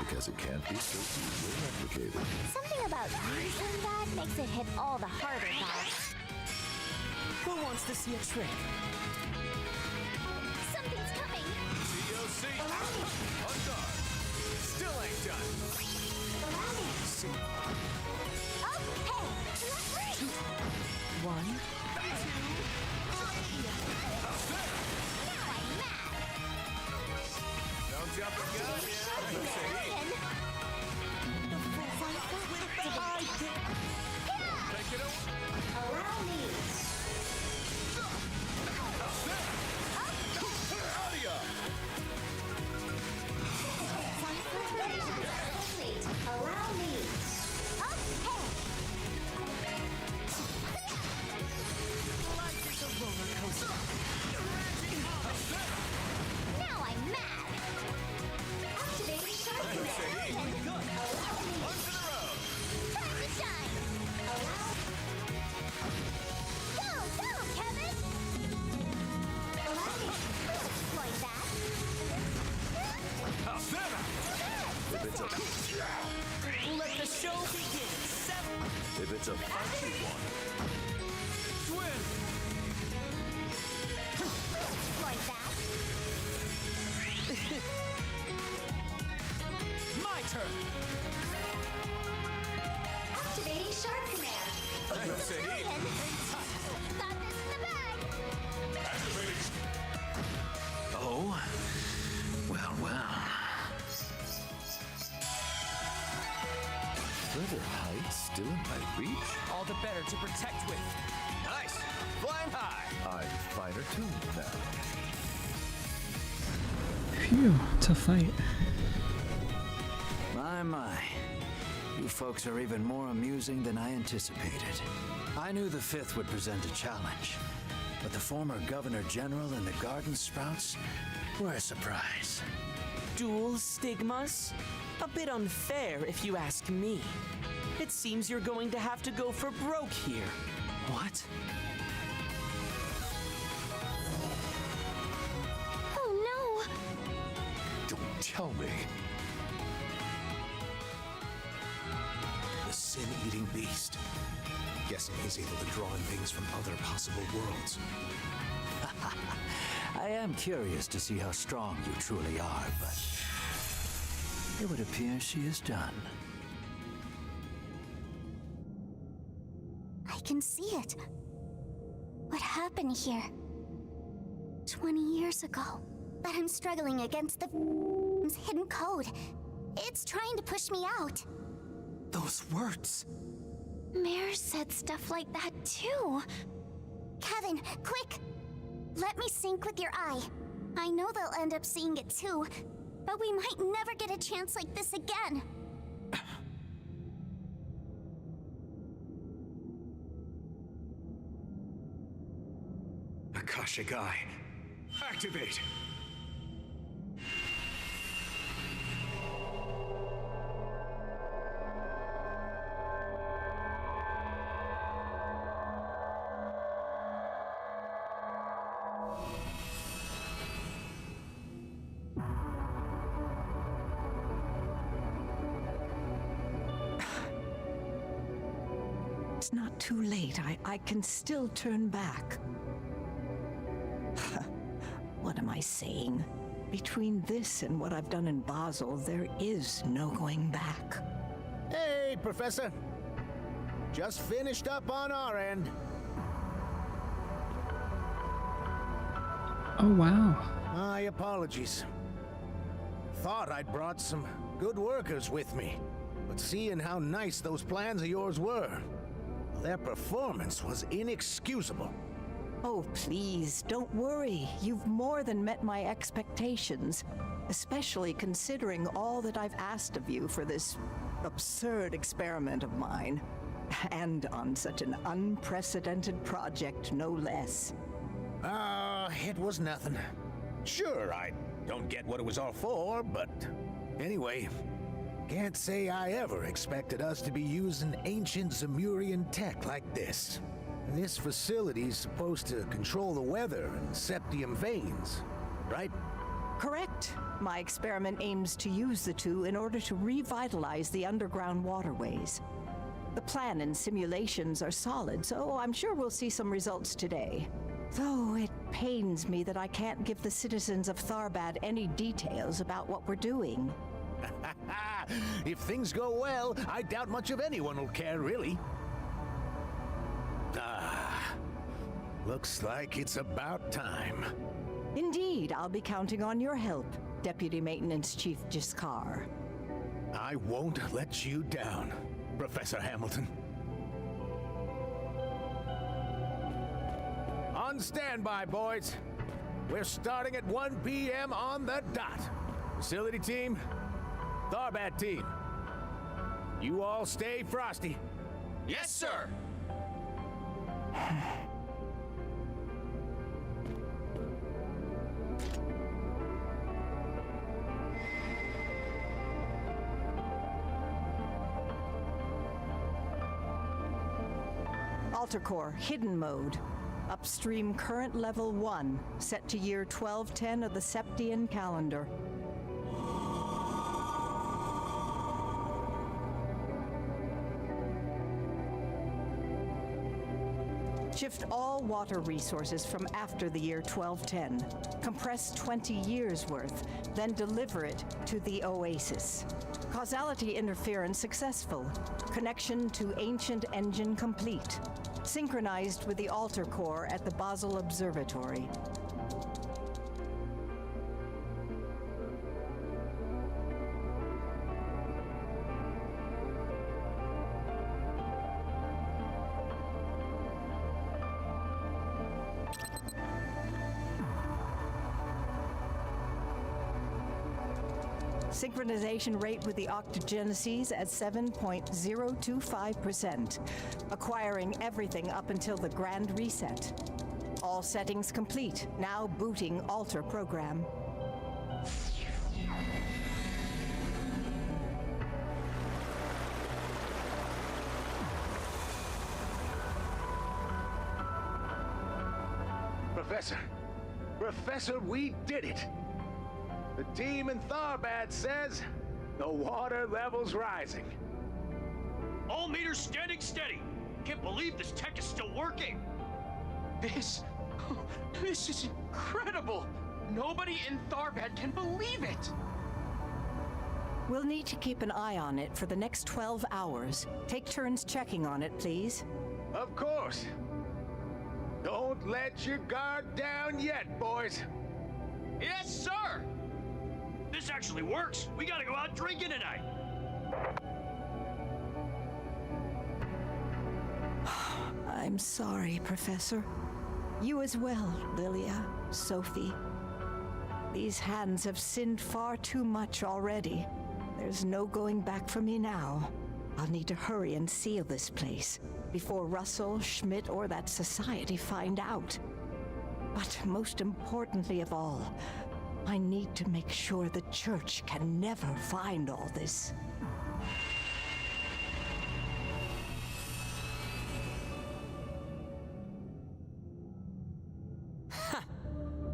because it can't be so easily replicated. Something about using that makes it hit all the harder parts. Who wants to see a trick? Something's coming. TOC. On guard. Still ain't done. One. Don't jump the gun. Take it away. Allow me. Complete. Allow me. Life is a roller coaster. Now I'm mad. Activating Shark Command. Allow me. Time to shine. Go, Kevin. Allow me. Like that. If it's a Let the show begin. if it's a punchy one, Twin. Like that. My turn. Activating Shark Command. Got this in the bag. Oh? Well, well. further heights still in my reach. All the better to protect with. Nice. Flying high. I'm finer tuned now. Phew, tough fight. My. You folks are even more amusing than I anticipated. I knew the 5th would present a challenge, but the former Governor General and the Garden Sprouts were a surprise. Dual stigmas? A bit unfair, if you ask me. It seems you're going to have to go for broke here. What? Oh no! Don't tell me. The sin-eating beast. Guessing he's able to draw in things from other possible worlds. I am curious to see how strong you truly are, but it would appear she is done. I can see it. What happened here? 20 years ago. But I'm struggling against the hidden code. It's trying to push me out. Those words. Mare said stuff like that too. Kevin, quick! Let me sync with your eye. I know they'll end up seeing it too, but we might never get a chance like this again. Akashic Eye. Activate! It's not too late. I can still turn back. What am I saying? Between this and what I've done in Basel, there is no going back. Hey, Professor. Just finished up on our end. Oh, wow. My apologies. Thought I'd brought some good workers with me, but seeing how nice those plans of yours were, their performance was inexcusable. Oh, please, don't worry. You've more than met my expectations, especially considering all that I've asked of you for this absurd experiment of mine. And on such an unprecedented project, no less. It was nothing. Sure, I don't get what it was all for, but anyway, can't say I ever expected us to be using ancient Zemurian tech like this. This facility's supposed to control the weather and septium veins, right? Correct. My experiment aims to use the two in order to revitalize the underground waterways. The plan and simulations are solid, so I'm sure we'll see some results today. Though it pains me that I can't give the citizens of Tharbad any details about what we're doing. If things go well, I doubt much of anyone will care, really. Looks like it's about time. Indeed, I'll be counting on your help, Deputy Maintenance Chief Jiskar. I won't let you down, Professor Hamilton. On standby, boys. We're starting at 1 p.m. on the dot. Facility team, Tharbad team. You all stay frosty. Yes, sir! Alter Core, hidden mode. Upstream current level 1, set to year 1210 of the Septian calendar. Shift all water resources from after the year 1210. Compress 20 years worth, then deliver it to the Oasis. Causality interference successful. Connection to ancient engine complete. Synchronized with the Alter Core at the Basel Observatory. Synchronization rate with the octogenesis at 7.025%, acquiring everything up until the grand reset. All settings complete, now booting Alter program. Professor, we did it! The team in Tharbad says the water level's rising. All meters standing steady. Can't believe this tech is still working. This is incredible. Nobody in Tharbad can believe it. We'll need to keep an eye on it for the next 12 hours. Take turns checking on it, please. Of course. Don't let your guard down yet, boys. Yes, sir! This actually works. We gotta go out drinking tonight. I'm sorry, Professor. You as well, Lilia, Sophie. These hands have sinned far too much already. There's no going back for me now. I'll need to hurry and seal this place before Russell, Schmidt, or that society find out. But most importantly of all, I need to make sure the church can never find all this. Ha!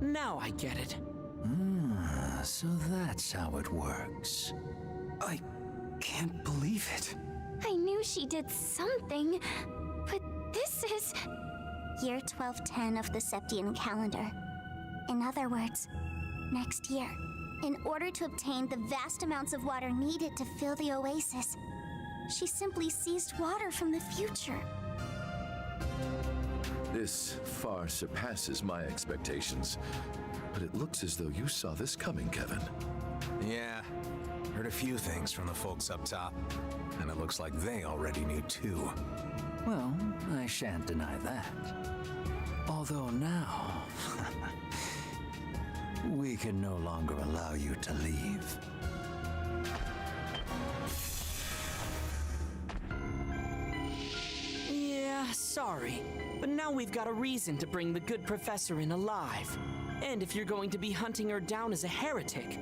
Now I get it. So that's how it works. I can't believe it. I knew she did something, but this is... Year 1210 of the Septian calendar. In other words, next year. In order to obtain the vast amounts of water needed to fill the oasis, she simply seized water from the future. This far surpasses my expectations. But it looks as though you saw this coming, Kevin. Yeah, heard a few things from the folks up top, and it looks like they already knew too. Well, I shan't deny that. Although now, we can no longer allow you to leave. Yeah, sorry. But now we've got a reason to bring the good professor in alive. And if you're going to be hunting her down as a heretic,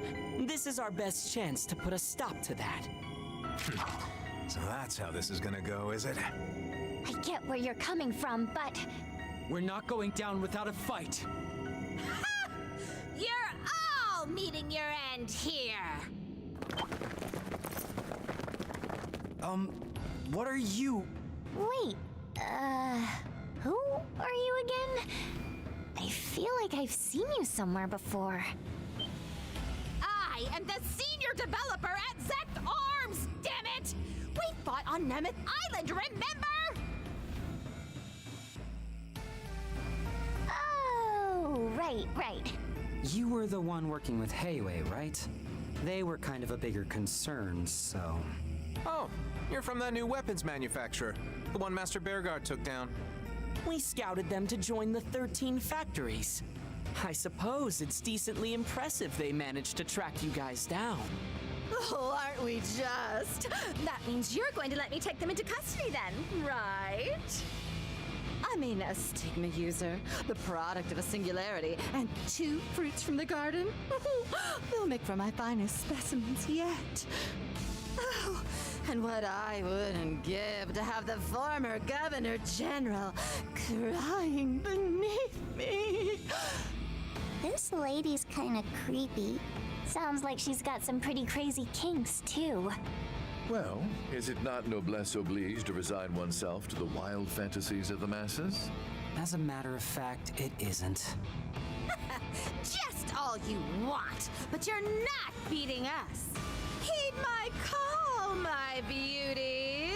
this is our best chance to put a stop to that. So that's how this is gonna go, is it? I get where you're coming from, but... We're not going down without a fight. You're all meeting your end here. What are you? Wait, who are you again? I feel like I've seen you somewhere before. I am the senior developer at Zect Arms, damn it! We fought on Nemeth Island, remember? Oh, right. You were the one working with Heiwei, right? They were kind of a bigger concern, so... Oh, you're from that new weapons manufacturer, the one Master Bearguard took down. We scouted them to join the 13 factories. I suppose it's decently impressive they managed to track you guys down. Oh, aren't we just? That means you're going to let me take them into custody then, right? I mean, a stigma user, the product of a singularity, and 2 fruits from the garden. They'll make for my finest specimens yet. Oh, and what I wouldn't give to have the former Governor General crying beneath me. This lady's kind of creepy. Sounds like she's got some pretty crazy kinks, too. Well, is it not noblesse oblige to resign oneself to the wild fantasies of the masses? As a matter of fact, it isn't. Just all you want, but you're not beating us. Heed my call, my beauties.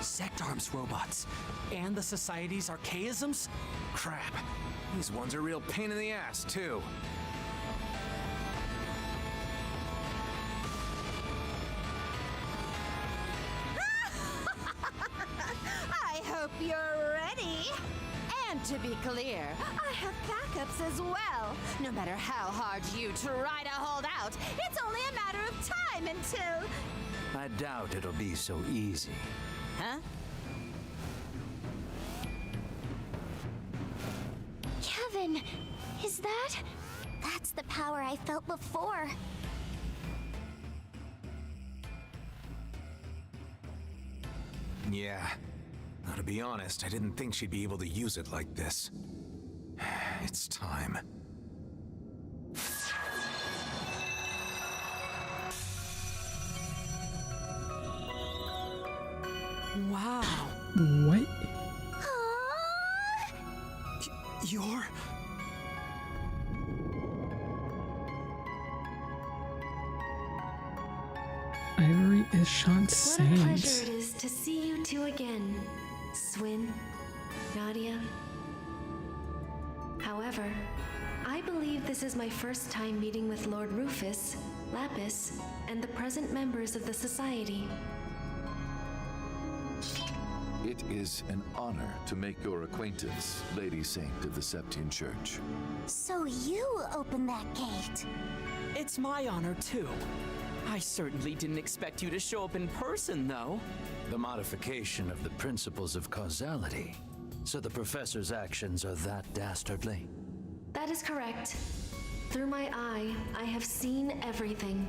Zect Arms robots. And the Society's archaisms? Crap. These ones are a real pain in the ass, too. I hope you're ready. And to be clear, I have backups as well. No matter how hard you try to hold out, it's only a matter of time until... I doubt it'll be so easy. Huh? Kevin, is that... That's the power I felt before. Yeah. Now, to be honest, I didn't think she'd be able to use it like this. It's time. Wow. What? You're... Ivory is Sean What a Saint. pleasure it is to see you two again, Swin, Nadia. However, I believe this is my first time meeting with Lord Rufus, Lapis, and the present members of the Society. It is an honor to make your acquaintance, Lady Saint of the Septine Church. So you opened that gate. It's my honor, too. I certainly didn't expect you to show up in person, though. The modification of the principles of causality. So the professor's actions are that dastardly? That is correct. Through my eye, I have seen everything.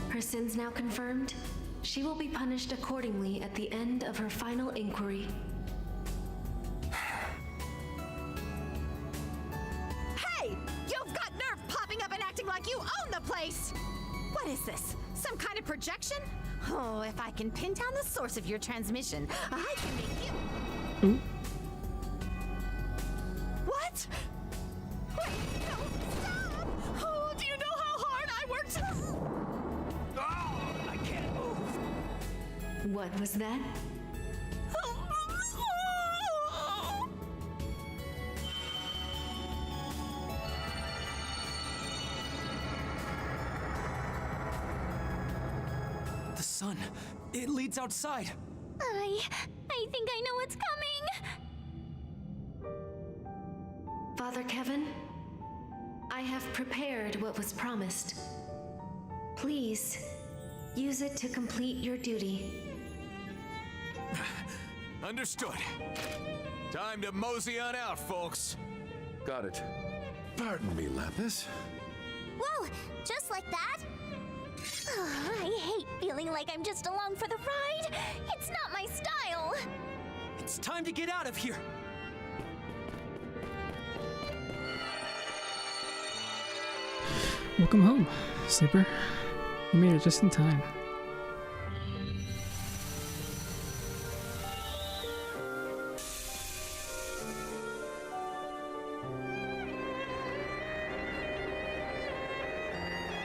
Her sins now confirmed, she will be punished accordingly at the end of her final inquiry. Hey! You've got nerve popping up and acting like you own the place! What is this? Some kind of projection? Oh, if I can pin down the source of your transmission, I can make you... Ooh. What? Wait, no, stop! Oh, do you know how hard I worked? Oh, I can't move. What was that? The sun. It leads outside. I think I know what's coming. Father Kevin, I have prepared what was promised. Please, use it to complete your duty. Understood. Time to mosey on out, folks. Got it. Pardon me, Lapis. Whoa, just like that? Oh, I hate feeling like I'm just along for the ride. It's not my style. It's time to get out of here. Welcome home, Sleeper. You made it just in time.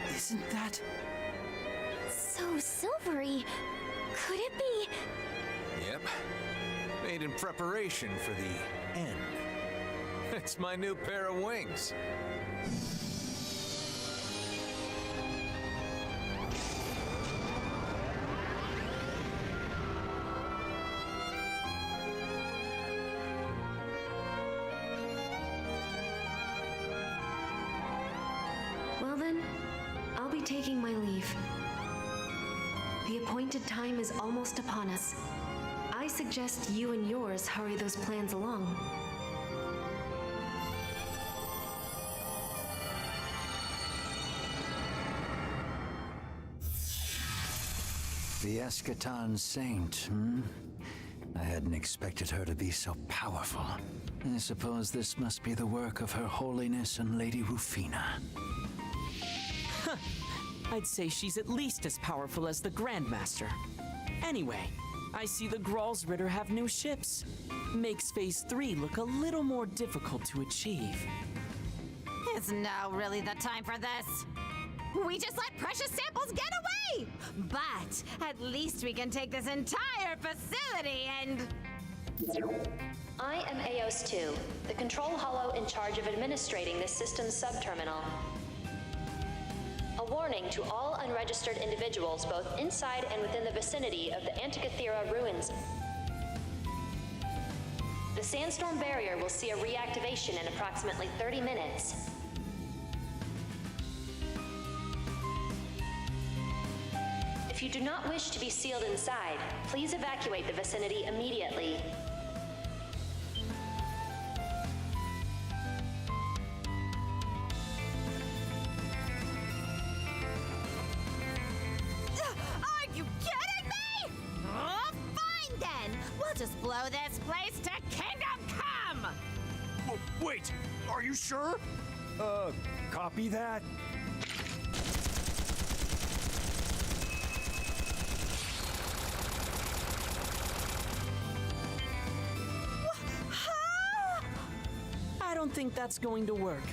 Isn't that... So silvery. Could it be? Yep. Made in preparation for the end. It's my new pair of wings. Well then, I'll be taking my leave. The appointed time is almost upon us. I suggest you and yours hurry those plans along. The Eschaton Saint, I hadn't expected her to be so powerful. I suppose this must be the work of Her Holiness and Lady Rufina. I'd say she's at least as powerful as the Grandmaster. Anyway, I see the Gralsritter have new ships. Makes Phase 3 look a little more difficult to achieve. It's now really the time for this. We just let precious samples get away! But at least we can take this entire facility and... I am Eos 2, the control hollow in charge of administrating this system's subterminal. A warning to all unregistered individuals both inside and within the vicinity of the Antikythera ruins. The sandstorm barrier will see a reactivation in approximately 30 minutes. If you do not wish to be sealed inside, please evacuate the vicinity immediately. Are you kidding me? Oh, fine then! We'll just blow this place to Kingdom Come! Wait, are you sure? Copy that. I don't think that's going to work.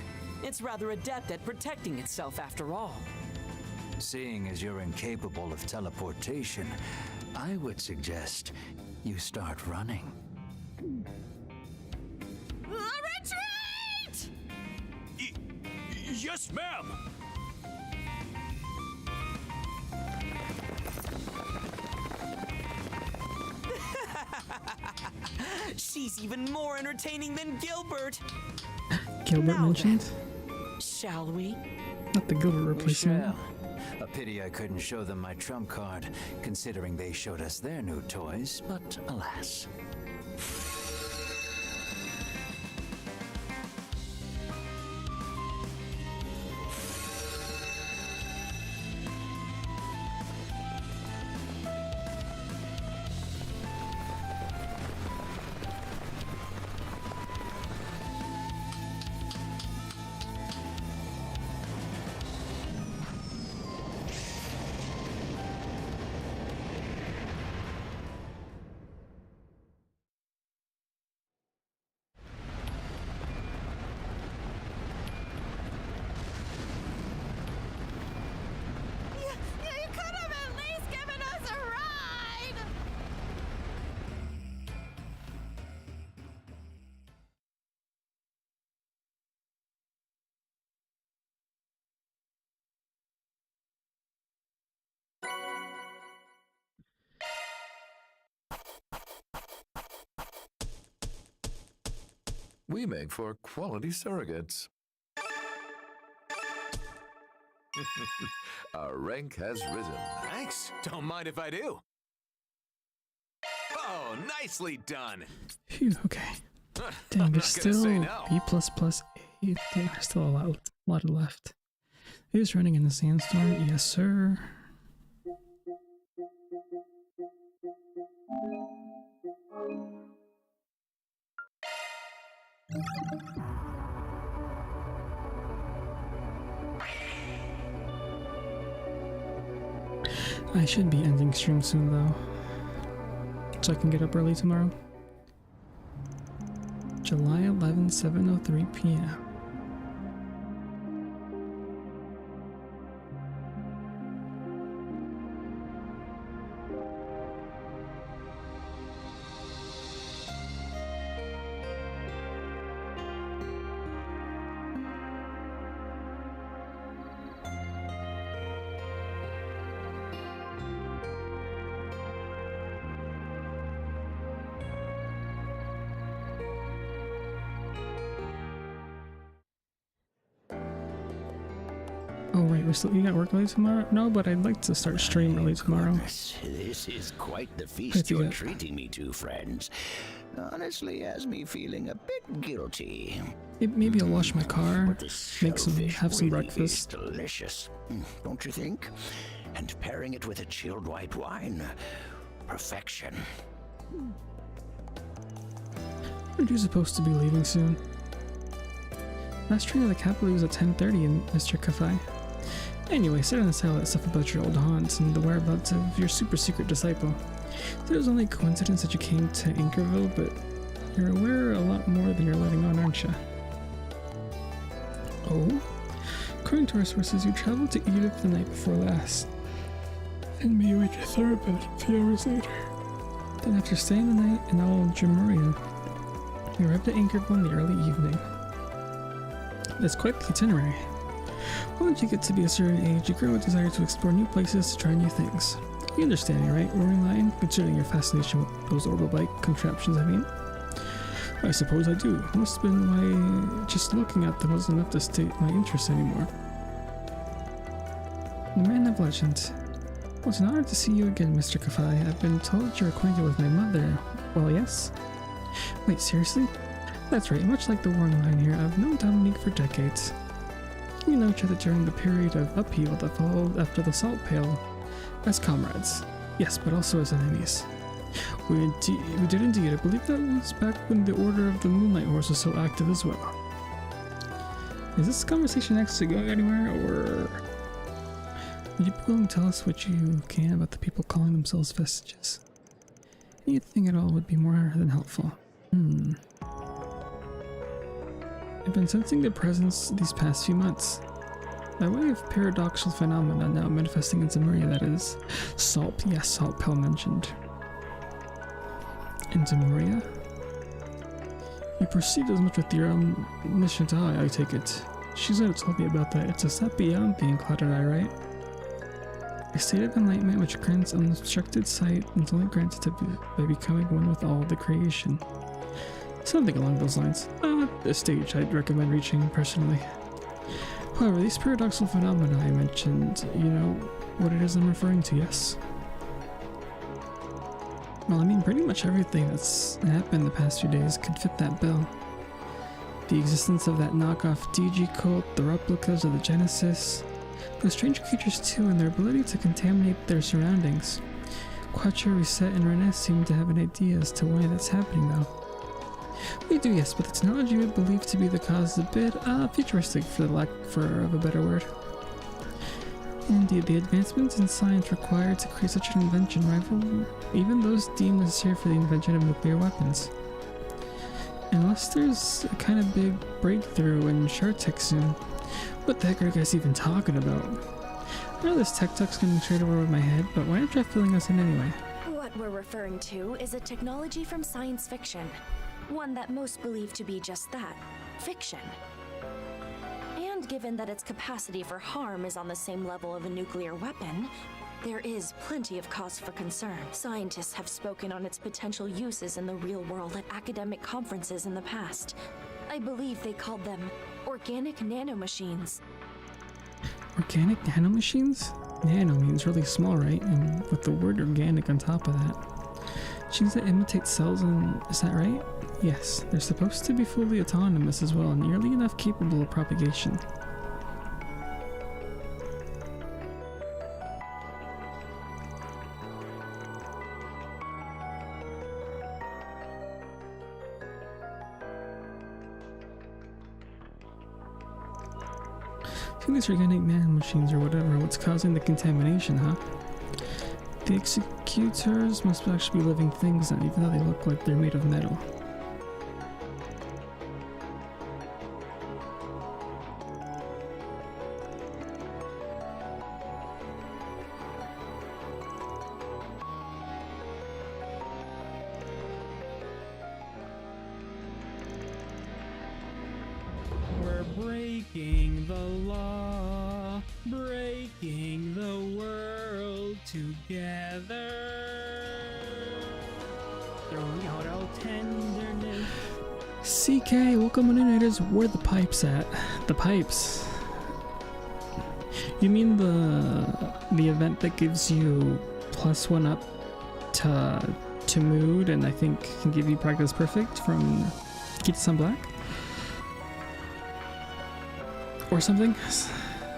It's rather adept at protecting itself after all. Seeing as you're incapable of teleportation, I would suggest you start running. Retreat! Yes, ma'am! She's even more entertaining than Gilbert. Gilbert mentioned? Shall we? Not the Gilbert replacement. Michelle. A pity I couldn't show them my trump card, considering they showed us their new toys, but alas. We make for quality surrogates. Our rank has risen. Thanks. Don't mind if I do. Oh, nicely done. Phew, okay. Dang, there's still B++, A. Dang, there's still a lot left. Who's running in the sandstorm? Yes, sir. I should be ending stream soon though, so I can get up early tomorrow. July 11, 7:03 p.m. Oh wait, you got work early tomorrow? No, but I'd like to start stream early tomorrow. This is quite the feast you're treating me to, friends. Honestly, has me feeling a bit guilty. Maybe I'll wash my car, have some breakfast. Delicious, don't you think? And pairing it with a chilled white wine, perfection. Aren't you supposed to be leaving soon? Last train to the capital was at 10:30 in Mr. Cafe. Anyway, setting aside all that stuff about your old haunts and the whereabouts of your super secret disciple. So it was only a coincidence that you came to Anchorville, but you're aware a lot more than you're letting on, aren't you? Oh? According to our sources, you traveled to Egypt the night before last. Then you reached your thoroughbed a few hours later. Then after staying the night in all Zemuria, you arrived at Anchorville in the early evening. That's quite the itinerary. Once you get to be a certain age, you grow a desire to explore new places, to try new things. You understand me, right, Roaring Lion? Considering your fascination with those orbital-like contraptions, I mean. I suppose I do. It must have been why just looking at them wasn't enough to state my interest anymore. The man of legend. Well, it's an honor to see you again, Mr. Kafai. I've been told you're acquainted with my mother. Well, yes? Wait, seriously? That's right, much like the Roaring Lion here, I've known Dominique for decades. We know each other during the period of upheaval that followed after the Salt Pail, as comrades. Yes, but also as enemies. We did indeed. I believe that was back when the Order of the Moonlight Horse was so active as well. Is this conversation actually going anywhere, or would you be willing to tell us what you can about the people calling themselves Vestiges? Anything at all would be more than helpful. I've been sensing their presence these past few months. By way of paradoxical phenomena now manifesting in Zemuria, that is. Salt Pell mentioned. In Zemuria? You perceived as much with your omniscient eye, I take it. She's what told me about that. It's a step beyond being clouded eye, right? A state of enlightenment which grants unobstructed sight and is only granted by becoming one with all the creation. Something along those lines. A stage I'd recommend reaching personally. However, these paradoxical phenomena I mentioned, you know what it is I'm referring to, yes? Well, I mean, pretty much everything that's happened the past few days could fit that bill. The existence of that knockoff DG cult, the replicas of the Genesis, those strange creatures too, and their ability to contaminate their surroundings. Quattro, Reset, and Renes seem to have an idea as to why that's happening, though. We do, yes, but the technology we believe to be the cause is a bit futuristic, for the lack of a better word. Indeed, the advancements in science required to create such an invention rival even those deemed necessary for the invention of nuclear weapons. Unless there's a kind of big breakthrough in Shark Tech soon, what the heck are you guys even talking about? I know this tech talk's getting straight over my head, but why aren't you filling us in anyway? What we're referring to is a technology from science fiction. One that most believe to be just that, fiction. And given that its capacity for harm is on the same level of a nuclear weapon, there is plenty of cause for concern. Scientists have spoken on its potential uses in the real world at academic conferences in the past. I believe they called them organic nanomachines. Organic nanomachines? Nano means really small, right? And with the word organic on top of that. Machines that imitate cells and... is that right? Yes, they're supposed to be fully autonomous as well, and nearly enough capable of propagation. I think these organic nanomachines or whatever, what's causing the contamination, huh? The executors must actually be living things then, even though they look like they're made of metal. We're breaking the law, breaking the world together. Throwing out all tenderness. CK, welcome on United. Where the pipes at? The pipes. You mean the event that gives you +1 up to mood, and I think can give you practice perfect from Keep Sun Black? Or something?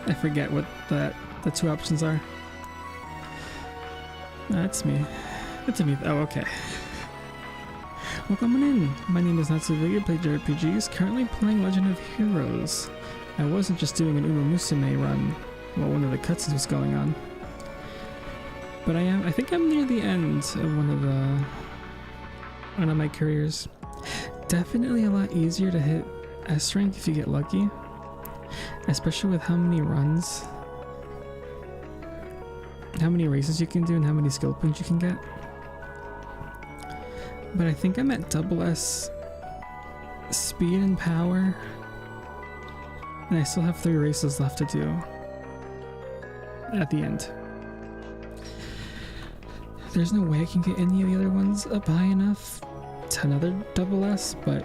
I forget what the two options are. That's me. That's me. Oh, okay. Welcome on in. My name is Natsuviga, play JRPGs, currently playing Legend of Heroes. I wasn't just doing an Uma Musume run while one of the cutscenes was going on. But I think I'm near the end of one of my careers. Definitely a lot easier to hit S rank if you get lucky. Especially with how many runs, how many races you can do, and how many skill points you can get. But I think I'm at SS speed and power, and I still have 3 races left to do at the end. There's no way I can get any of the other ones up high enough to another SS, but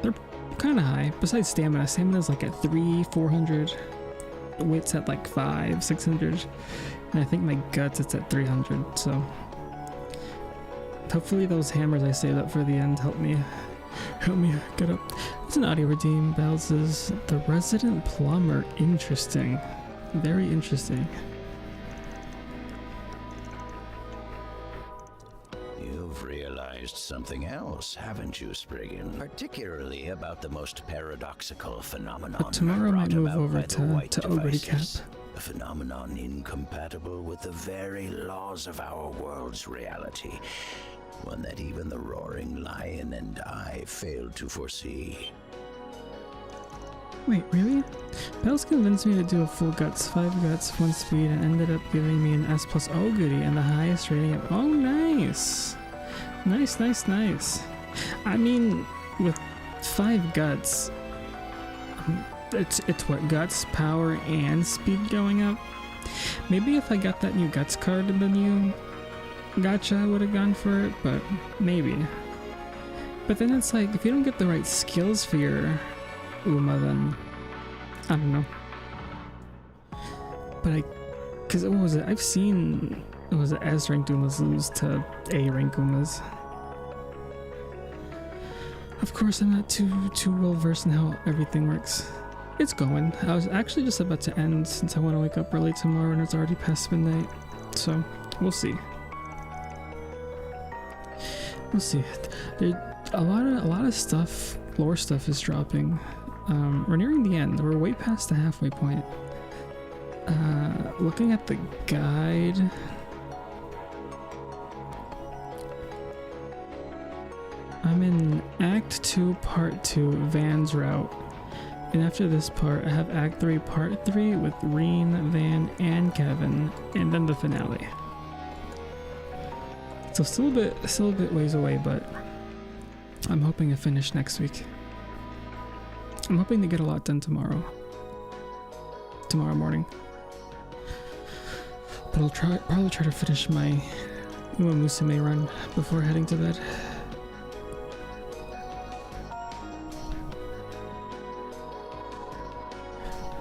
they're kind of high. Besides stamina, stamina's like at 400, wit's at like 600, and I think my guts it's at 300. So hopefully those hammers I saved up for the end help me get up. It's an audio redeem. Bells is the resident plumber. Interesting, very interesting. You've realized something else, haven't you, Spriggan? Particularly about the most paradoxical phenomenon. But tomorrow I might move over to Ogre Cap. A phenomenon incompatible with the very laws of our world's reality. One that even the roaring lion and I failed to foresee. Wait, really? Bells convinced me to do a full guts, 5 guts, 1 speed, and ended up giving me an S+ oh goody and the highest rating of, oh nice! Nice. I mean, with 5 guts, it's what, guts, power, and speed going up? Maybe if I got that new guts card in the new gacha, I would have gone for it, but maybe. But then it's like, if you don't get the right skills for your Uma, then I don't know. But because what was it? I've seen S rank Umas lose to A rank Umas. Of course, I'm not too well versed in how everything works. It's going. I was actually just about to end since I want to wake up early tomorrow and it's already past midnight. So we'll see. We'll see. There's a lot of stuff. Lore stuff is dropping. We're nearing the end. We're way past the halfway point. Looking at the guide, I'm in Act 2, Part 2, Van's Route. And after this part, I have Act 3, Part 3 with Rean, Van, and Kevin, and then the finale. So still a bit ways away, but I'm hoping to finish next week. I'm hoping to get a lot done tomorrow morning. But I'll probably try to finish my Uma Musume run before heading to bed.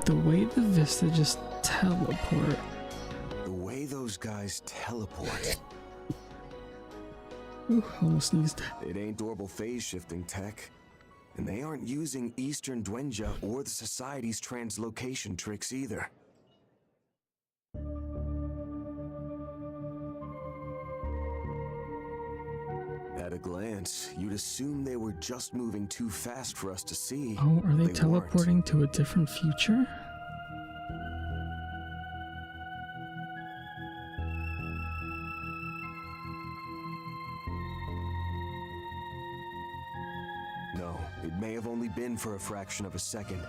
The way the Vestiges teleport. The way those guys teleport. Ooh, almost sneezed. It ain't orbital phase shifting tech. And they aren't using Eastern Duenja or the Society's translocation tricks either. At a glance, you'd assume they were just moving too fast for us to see. Oh, are they weren't. teleporting to a different future? No, it may have only been for a fraction of a second,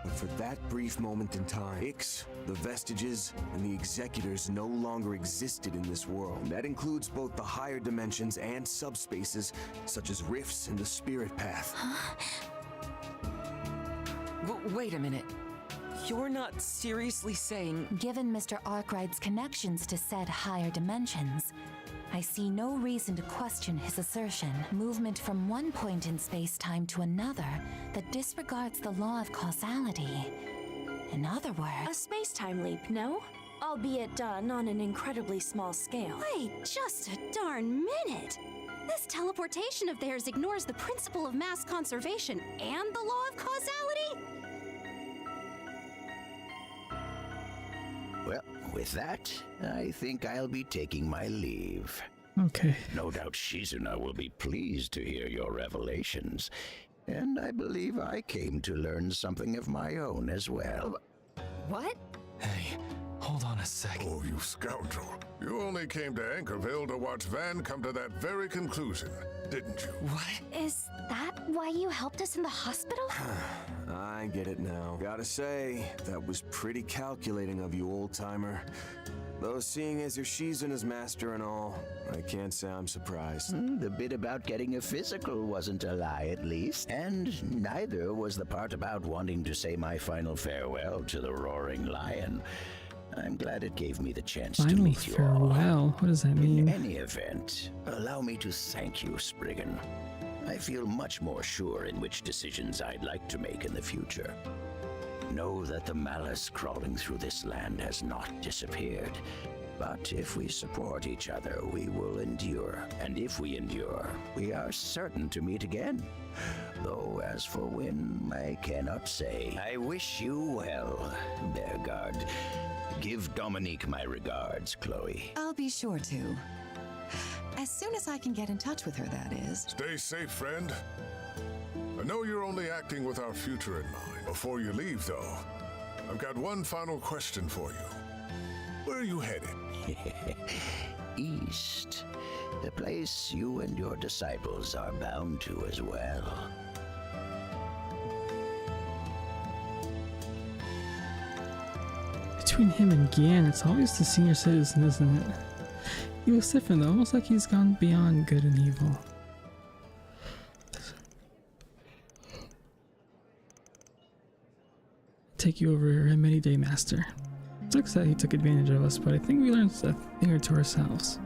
but for that brief moment in time, Ix, the Vestiges, and the Executors no longer existed in this world. And that includes both the higher dimensions and subspaces, such as rifts in the Spirit Path. Wait a minute. You're not seriously saying... Given Mr. Arkride's connections to said higher dimensions, I see no reason to question his assertion. Movement from one point in space-time to another that disregards the law of causality. In other words... A space-time leap, no? Albeit done on an incredibly small scale. Wait just a darn minute! This teleportation of theirs ignores the principle of mass conservation and the law of causality? Well, with that, I think I'll be taking my leave. Okay. No doubt Shizuna will be pleased to hear your revelations. And I believe I came to learn something of my own as well. What? Hey, hold on a sec. Oh, you scoundrel. You only came to Anchorville to watch Van come to that very conclusion, didn't you? What? Is that why you helped us in the hospital? I get it now. Gotta say, that was pretty calculating of you, old-timer. Though seeing as you're Shizuna's master and all, I can't say I'm surprised. The bit about getting a physical wasn't a lie, at least. And neither was the part about wanting to say my final farewell to the Roaring Lion. I'm glad it gave me the chance to meet you all. Farewell? What does that mean? In any event, allow me to thank you, Spriggan. I feel much more sure in which decisions I'd like to make in the future. Know that the malice crawling through this land has not disappeared. But if we support each other, we will endure. And if we endure, we are certain to meet again. Though as for when, I cannot say. I wish you well, Bergard. Give Dominique my regards, Chloe. I'll be sure to. As soon as I can get in touch with her, that is. Stay safe, friend. I know you're only acting with our future in mind. Before you leave, though, I've got one final question for you. Where are you headed? East. The place you and your disciples are bound to as well. Between him and Gian, it's always the senior citizen, isn't it? He was different though, almost like he's gone beyond good and evil. Take you over here, many day master. Sucks that he took advantage of us, but I think we learned a thing or two ourselves.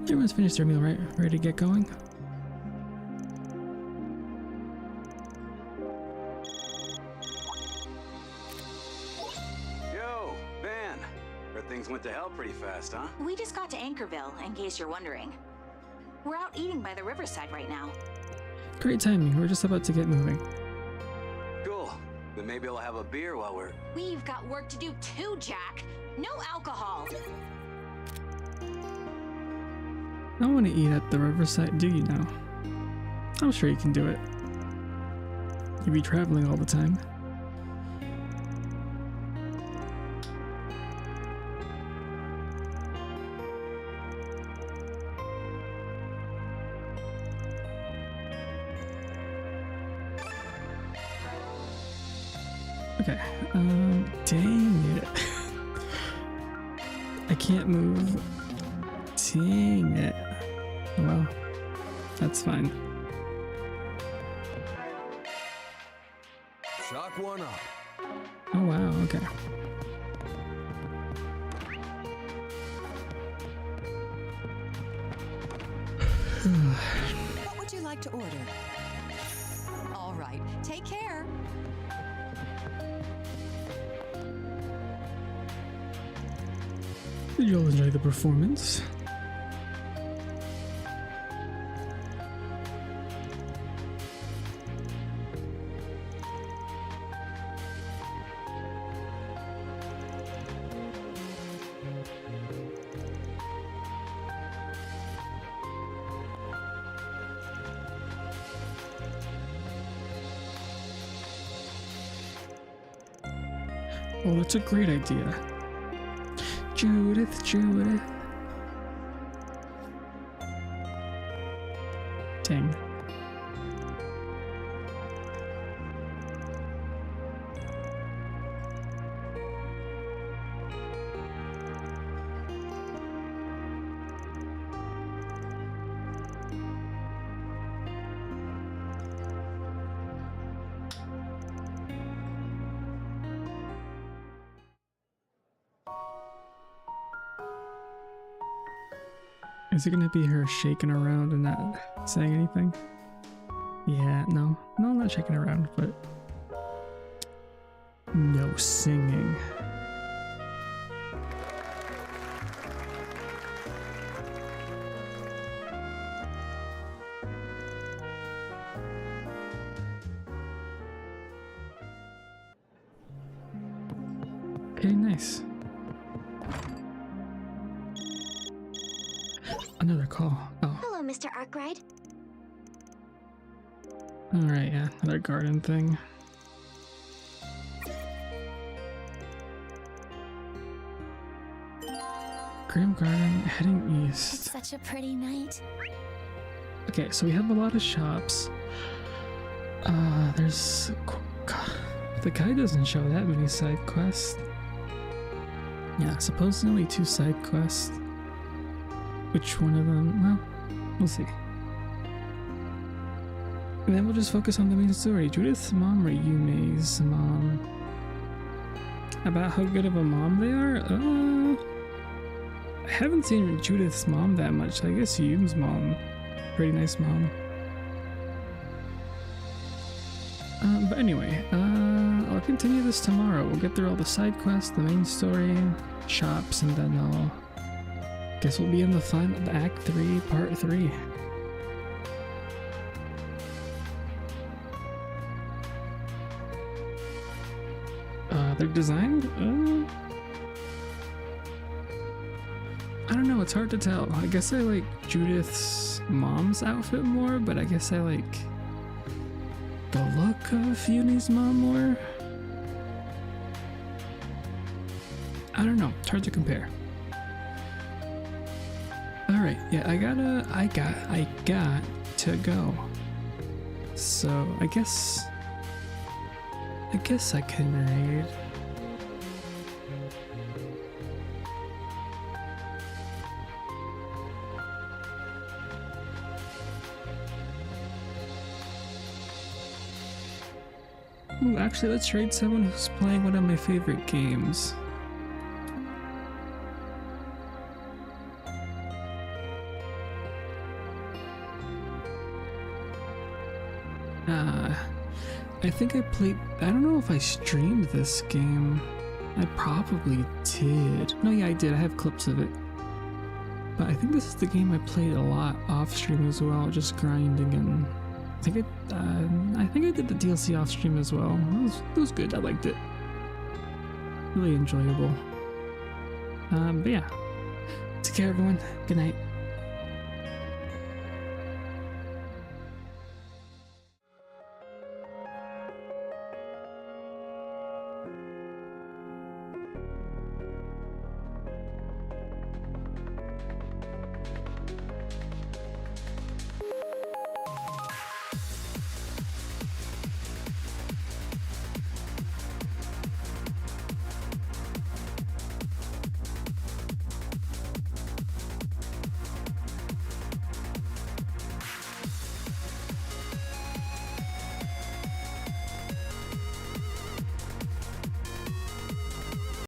Everyone's finished their meal, right? Ready to get going? Yo, Van. Heard things went to hell pretty fast, huh? We just got to Anchorville, in case you're wondering. We're out eating by the riverside right now. Great timing, we're just about to get moving. Cool. Then maybe I'll have a beer while we're... We've got work to do too, Jack. No alcohol. I want to eat at the riverside, do you now? I'm sure you can do it. You'll be traveling all the time. Okay, dang it. I can't move. Dang it. Well, that's fine. Shock one up. Oh wow, okay. What would you like to order? All right, take care. Did you all enjoy the performance? Oh, that's a great idea. Judith. Dang. Is it gonna be her shaking around and not saying anything? Yeah, no, I'm not shaking around, but no singing. Okay, nice. Another call. Oh. Hello, Mr. Arkride. Alright, yeah, another garden thing. Grim Garden, heading east. It's such a pretty night. Okay, so we have a lot of shops. There's... The guy doesn't show that many side quests. Yeah, supposedly 2 side quests. Which one of them? Well, we'll see. And then we'll just focus on the main story. Judith's mom or Yume's mom. About how good of a mom they are? I haven't seen Judith's mom that much. I guess Yume's mom. Pretty nice mom. But anyway, I'll continue this tomorrow. We'll get through all the side quests, the main story, shops, and then I'll... Guess we'll be in the final Act 3, Part 3. They're designed? I don't know, it's hard to tell. I guess I like Judith's mom's outfit more, but I guess I like the look of Yume's mom more. I don't know, it's hard to compare. Alright, yeah, I got to go. So I guess I can raid. Ooh, actually, let's raid someone who's playing one of my favorite games. I think I played... I don't know if I streamed this game. I probably did. No, yeah, I did. I have clips of it. But I think this is the game I played a lot off stream as well, just grinding, and I think I did the DLC off stream as well. It was good. I liked it. Really enjoyable. But yeah. Take care, everyone. Good night.